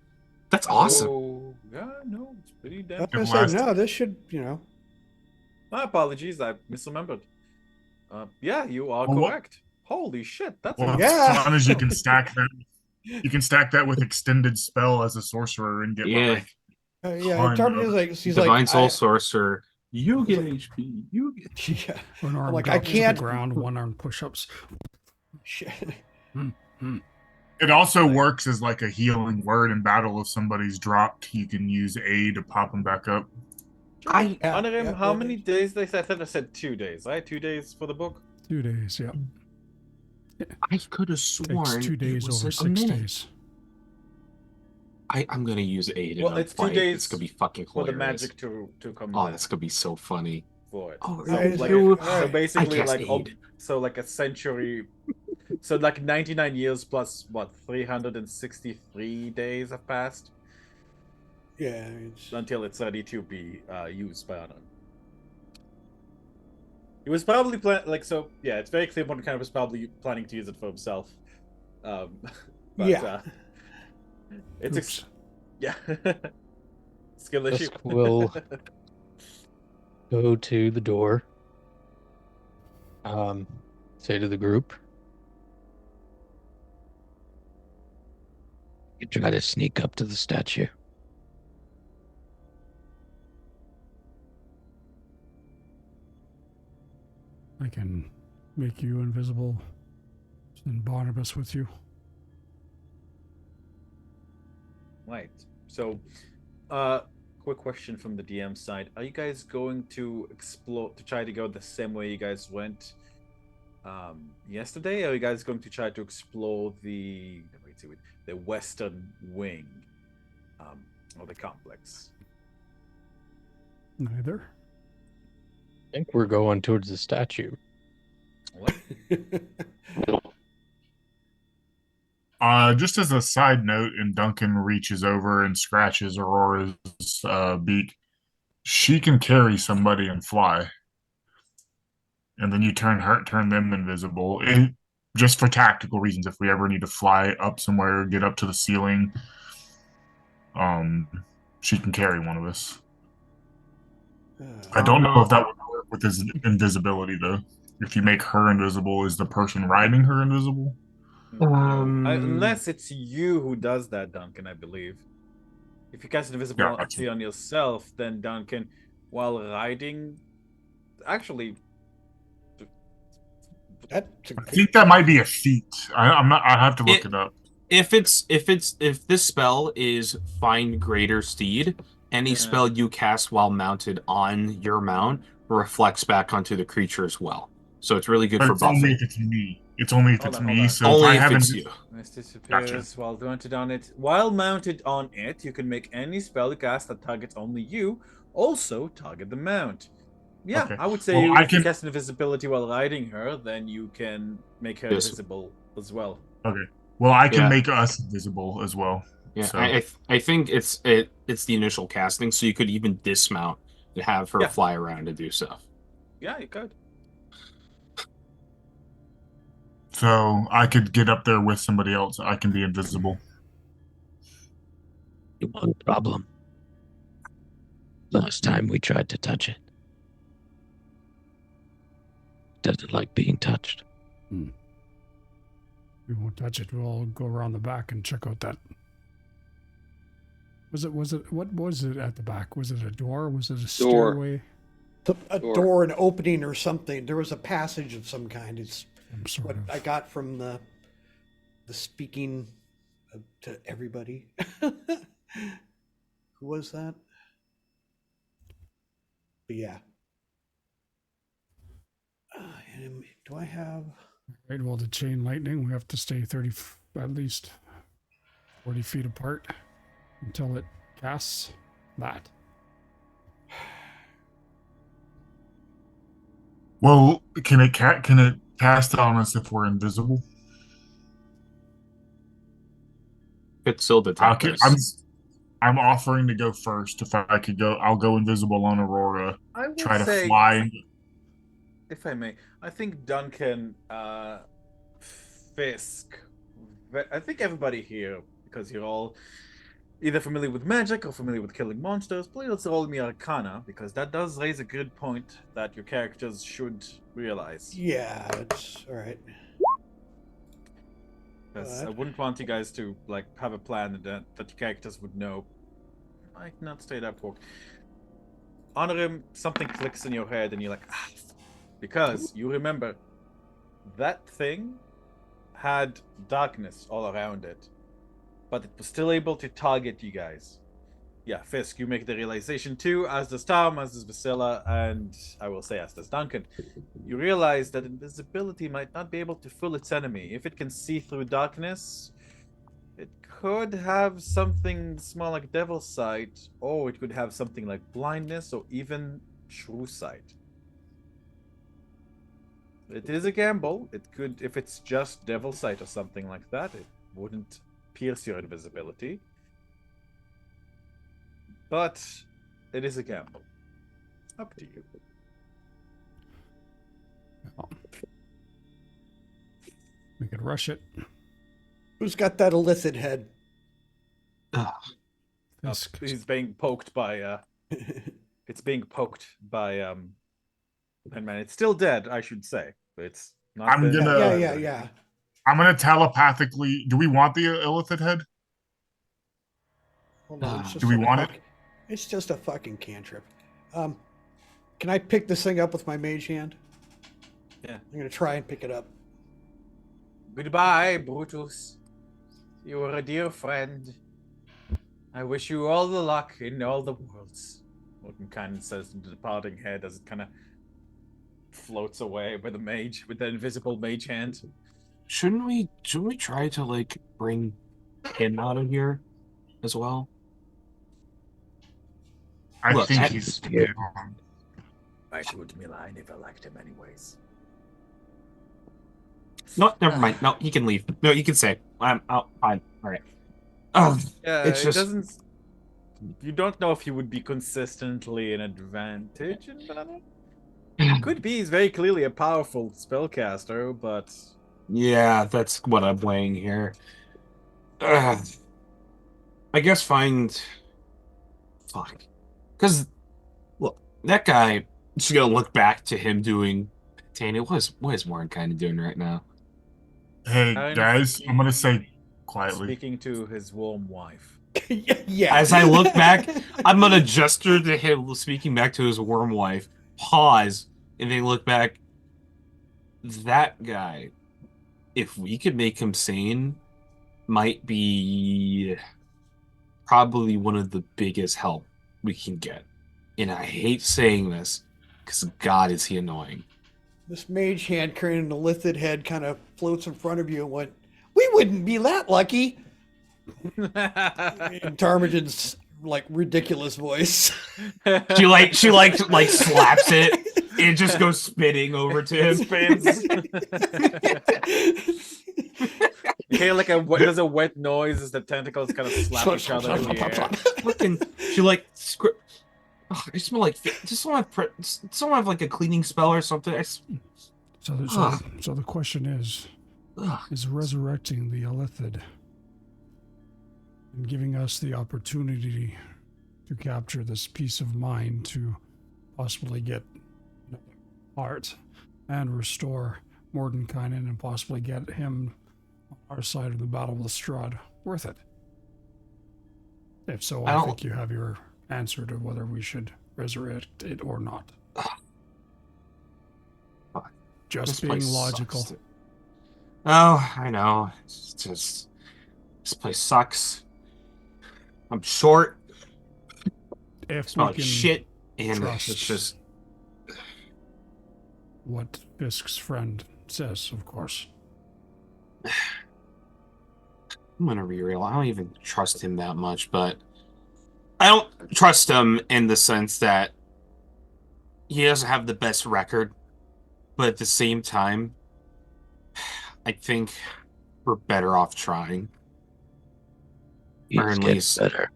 B: That's awesome.
I: Oh, yeah, no, it's pretty
C: I
I: damn.
C: was gonna
E: It
C: say
E: lasts-
C: no. This should,
I: My apologies, I misremembered. Yeah, you are
E: Well, what-
I: correct. Holy shit, that's
E: Well,
I: a
E: what's
C: Yeah.
E: fun is you can stack that. You can stack that with extended spell as a sorcerer and get
B: Yeah.
E: like
C: yeah.
E: ton
C: Tarmin
E: of-
C: is like, he's
B: Divine
C: like,
B: Soul Sorcerer. You get
C: like-
B: HP. You get.
C: yeah,
D: One arm
C: like, I
D: drops to
C: can't-
D: the ground, one arm push-ups.
C: shit.
E: It also works as like a healing word in battle. If somebody's dropped, you can use aid to pop them back up.
B: I
C: Yeah,
I: Honor him,
C: yeah,
I: how
C: yeah,
I: many days they said? I thought I said 2 days, right? 2 days for the book?
D: 2 days, yeah.
B: I could have
D: Takes
B: sworn
D: 2
B: it
D: days
B: was
D: over
B: like a
D: 6
B: minute.
D: days.
B: I'm gonna use 8.
I: Well,
B: and
I: it's 2
B: apply it.
I: days
B: It's gonna be fucking
I: For the
B: hilarious.
I: magic to come
B: Oh,
I: back
B: that's gonna be so funny.
I: for it.
B: Oh,
I: So,
C: it's
I: like,
C: you-
I: so basically,
B: I cast
I: like,
B: aid.
I: so like a century. So like 99 years plus what? 363 days have passed
C: Yeah, it's,
I: until it's ready to be used by Honor. He was probably so. Yeah, it's very clear Mordecai was probably planning to use it for himself. But,
C: Yeah.
I: it's
D: Oops.
I: yeah. Skill issue.
G: Dusk will go to the door. Say to the group,
H: You try to sneak up to the statue.
D: I can make you invisible. Send Barnabas with you.
I: Right. So, quick question from the DM side: are you guys going to explore to try to go the same way you guys went yesterday? Or are you guys going to try to explore the western wing of the complex?
D: Neither.
G: I think we're going towards the statue.
I: What?
E: Just as a side note, and Duncan reaches over and scratches Aurora's beak. She can carry somebody and fly, and then you turn them invisible. Just for tactical reasons, if we ever need to fly up somewhere, get up to the ceiling, she can carry one of us. I don't know if that would work with his invisibility though. If you make her invisible, is the person riding her invisible?
I: Unless it's you who does that, Duncan, I believe. If you cast invisibility on yourself, then Duncan, while riding, actually,
C: that's
E: I think that might be a feat. I'm not. I have to look it up.
B: If this spell is find greater steed, any spell you cast while mounted on your mount reflects back onto the creature as well. So it's really good
E: But
B: for
E: it's only
B: buffing.
E: if it's me. It's only if
I: Hold
E: it's
I: on, hold
E: me.
I: on.
E: So
B: Only
E: if I
B: if
E: haven't.
B: it's you.
I: This disappears
E: Gotcha.
I: while mounted on it. While mounted on it, you can make any spell you cast that targets only you. Also, target the mount. Yeah,
E: Okay.
I: I would say
E: Well, I
I: if you
E: can-
I: cast invisibility while riding her, then you can make her
B: Yes.
I: invisible as well.
E: Okay. Well, I can
B: Yeah.
E: make us invisible as well.
B: Yeah,
E: So
B: I think it's the initial casting, so you could even dismount and have her
I: Yeah.
B: fly around and do stuff.
I: Yeah, you could.
E: so I could get up there with somebody else. I can be invisible.
H: One problem. Last time we tried to touch it. Doesn't like being touched.
D: We won't touch it. We'll all go around the back and check out that. What was it at the back? Was it a door? Was it a stairway?
C: a door, an opening or something. There was a passage of some kind. It's
D: Some sort
C: what
D: of.
C: I got from the speaking to everybody. Who was that? But yeah. And do I have?
D: Right, well, the chain lightning, we have to stay at least 40 feet apart until it casts that.
E: Well, can it cast on us if we're invisible?
B: Could still detect us.
E: I'm offering to go first. If I could go, I'll go invisible on Aurora.
I: I would
E: Try to
I: say,
E: fly.
I: if I may, I think Duncan, Fisk, I think everybody here, because you're all either familiar with magic or familiar with killing monsters, please let's roll me Arcana, because that does raise a good point that your characters should realize.
C: Yeah, it's all right.
I: Because I wouldn't want you guys to like have a plan that your characters would know. Might not stay that work. Honor him, something clicks in your head, and you're like, ah, because you remember that thing had darkness all around it, but it was still able to target you guys. Yeah, Fisk, you make the realization too, as does Tom, as does Vasilla, and I will say as does Duncan. You realize that invisibility might not be able to fool its enemy. If it can see through darkness, it could have something small like Devil's Sight, or it could have something like blindness, or even True Sight. It is a gamble. It could, if it's just Devil's Sight or something like that, it wouldn't pierce your invisibility. But it is a gamble. Up to you.
D: We could rush it.
C: Who's got that Illithid head?
D: Fisk.
I: He's being poked by it's being poked by man, it's still dead, I should say. It's not
E: I'm
I: been-
E: gonna-
C: Yeah.
E: I'm gonna telepathically. Do we want the Illithid head?
C: Hold on, it's just
E: Do we
C: a
E: want it?
C: It's just a fucking cantrip. Can I pick this thing up with my mage hand?
I: Yeah.
C: I'm gonna try and pick it up.
I: Goodbye, Brutus. You were a dear friend. I wish you all the luck in all the worlds. Morton kind of says to the departing head as it kind of floats away with the invisible mage hand.
B: Shouldn't we try to like bring him out of here as well?
E: I
B: Look,
E: think
B: I-
E: he's.
H: Yeah.
I: Right, good Mila, I never liked him anyways.
B: No, never mind. No, he can leave. No, you can stay. I'm out. Fine. All right. Oh,
I: Yeah,
B: it's
I: it
B: just
I: doesn't. You don't know if he would be consistently an advantage in battle. Could be. He's very clearly a powerful spellcaster, but
B: yeah, that's what I'm weighing here. I guess find. Fuck. Because look, that guy. Just gonna look back to him doing. Dang, what is Warren kind of doing right now?
E: Hey
I: Kind of
E: guys, I'm gonna say quietly.
I: speaking to his warm wife.
C: Yeah.
B: As I look back, I'm gonna gesture to him speaking back to his worm wife, pause, and then look back. That guy, if we could make him sane, might be probably one of the biggest help we can get. And I hate saying this, because God is he annoying.
C: This mage hand carrying an Illithid head kind of floats in front of you and went, "We wouldn't be that lucky." In Tarmagin's like ridiculous voice.
B: She slaps it and it just goes spinning over to him.
I: You hear like there's a wet noise as the tentacles kind of slap each other in the air.
B: Fucking, she like I smell like just someone have like a cleaning spell or something.
D: So the question is resurrecting the Illithid and giving us the opportunity to capture this piece of mind to possibly get art and restore Mordenkainen and possibly get him on our side of the Battle with Strahd worth it? If so, I think you have your answer to whether we should resurrect it or not. Just being logical.
B: Oh, I know. It's just this place sucks. I'm short.
D: If
B: Smell
D: we
B: like
D: can
B: shit, and
D: trust
B: it's just
D: what Fisk's friend says, of course.
B: I'm gonna be real. I don't even trust him that much, but I don't trust him in the sense that he doesn't have the best record but at the same time, I think we're better off trying. Or
H: He's
B: at
H: getting
B: least,
H: better.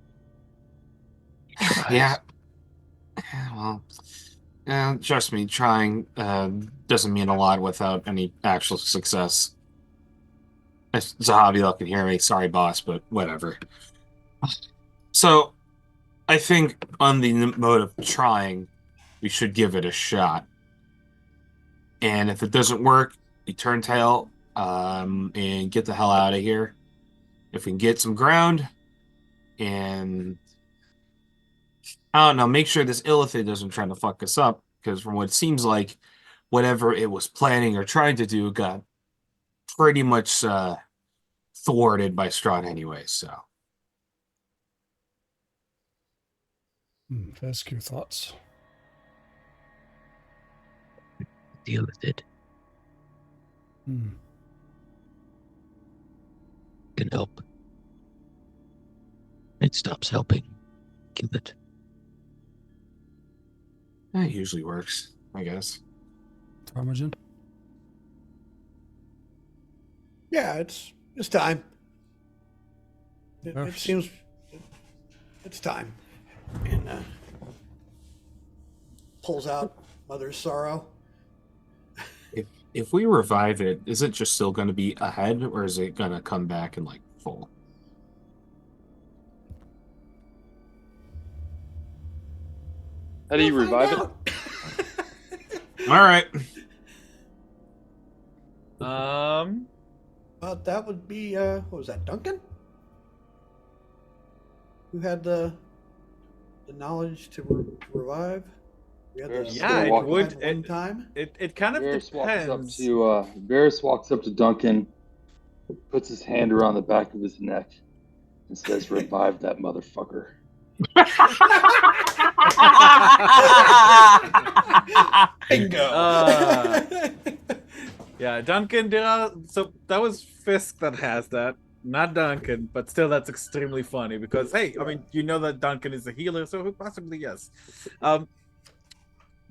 H: He
B: yeah.
H: tries.
B: Well, trust me, trying doesn't mean a lot without any actual success. It's a hobby luck and hear me. Sorry, boss, but whatever. So, I think on the mode of trying, we should give it a shot. And if it doesn't work, we turn tail and get the hell out of here. If we can get some ground and I don't know, make sure this Illithid doesn't try to fuck us up, because from what it seems like, whatever it was planning or trying to do got pretty much thwarted by Strahd anyway, so.
D: Ask your thoughts.
H: Deal with it. Can help. It stops helping. Kill it.
B: That usually works, I guess.
D: Termagant?
C: Yeah, it's time. It
D: Yes.
C: seems it's time. And pulls out Mother's Sorrow.
B: If we revive it, is it just still going to be ahead, or is it going to come back in like full?
F: How do you
C: We'll
F: revive
C: find
F: it?
C: out.
B: All right.
C: That would be what was that, Duncan? Who had the knowledge to revive? We had the
F: Yeah, it
C: revive
F: would-
C: one time.
I: It kind of
F: Varys walks up
I: depends.
F: to Varys walks up to Duncan, puts his hand around the back of his neck, and says, "Revive that motherfucker."
C: Bingo.
I: Yeah, Duncan. So that was Fisk that has that, not Duncan. But still, that's extremely funny because hey, I mean, you know that Duncan is a healer, so possibly yes.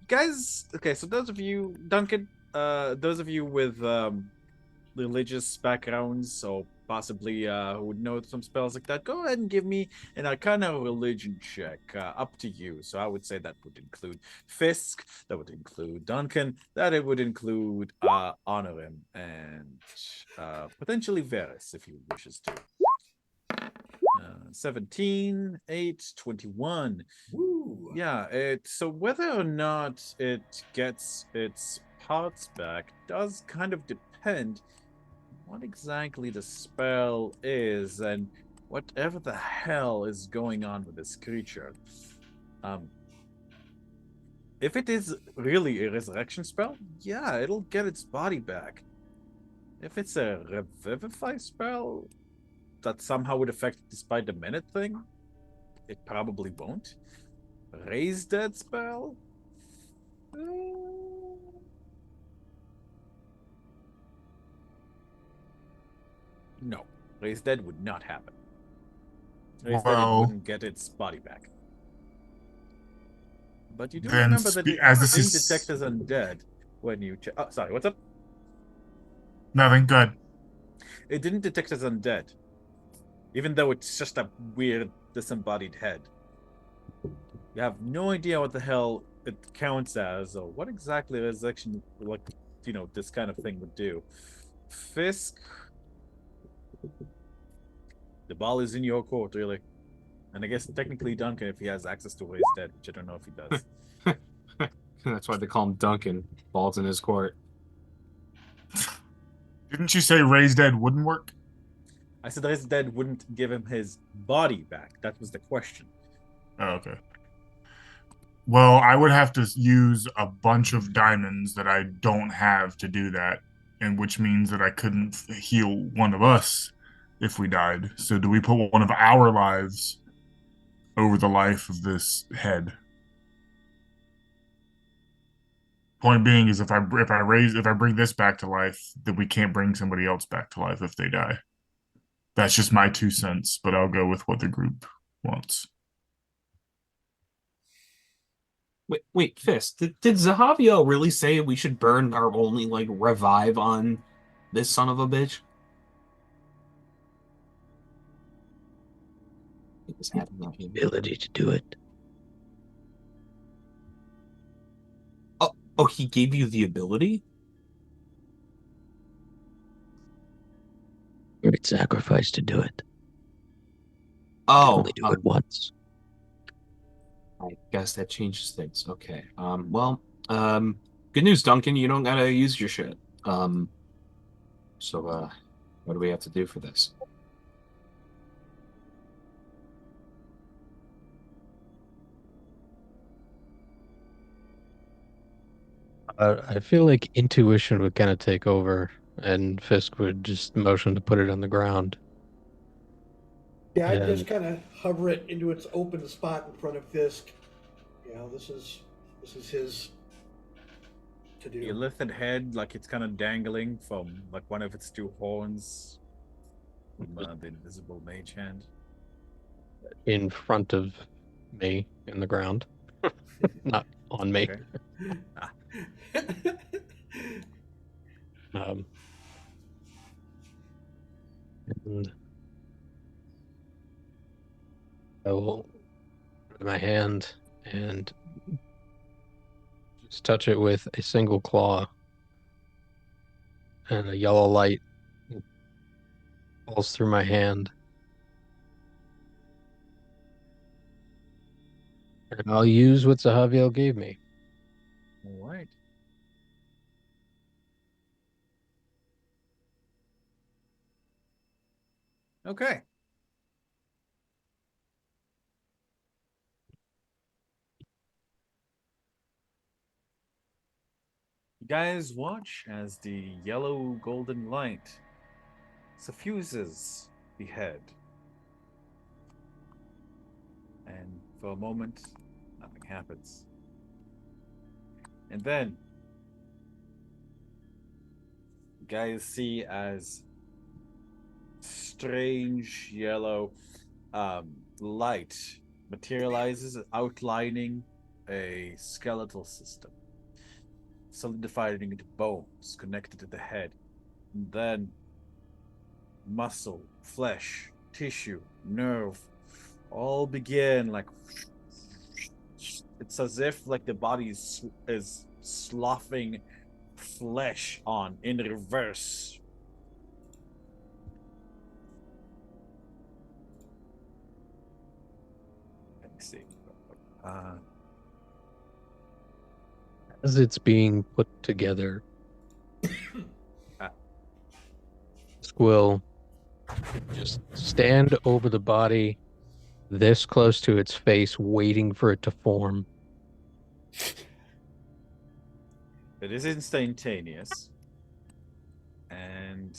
I: Guys, okay. So those of you, Duncan, those of you with religious backgrounds, or possibly who would know some spells like that, go ahead and give me an Arcana religion check. Up to you. So I would say that would include Fisk, that would include Duncan, that it would include Honorim, and potentially Varys if he wishes to. 17, 8, 21.
C: Woo.
I: Yeah, so whether or not it gets its parts back does kind of depend what exactly the spell is and whatever the hell is going on with this creature. If it is really a resurrection spell, yeah, it'll get its body back. If it's a revivify spell that somehow would affect it despite the minute thing, it probably won't. Raise dead spell? No. Raise dead would not happen. Raise dead, it wouldn't get its body back. But you do
E: Then
I: remember that it
E: as this
I: didn't
E: is
I: detect as undead when you check. Oh, sorry, what's up?
E: nothing good.
I: It didn't detect as undead. Even though it's just a weird disembodied head. You have no idea what the hell it counts as, or what exactly resurrection, like, you know, this kind of thing would do. Fisk, the ball is in your court, really. And I guess technically Duncan, if he has access to Raise Dead, which I don't know if he does.
B: That's why they call him Duncan. Ball's in his court.
E: Didn't you say Raise Dead wouldn't work?
I: I said Raise Dead wouldn't give him his body back. That was the question.
E: Oh, okay. Well, I would have to use a bunch of diamonds that I don't have to do that, and which means that I couldn't heal one of us if we died. So do we put one of our lives over the life of this head? Point being is if I bring this back to life, then we can't bring somebody else back to life if they die. That's just my 2 cents, but I'll go with what the group wants.
B: Wait, Fist. Did Zahavio really say we should burn our only like revive on this son of a bitch? What's happening out here?
H: Ability to do it.
B: Oh, he gave you the ability?
H: Great sacrifice to do it.
B: Oh,
H: Only do it once.
B: I guess that changes things. Okay. Good news, Duncan. You don't gotta use your shit. So what do we have to do for this?
G: I feel like intuition would kind of take over, and Fisk would just motion to put it on the ground.
C: Yeah, I'd
G: And
C: just kind of hover it into its open spot in front of Fisk. This is his to
I: The
C: do.
I: illithid head, like it's kind of dangling from like one of its two horns from the invisible mage hand.
G: in front of me in the ground, not on me.
I: Okay. Ah,
G: Um, and I will put my hand and just touch it with a single claw, and a yellow light falls through my hand. And I'll use what Zahaviel gave me.
I: all right. Okay. You guys watch as the yellow golden light suffuses the head. And for a moment, nothing happens. And then you guys see as strange yellow light materializes, outlining a skeletal system, solidifying into bones connected to the head. And then muscle, flesh, tissue, nerve, all begin like it's as if like the body is sloughing flesh on in reverse. Let me see.
G: As it's being put together, Squill just stand over the body this close to its face, waiting for it to form.
I: It is instantaneous. And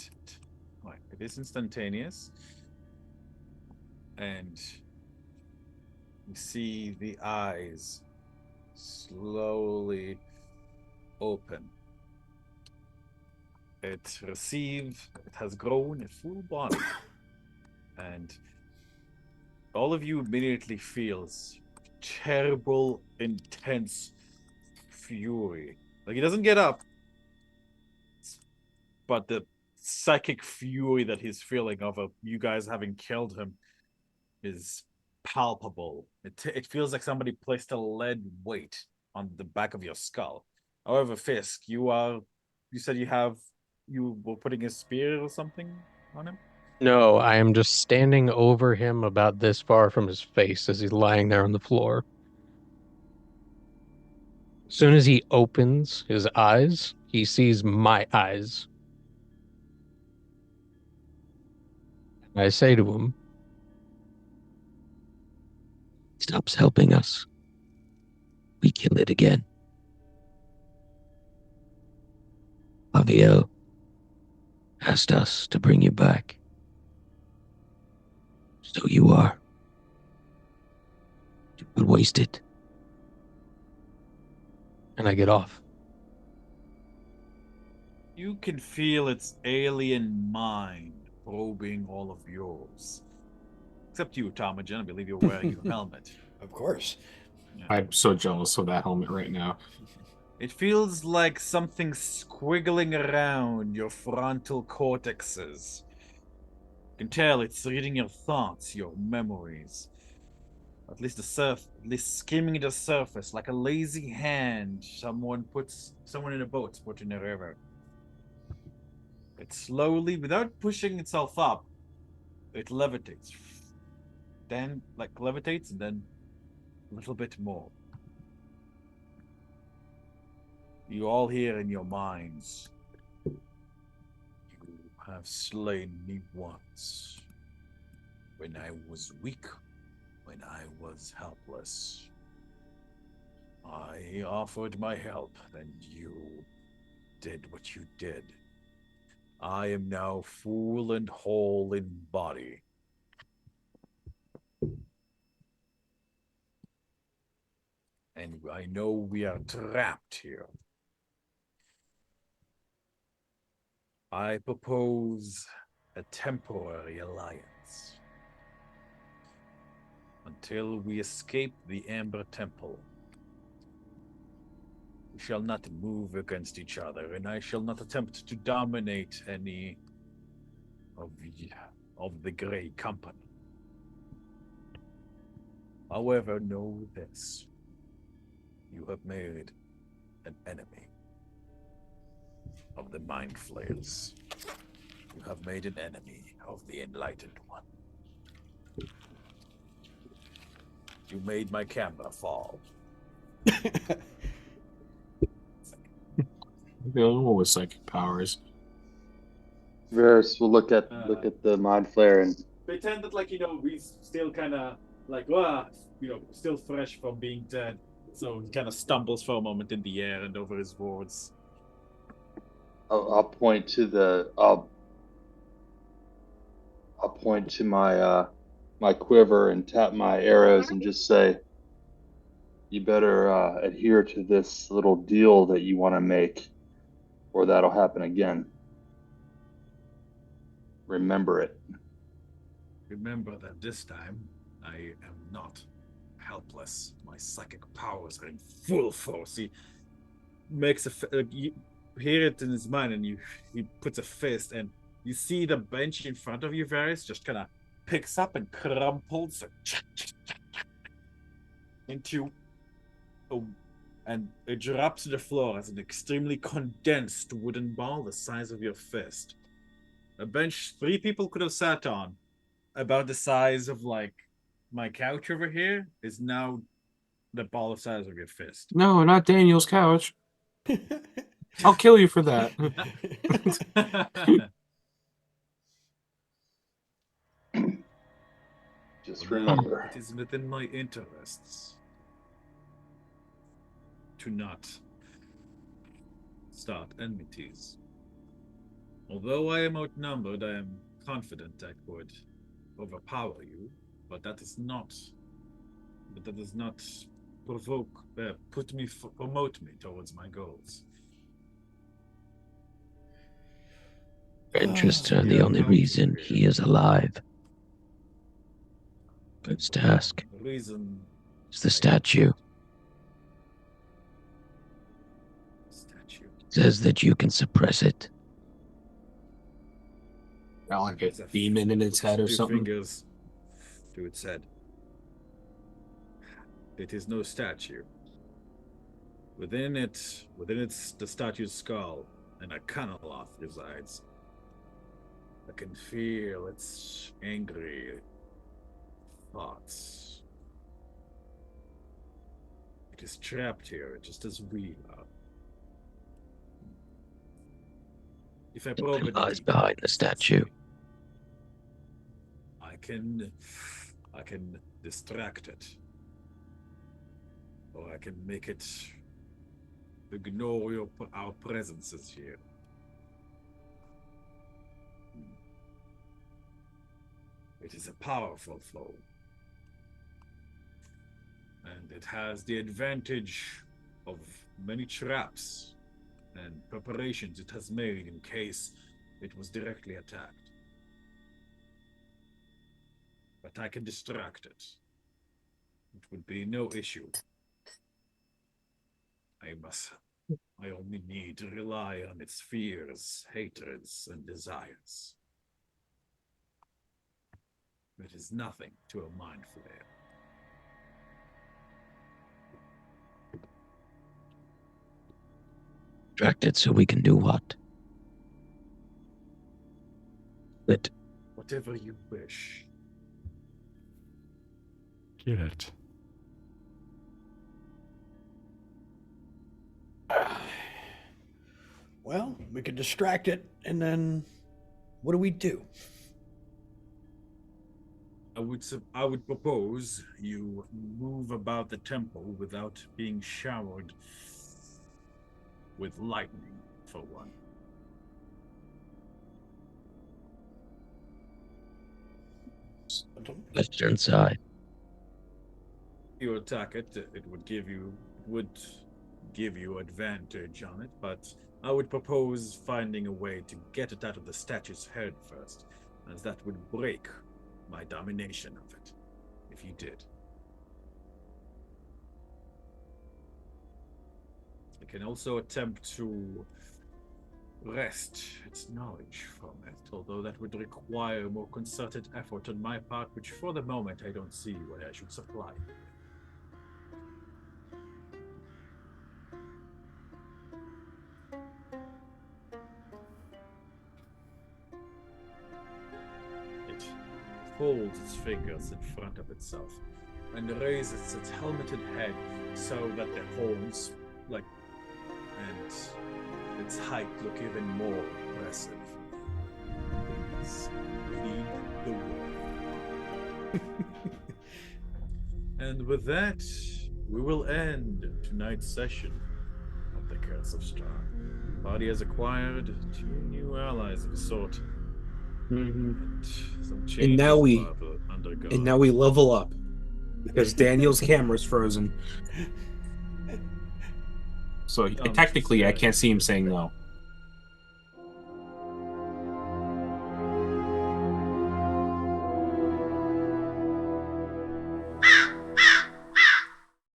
I: it is instantaneous. And you see the eyes slowly open. It has grown a full body. And all of you immediately feels terrible, intense fury. Like he doesn't get up, but the psychic fury that he's feeling of you guys having killed him is palpable. It feels like somebody placed a lead weight on the back of your skull. However, Fisk, you said you were putting a spear or something on him?
G: No, I am just standing over him about this far from his face as he's lying there on the floor. As soon as he opens his eyes, he sees my eyes. I say to him,
H: Stops helping us. We kill it again. Javier asked us to bring you back. So you are. But waste it.
G: and I get off.
I: You can feel its alien mind probing all of yours. Except you, Tomagen. I believe you're wearing your helmet.
C: Of course.
B: I'm so jealous of that helmet right now.
I: It feels like something squiggling around your frontal cortexes. You can tell it's reading your thoughts, your memories. At least at least skimming the surface like a lazy hand someone in a boat's put in a river. It slowly, without pushing itself up, it levitates. Then levitates and then a little bit more. You all hear in your minds, you have slain me once. When I was weak, when I was helpless. I offered my help, and you did what you did. I am now full and whole in body. And I know we are trapped here. I propose a temporary alliance. Until we escape the Amber Temple, we shall not move against each other, and I shall not attempt to dominate any of the Grey Company. However, know this. You have made an enemy of the Mind Flayers. You have made an enemy of the Enlightened One. You made my camera fall.
B: What with psychic powers?
F: Varys will look at the mind flare and
I: Pretend that, he's still kind of still fresh from being dead. So he kind of stumbles for a moment in the air and over his words.
F: I'll point to I'll point to my my quiver and tap my arrows and just say, you better adhere to this little deal that you want to make, or that'll happen again. Remember it.
A: Remember that this time, I am not helpless. My psychic powers are in full force.
I: He makes you hear it in his mind, and he puts a fist, and you see the bench in front of you, Varys, just kind of picks up and crumples into and it drops to the floor as an extremely condensed wooden ball the size of your fist. A bench 3 people could have sat on, about the size of my couch over here, is now the ball the size of your fist.
B: No, not Daniel's couch. I'll kill you for that.
F: Just remember.
A: It is within my interests to not start enmities. Although I am outnumbered, I am confident I could overpower you, but that does not promote me towards my goals.
H: Interests are the only reason he is alive. First task
A: The reason
H: is the statue.
A: statue.
H: Says that you can suppress it.
B: Got like a demon in its head or something.
A: Fingers to its head. It is no statue. Within the statue's skull, an Akanaloth resides. I can feel its angry thoughts. It is trapped here, just as we are. If I probe
H: Something
A: it
H: lies
A: deeper,
H: behind the statue.
A: I can distract it. Or I can make it ignore our presences here. It is a powerful foe. And it has the advantage of many traps and preparations it has made in case it was directly attacked. But I can distract it. It would be no issue. I only need to rely on its fears, hatreds, and desires. It is nothing to a mind flare.
H: Distracted so we can do what? It.
A: Whatever you wish.
D: Get it.
C: Well, we could distract it, and then what do we do?
A: I would propose you move about the temple without being showered with lightning, for one.
H: Western side.
A: If you attack it, it would give you advantage on it, but I would propose finding a way to get it out of the statue's head first, as that would break my domination of it, if you did. I can also attempt to wrest its knowledge from it, although that would require more concerted effort on my part, which for the moment I don't see what I should supply. It folds its fingers in front of itself and raises its helmeted head so that the horns, and its height look even more impressive. Please lead the way. And with that, we will end tonight's session of the Curse of Strahd. Party has acquired 2 new allies of a sort. And some changes
B: And now we
A: undergone.
B: and now we level up because Daniel's camera's frozen. So technically, I can't see him saying no.